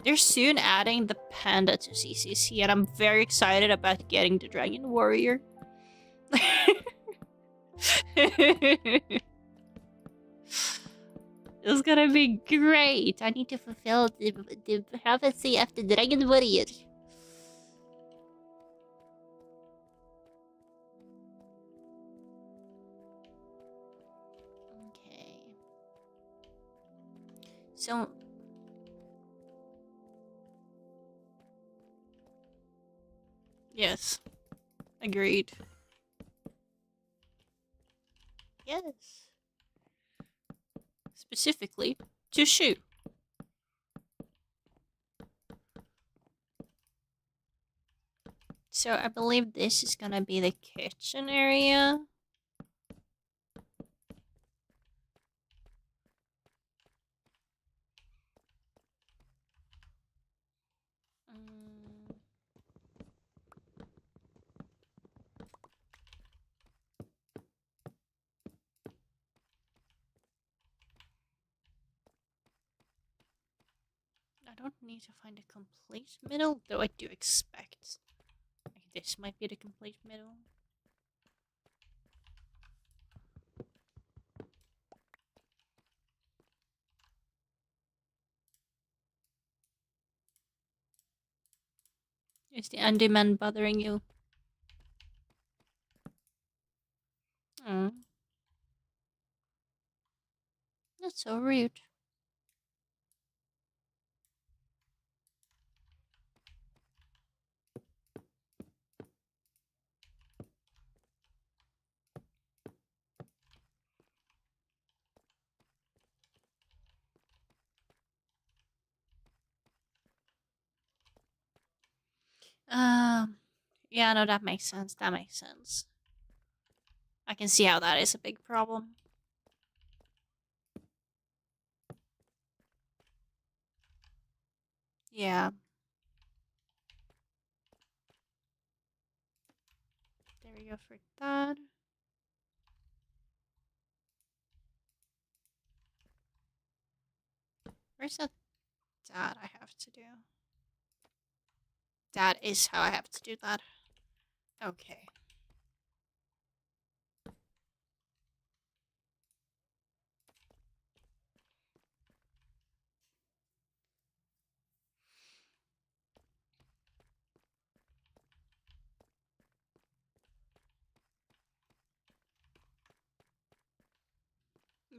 They're soon adding the panda to CCC, and I'm very excited about getting the dragon warrior. It's gonna be great. I need to fulfill the prophecy of the dragon warrior. Okay. So... Yes. Agreed. Yes. Specifically, to shoot. So I believe this is gonna be the kitchen area. I don't need to find a complete middle, though I do expect like this might be the complete middle. Is the Enderman bothering you? Oh. That's so rude. Yeah, no, that makes sense. That makes sense. I can see how that is a big problem. Yeah. There we go for that. Where's that I have to do? That is how I have to do that. Okay.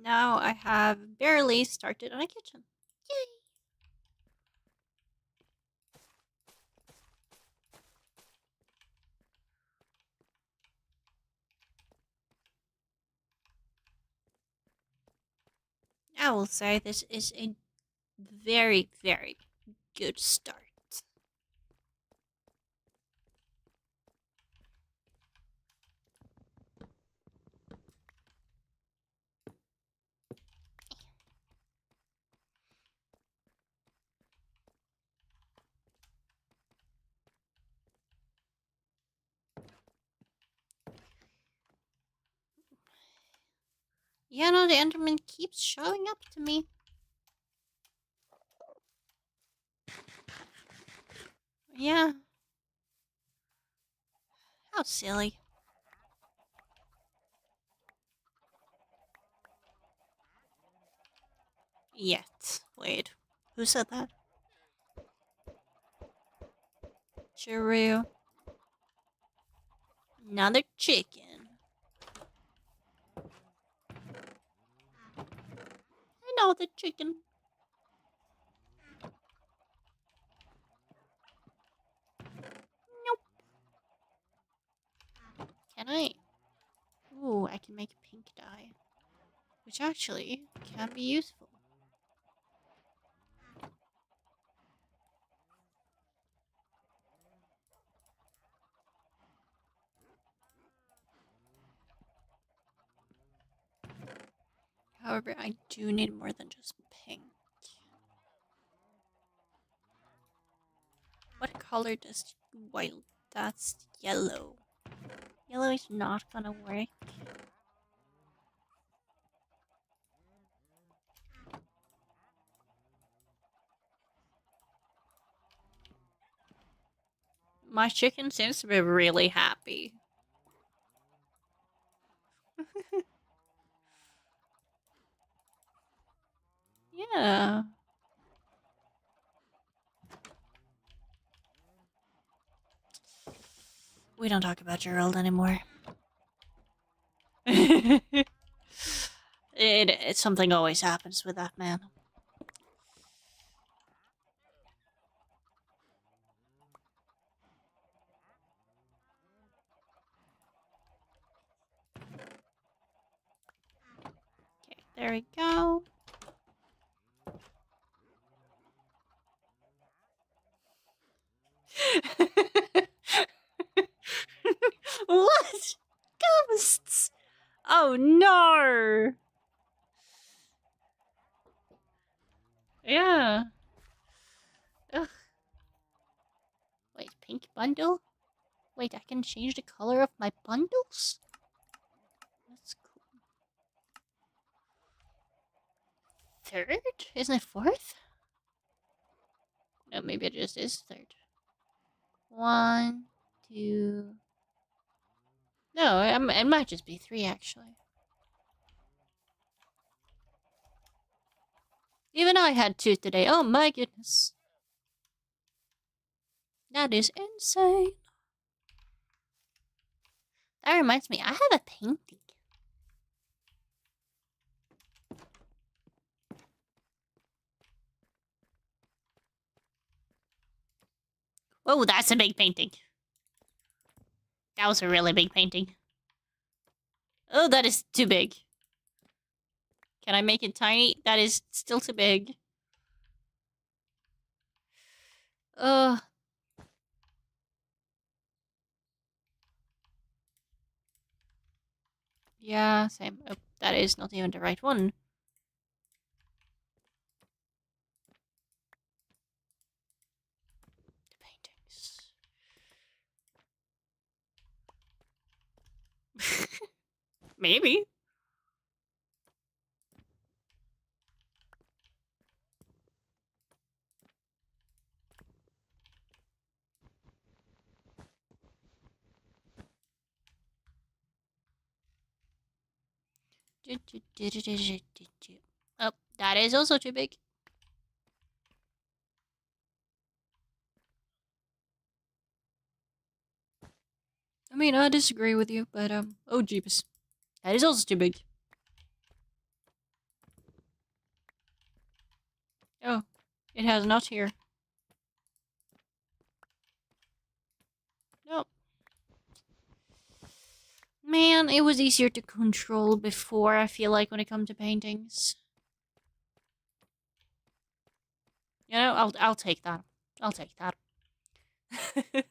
Now I have barely started on a kitchen. Yay! I will say this is a very, very good start. Yeah, no, the Enderman keeps showing up to me. Yeah. How silly. Yet. Wait. Who said that? True. Another chicken. Another chicken. Nope. Can I? Ooh, I can make pink dye. Which actually can be useful. However, I do need more than just pink. What color does white? That's yellow. Yellow is not gonna work. My chicken seems to be really happy. Yeah. We don't talk about Gerald anymore. Something always happens with that man. Okay, there we go. What? Ghosts! Oh no! Yeah. Ugh. Wait, pink bundle? Wait, I can change the color of my bundles? That's cool. Third? Isn't it fourth? No, maybe it just is third. 1, 2. No, it might just be 3 actually. Even I had 2 today. Oh my goodness. That is insane. That reminds me, I have a painting. Oh, that's a big painting. That was a really big painting. Oh, that is too big. Can I make it tiny? That is still too big. Ugh. Yeah, same. Oh, that is not even the right one. The paintings. Maybe. Oh, that is also too big. I mean, I disagree with you, but oh jeepus, that is also too big. Oh, it has not here. Nope. Man, it was easier to control before, I feel like, when it comes to paintings. You know, I'll take that. I'll take that. Hmm.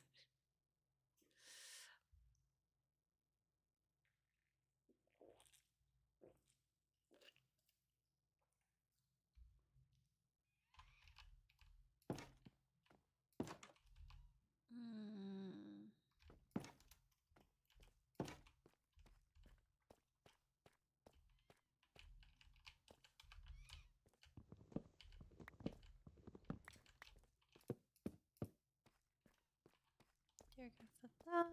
There you go for that.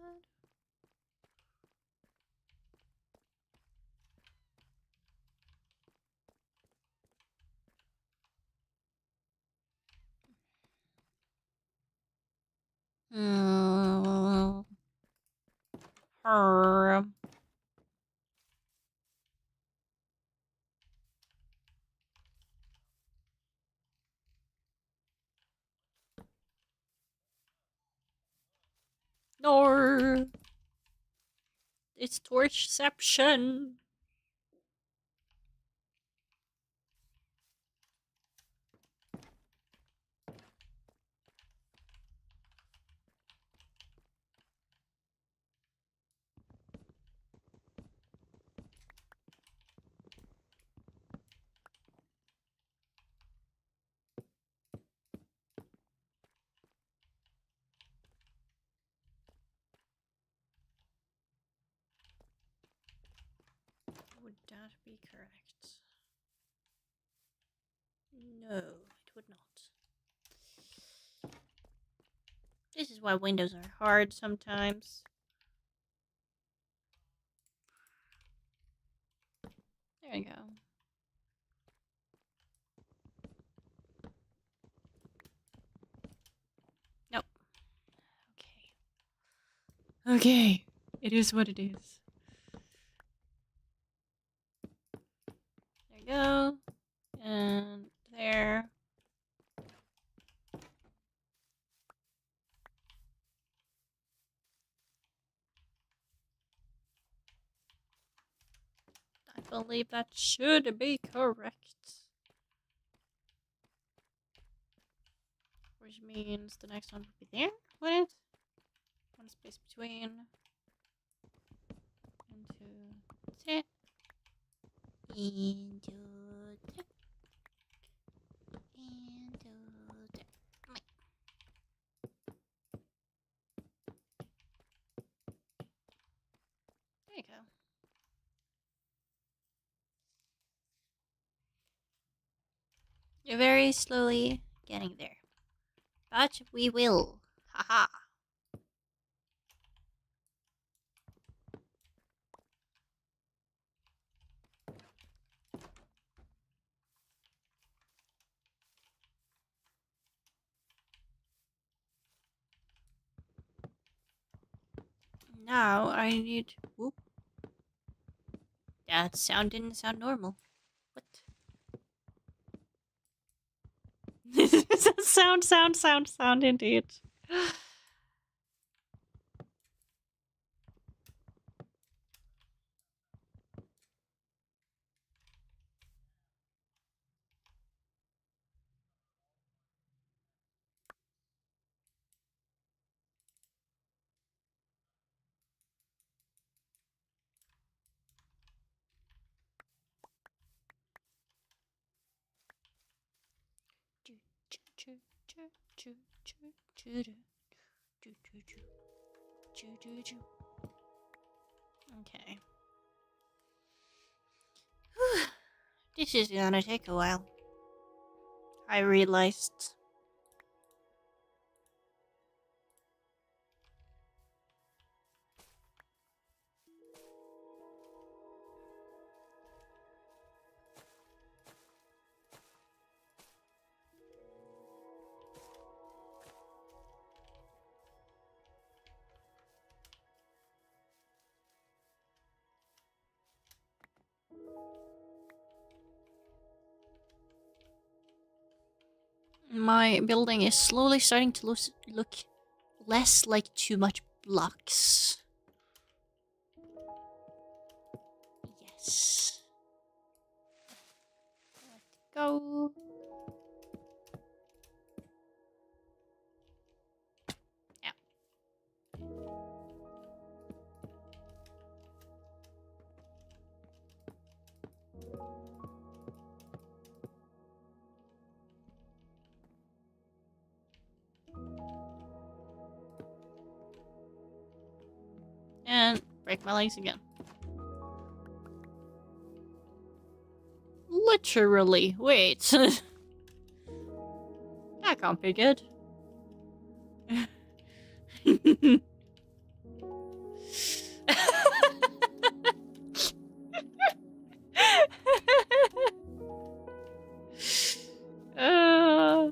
Her. Nor. It's torchception. Would that be correct? No, it would not. This is why windows are hard sometimes. There you go. Nope. Okay. Okay. It is what it is. There you go. And there. I believe that should be correct. Which means the next one would be there, would it? One space between. Into tip. Into tip. Into tip. There you go. You're very slowly getting there. But we will. Haha. Now I need. Whoop. That sound didn't sound normal. What? sound indeed. Okay. This is gonna take a while. I realized. My building is slowly starting to look less like too much blocks. Yes. Let's go. Yeah. And break my legs again. Literally. Wait. That can't be good. uh...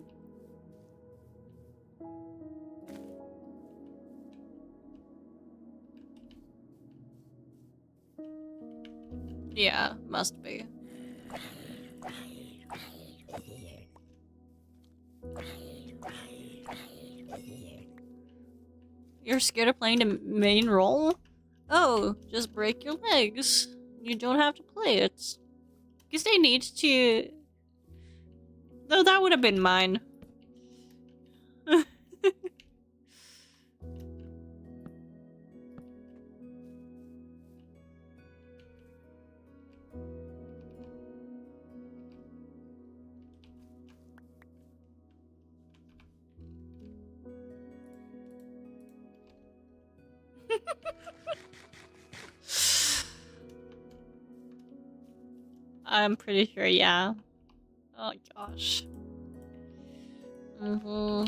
Yeah, must be. You're scared of playing the main role? Oh, just break your legs. You don't have to play it. Because they need to... Though that would have been mine. I'm pretty sure, yeah. Oh gosh. Mm-hmm.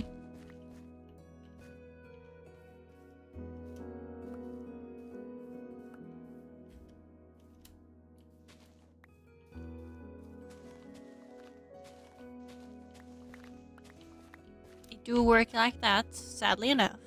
It do work like that, sadly enough.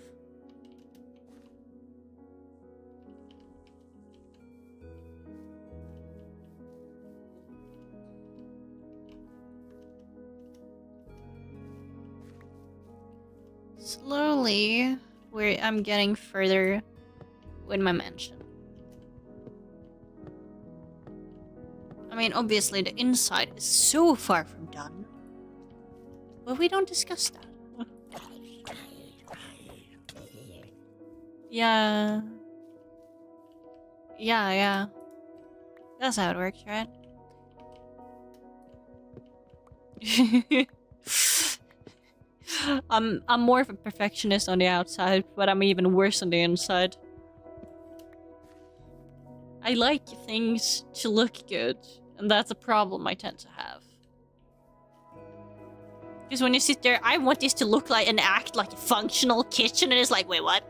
Slowly, I'm getting further with my mansion. I mean, obviously the inside is so far from done. But we don't discuss that. Yeah. Yeah. That's how it works, right? I'm more of a perfectionist on the outside, but I'm even worse on the inside. I like things to look good, and that's a problem I tend to have. Because when you sit there, I want this to look like and act like a functional kitchen, and it's like, wait, what?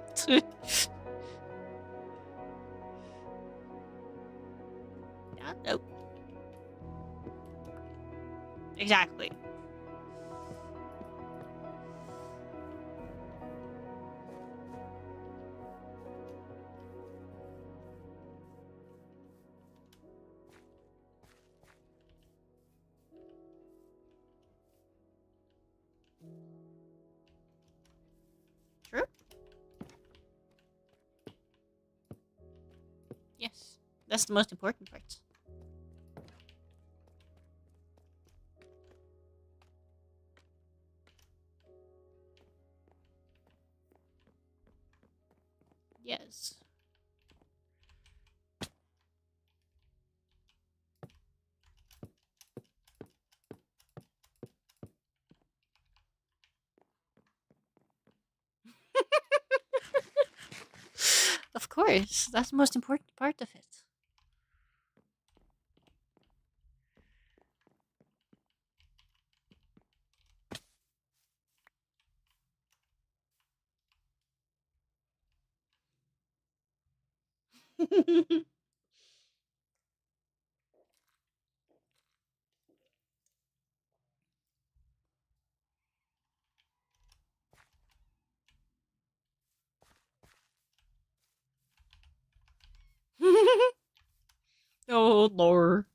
No. Exactly. True? Yes. That's the most important part. Yes. Of course. That's the most important part of it. Oh, Lord.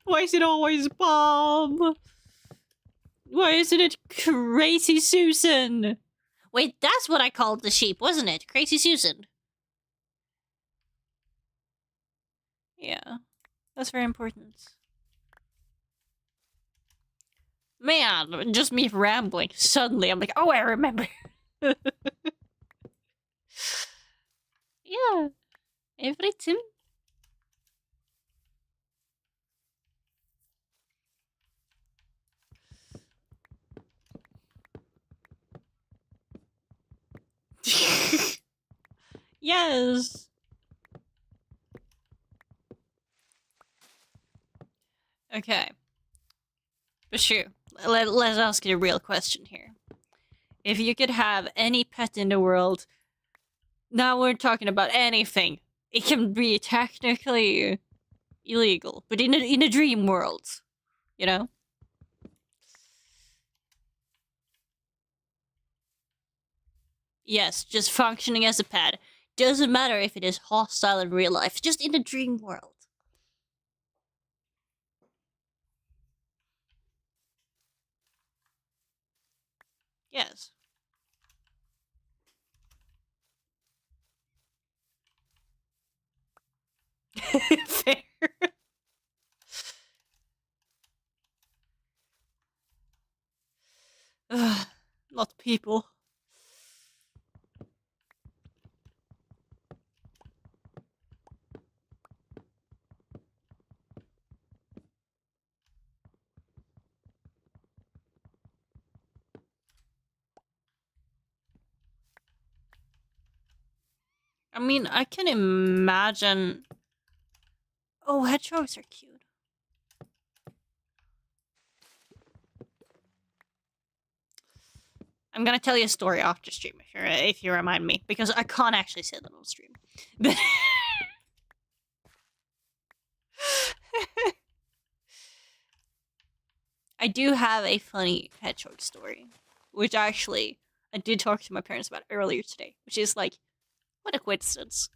Why is it always Bob? Why isn't it Crazy Susan? Wait, that's what I called the sheep, wasn't it? Crazy Susan. Yeah, that's very important. Man, just me rambling. Suddenly, I'm like, oh, I remember. Yeah, everything. Yes. Okay. But sure, let's ask you a real question here. If you could have any pet in the world, now we're talking about anything. It can be technically illegal, but in a dream world, you know? Yes, just functioning as a pet. Doesn't matter if it is hostile in real life, just in a dream world. Yes. Fair. Not people. I mean, I can imagine. Oh, hedgehogs are cute. I'm gonna tell you a story off the stream if you remind me, because I can't actually say that on stream. I do have a funny hedgehog story, which actually I did talk to my parents about earlier today, which is like, what a coincidence.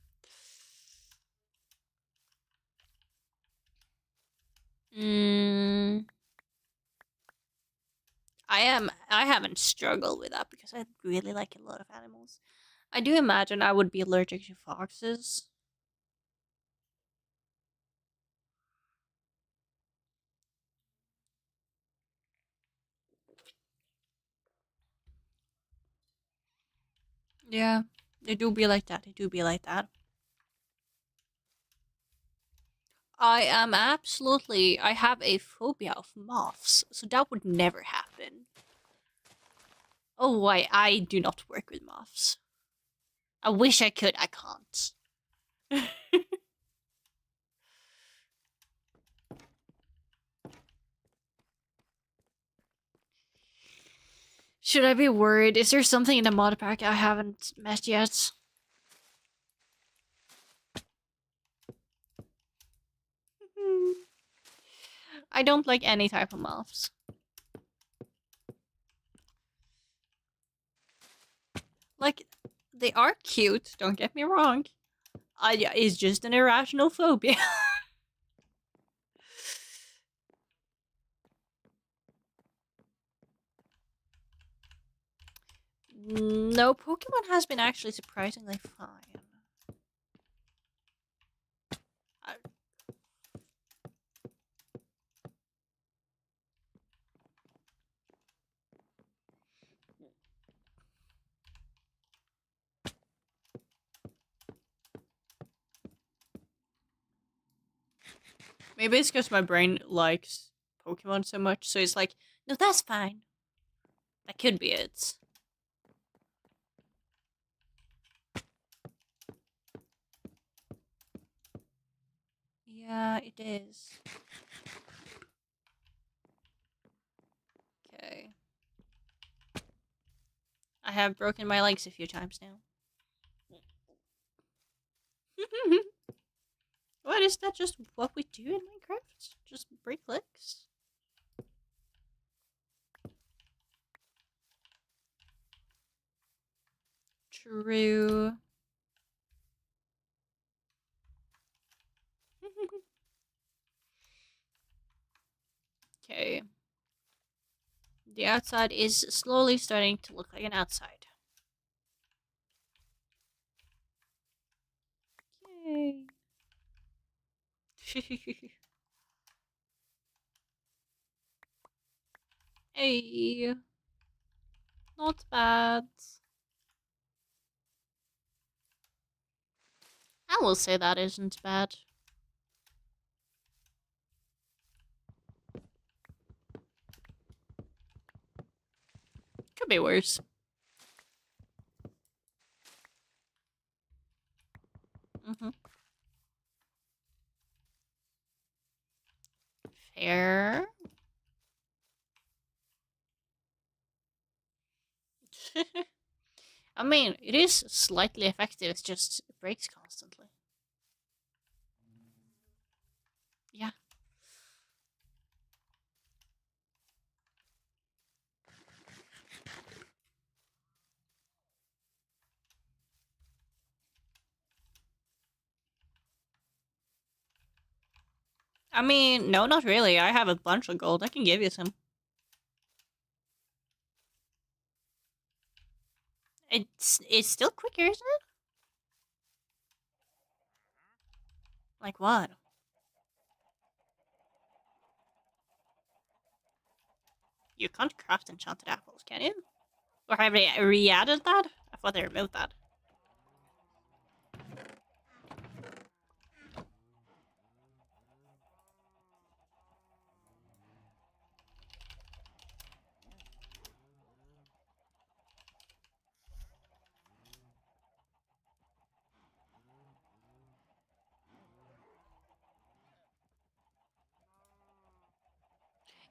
Mm, I haven't struggled with that because I really like a lot of animals. I do imagine I would be allergic to foxes. Yeah, they do be like that. They do be like that. I am absolutely. I have a phobia of moths, so that would never happen. Oh, I do not work with moths. I wish I could. I can't. Should I be worried? Is there something in the mod pack I haven't met yet? I don't like any type of moths. Like, they are cute, don't get me wrong. It's just an irrational phobia. No, Pokemon has been actually surprisingly fine. I, maybe it's because my brain likes Pokemon so much, so it's like, no, that's fine. That could be it. Yeah, it is. Okay. I have broken my legs a few times now. What, is that just what we do in Minecraft? Just break clicks? True. Okay. The outside is slowly starting to look like an outside. Yay. Hey. Not bad. I will say that isn't bad. Could be worse. Fair. I mean, it is slightly effective, it's just it breaks constantly. Yeah. I mean, no, not really. I have a bunch of gold. I can give you some. It's still quicker, isn't it? Like what? You can't craft enchanted apples, can you? Or have they re-added that? I thought they removed that.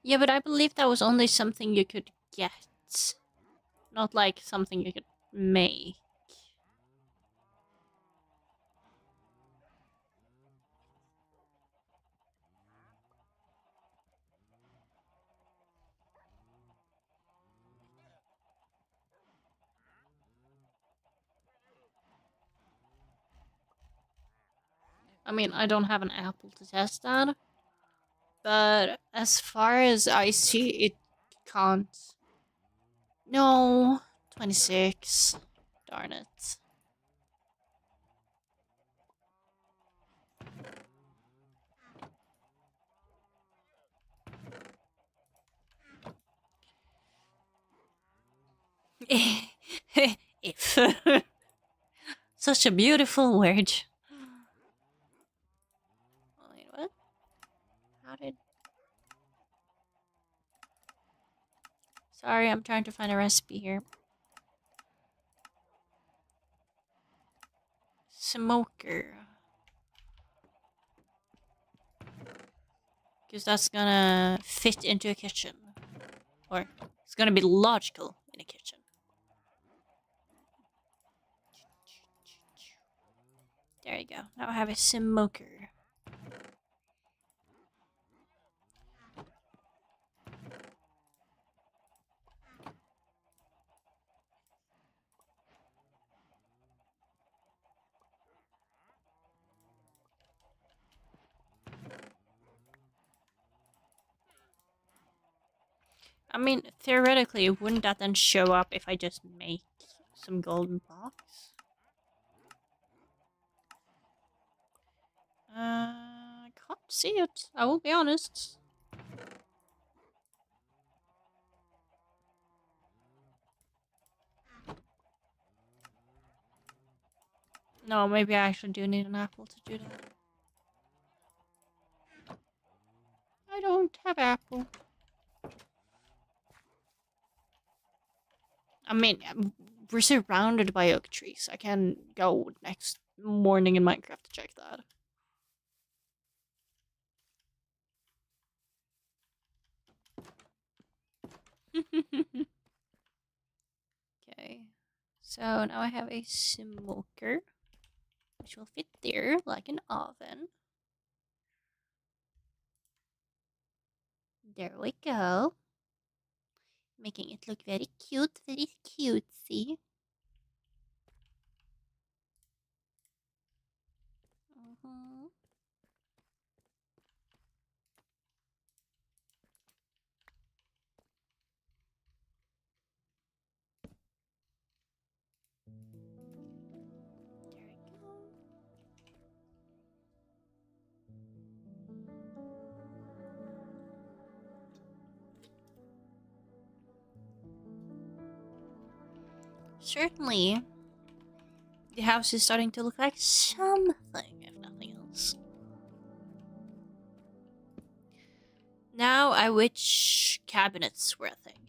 Yeah, but I believe that was only something you could get. Not like something you could make. I mean, I don't have an apple to test that. But as far as I see, it can't. No, 26. Darn it. If. Such a beautiful word. Wait, what? How did... Sorry, I'm trying to find a recipe here. Smoker. Because that's gonna fit into a kitchen. Or it's gonna be logical in a kitchen. There you go. Now I have a smoker. I mean, theoretically, wouldn't that then show up if I just make some golden blocks? I can't see it. I will be honest. No, maybe I actually do need an apple to do that. I don't have apple. I mean, we're surrounded by oak trees. I can go next morning in Minecraft to check that. Okay. So now I have a smoker, which which will fit there like an oven. There we go. Making it look very cute, very cutesy. Mm-hmm. There we go. Certainly, the house is starting to look like something, if nothing else. Now I wish cabinets were a thing.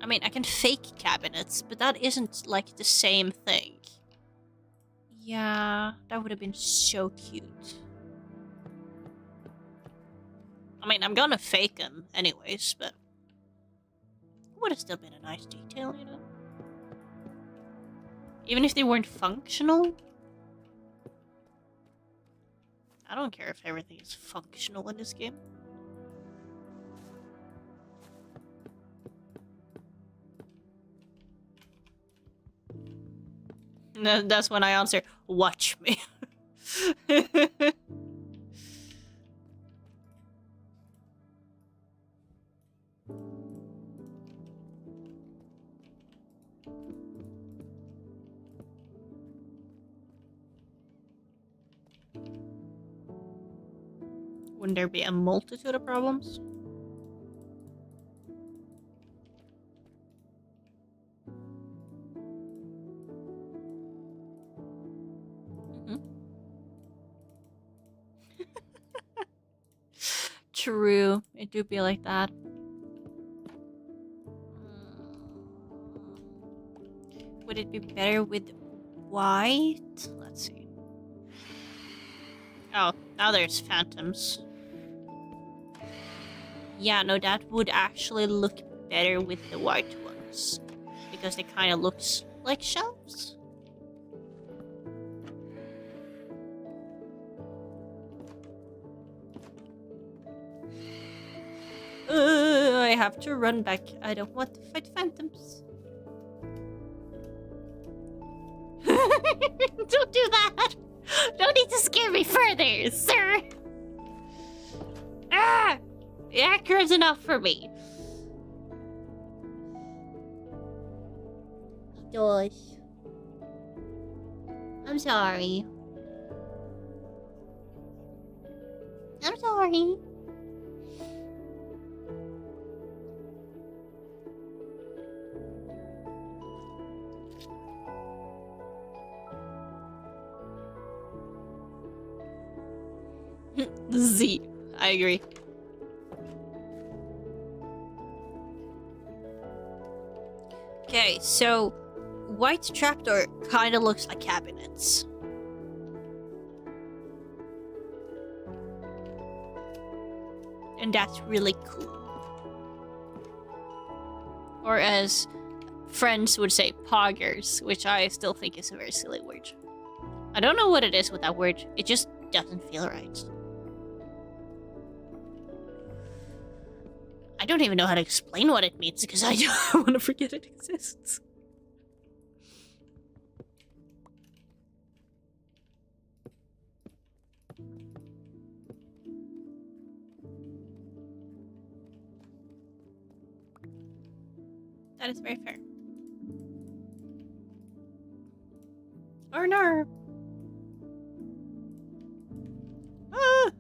I mean, I can fake cabinets, but that isn't like the same thing. Yeah, that would have been so cute. I mean, I'm gonna fake them anyways, but it would have still been a nice detail, you know? Even if they weren't functional. I don't care if everything is functional in this game. And that's when I answer, watch me. Wouldn't there be a multitude of problems? Mm-hmm. True, it do be like that. Would it be better with white? Let's see. Oh, now there's phantoms. Yeah, no, that would actually look better with the white ones. Because they kind of looks like shelves. I have to run back. I don't want to fight phantoms. Don't do that! Don't need to scare me further, sir! Ah! Accurate's enough for me. Gosh. I'm sorry. I'm sorry. Z. I agree. Okay, so white trapdoor kind of looks like cabinets. And that's really cool. Or as friends would say, poggers, which I still think is a very silly word. I don't know what it is with that word, it just doesn't feel right. I don't even know how to explain what it means because I don't want to forget it exists. That is very fair. Or no. Ah!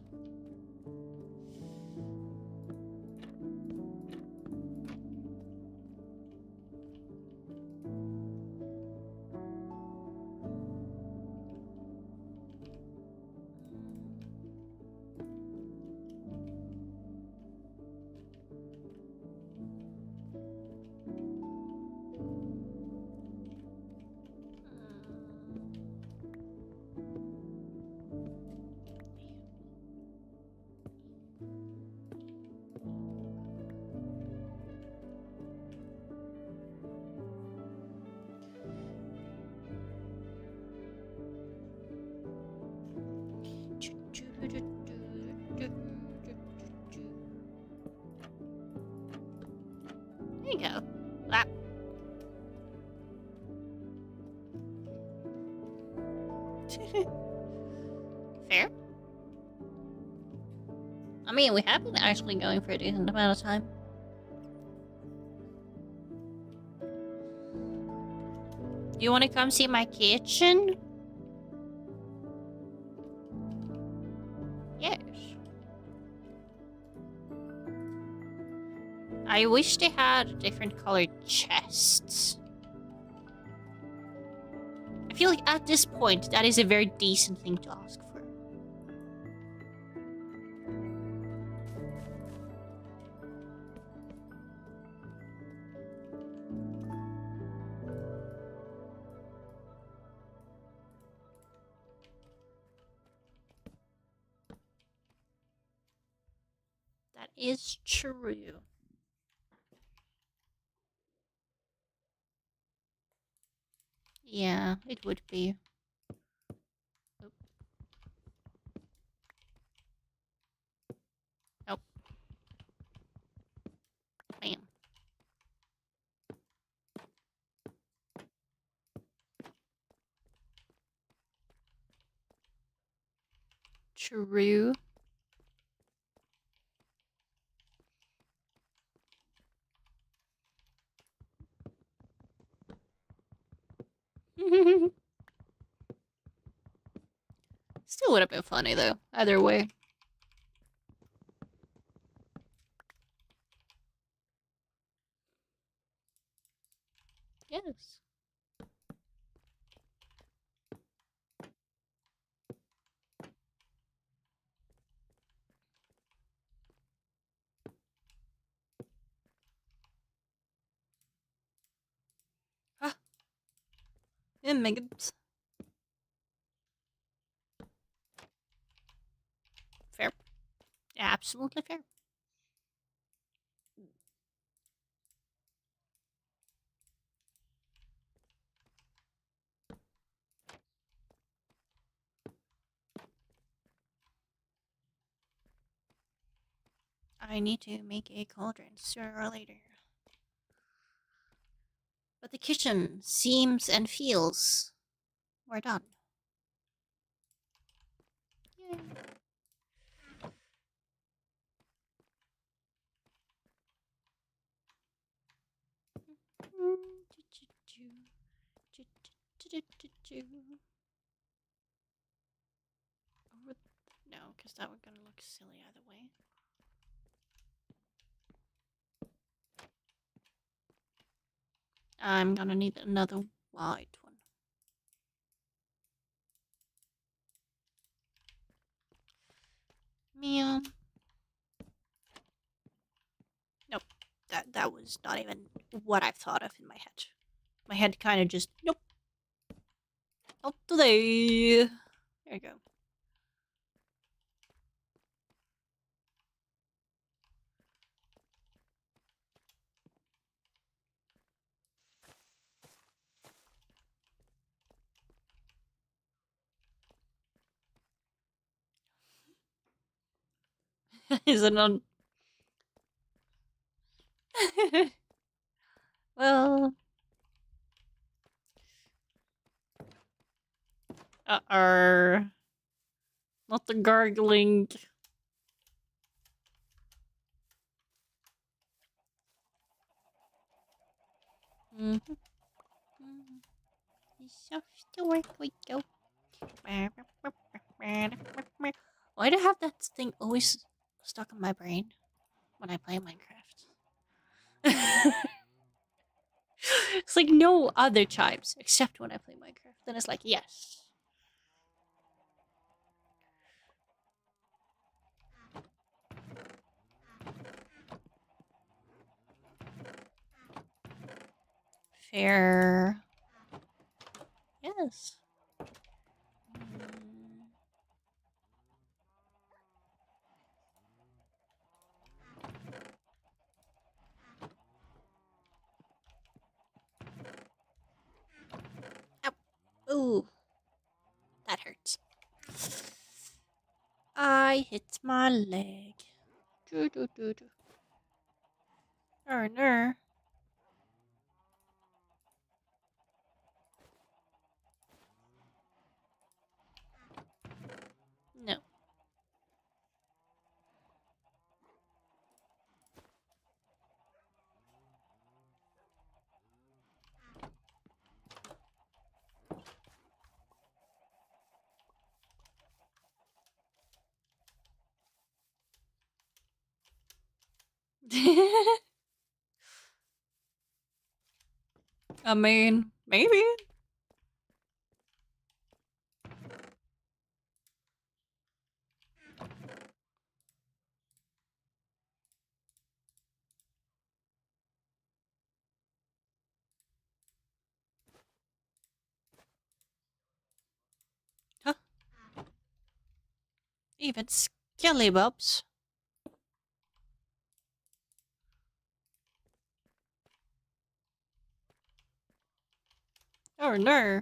There you go. That. Fair. I mean, we have been actually going for a decent amount of time. Do you want to come see my kitchen? Yes. I wish they had different colored chests. I feel like at this point, that is a very decent thing to ask for. That is true. Yeah, it would be. Oh. Nope. Bam. True. Still would have been funny though, either way. Yes. Ah, immigrants. Fair. Absolutely fair. I need to make a cauldron sooner or later. But the kitchen seems and feels we're done. Yay. No, because that would gonna look silly either way. I'm gonna need another white one. Meow. Nope. That was not even what I've thought of in my head. My head kind of just, nope. Not today. There you go. Is it on? Well. Not the gargling. Mm-hmm. Soft to work we go. Why do I have that thing always stuck in my brain when I play Minecraft? It's like no other chimes except when I play Minecraft. Then it's like, yes. Fair. Yes. Ow. Ooh. That hurts. I hit my leg. Oh no. I mean, maybe. Huh? Even Skellybubs. Oh no.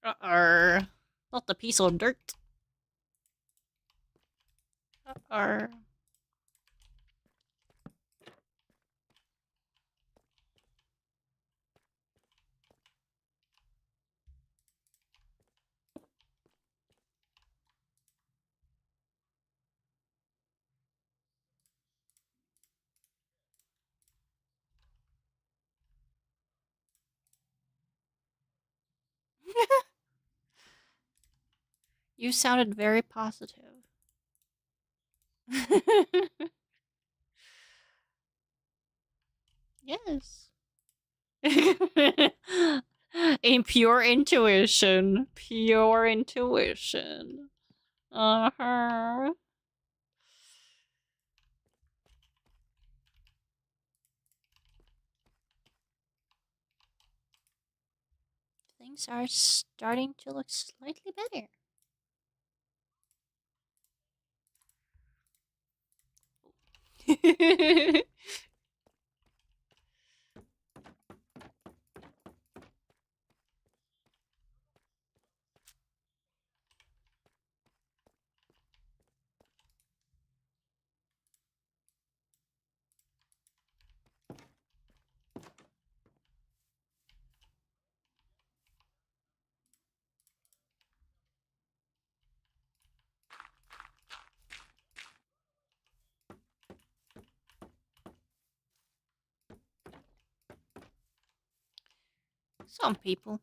Not the piece of dirt. Uh-oh. You sounded very positive. Yes. In pure intuition. Pure intuition. Uh-huh. Things are starting to look slightly better. Some people.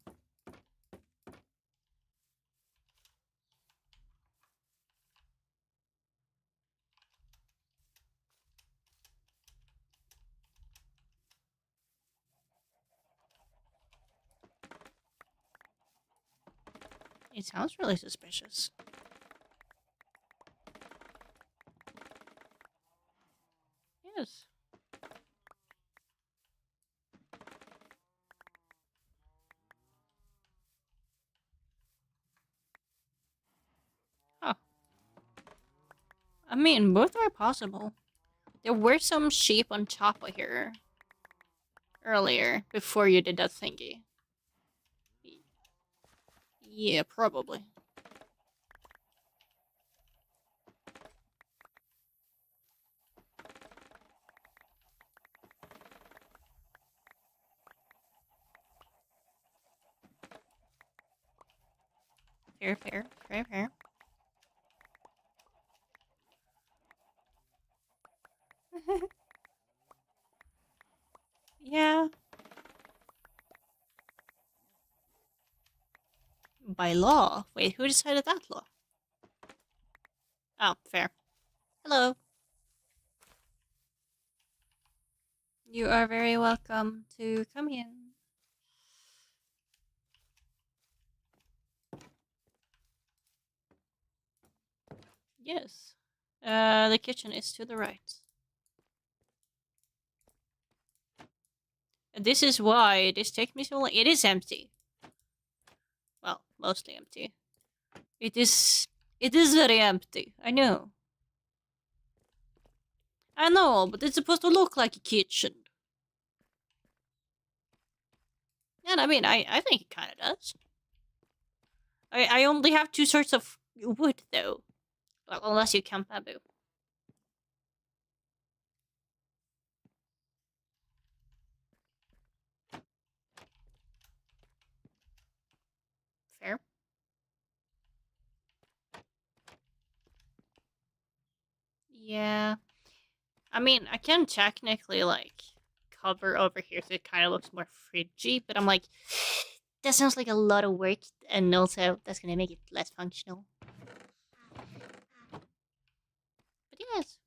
It sounds really suspicious. Yes. Huh. I mean, both are possible. There were some sheep on top of here earlier before you did that thingy. Yeah, probably. Fair, fair, fair, fair. Yeah. By law. Wait, who decided that law? Oh, fair. Hello. You are very welcome to come in. Yes. The kitchen is to the right. This is why this takes me so long. It is empty. Well, mostly empty. It is very empty. I know. I know, but it's supposed to look like a kitchen. And I mean, I think it kind of does. I only have two sorts of wood, though. Well, unless you count bamboo. Fair. Yeah. I mean, I can technically, like, cover over here so it kind of looks more fridgy, but I'm like, that sounds like a lot of work, and also that's gonna make it less functional. But yes.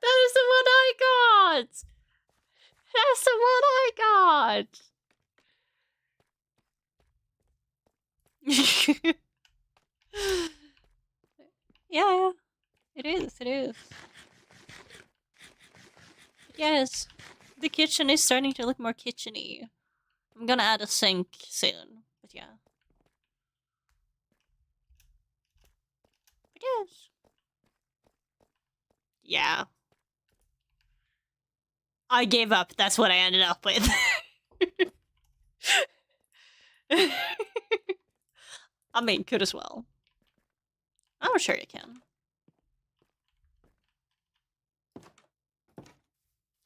That is the one I got! That's the one I got! Yeah, it is, it is. Yes, the kitchen is starting to look more kitchen-y. I'm gonna add a sink soon, but yeah. But yes. Yeah. I gave up, that's what I ended up with. I mean, could as well. I'm sure you can.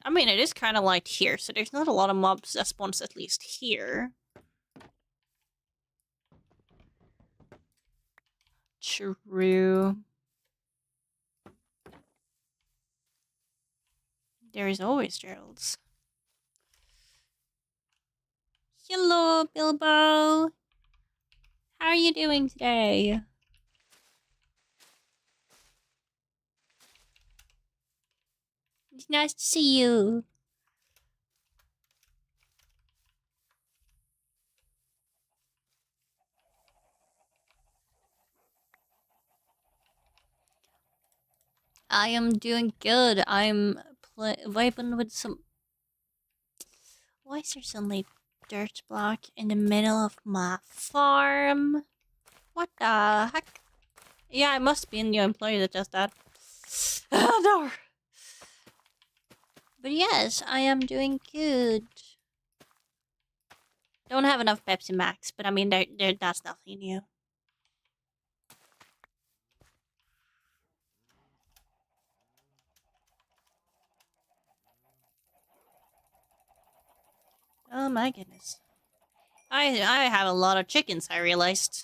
I mean, it is kind of light here, so there's not a lot of mobs that spawns at least here. True. There is always Gerald's. Hello, Bilbo. How are you doing today? It's nice to see you. I am doing good. I'm vibing with some... Why is there suddenly dirt block in the middle of my farm? What the heck? Yeah, it must be a new employee that does that. Oh, no. But yes, I am doing good. Don't have enough Pepsi Max, but I mean, that's nothing new. Oh my goodness. I have a lot of chickens, I realized.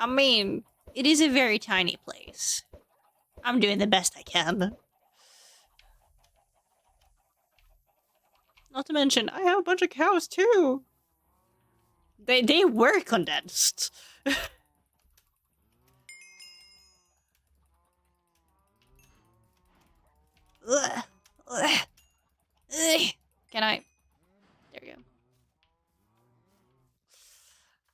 I mean, it is a very tiny place. I'm doing the best I can. Not to mention, I have a bunch of cows too. They were condensed. Ugh. Ugh. Ugh. Can I? There we go.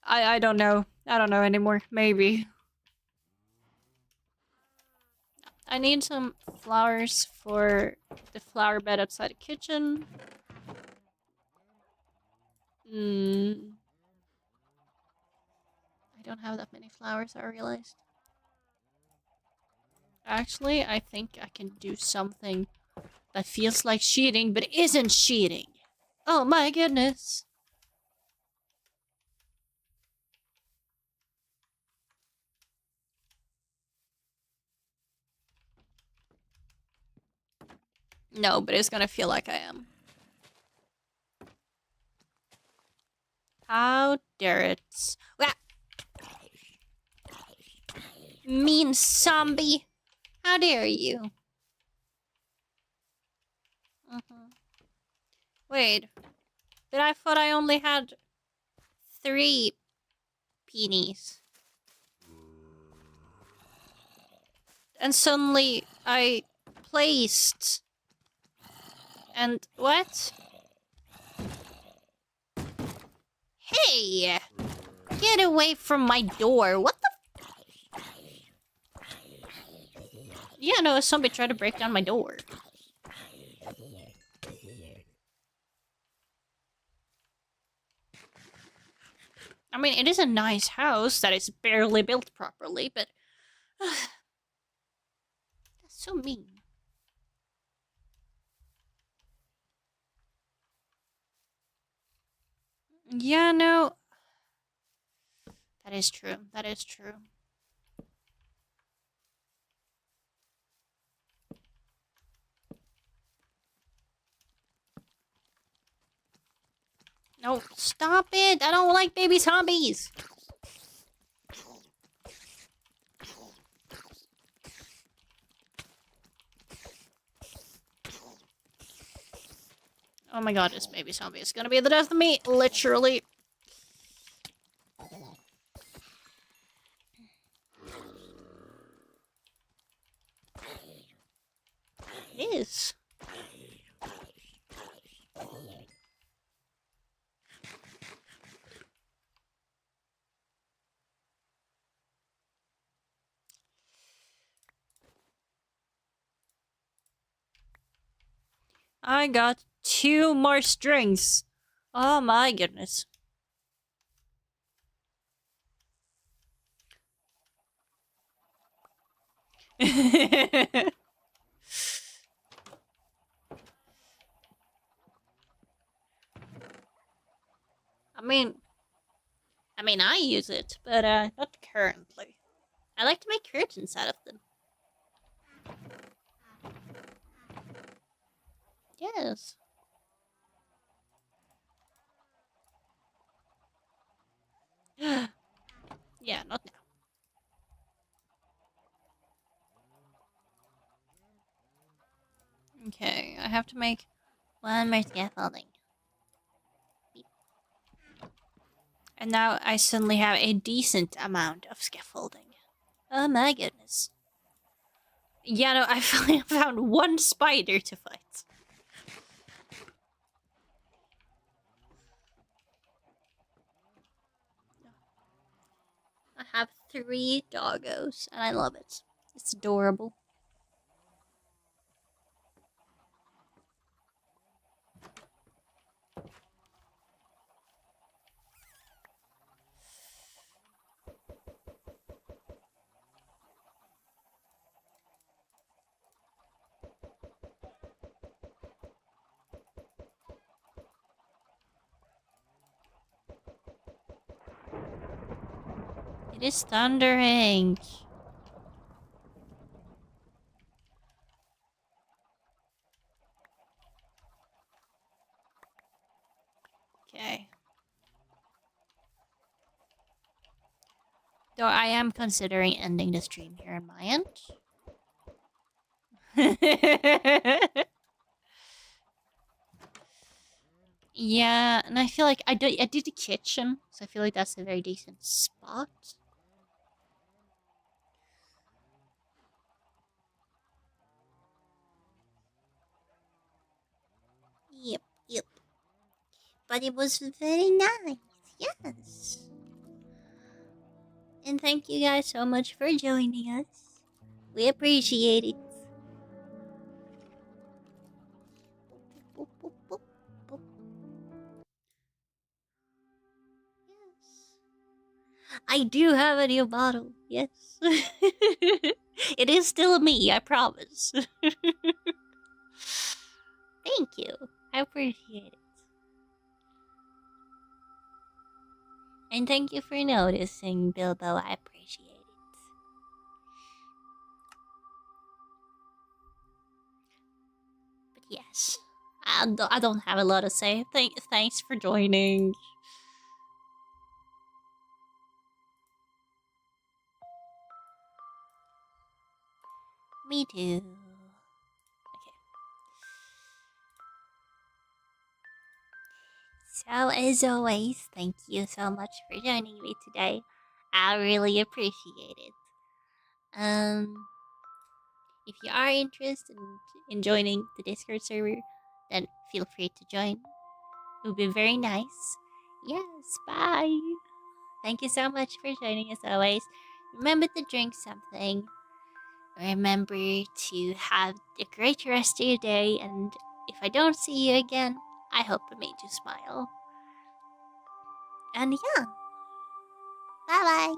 I don't know. I don't know anymore. Maybe. I need some flowers for the flower bed outside the kitchen. I don't have that many flowers, I realized. Actually, I think I can do something that feels like cheating, but isn't cheating. Oh my goodness. No, but it's gonna feel like I am. How dare it? Ah! Mean zombie! How dare you? Wait, but I thought I only had 3 peonies. And suddenly I placed... And what? Hey! Get away from my door. What the... Yeah, no, a zombie tried to break down my door. I mean, it is a nice house that is barely built properly, but... That's so mean. Yeah, no... That is true. That is true. No, stop it! I don't like baby zombies! Oh my god, this baby zombie is gonna be the death of me, literally. It is. I got 2 more strings. Oh my goodness. I mean, I use it, but not currently. I like to make curtains out of them. Yes. Yeah, not now. Okay, I have to make one more scaffolding. And now I suddenly have a decent amount of scaffolding. Oh my goodness. Yeah, no, I finally found one spider to fight. I have 3 doggos, and I love it. It's adorable. It is thundering. Okay. Though I am considering ending the stream here on my end. Yeah, and I feel like I did the kitchen, so I feel like that's a very decent spot. Yep. But it was very nice, yes. And thank you guys so much for joining us. We appreciate it. Boop, boop, boop, boop. Yes. I do have a new bottle, yes. It is still me, I promise. Thank you. I appreciate it. And thank you for noticing, Bilbo. I appreciate it. But yes, I don't have a lot to say. Thanks for joining. Me too. Okay. So as always, thank you so much for joining me today. I really appreciate it. If you are interested in joining the Discord server, then feel free to join. It would be very nice. Yes, bye. Thank you so much for joining as always. Remember to drink something. Remember to have a great rest of your day, and if I don't see you again, I hope I made you smile. And yeah, bye bye.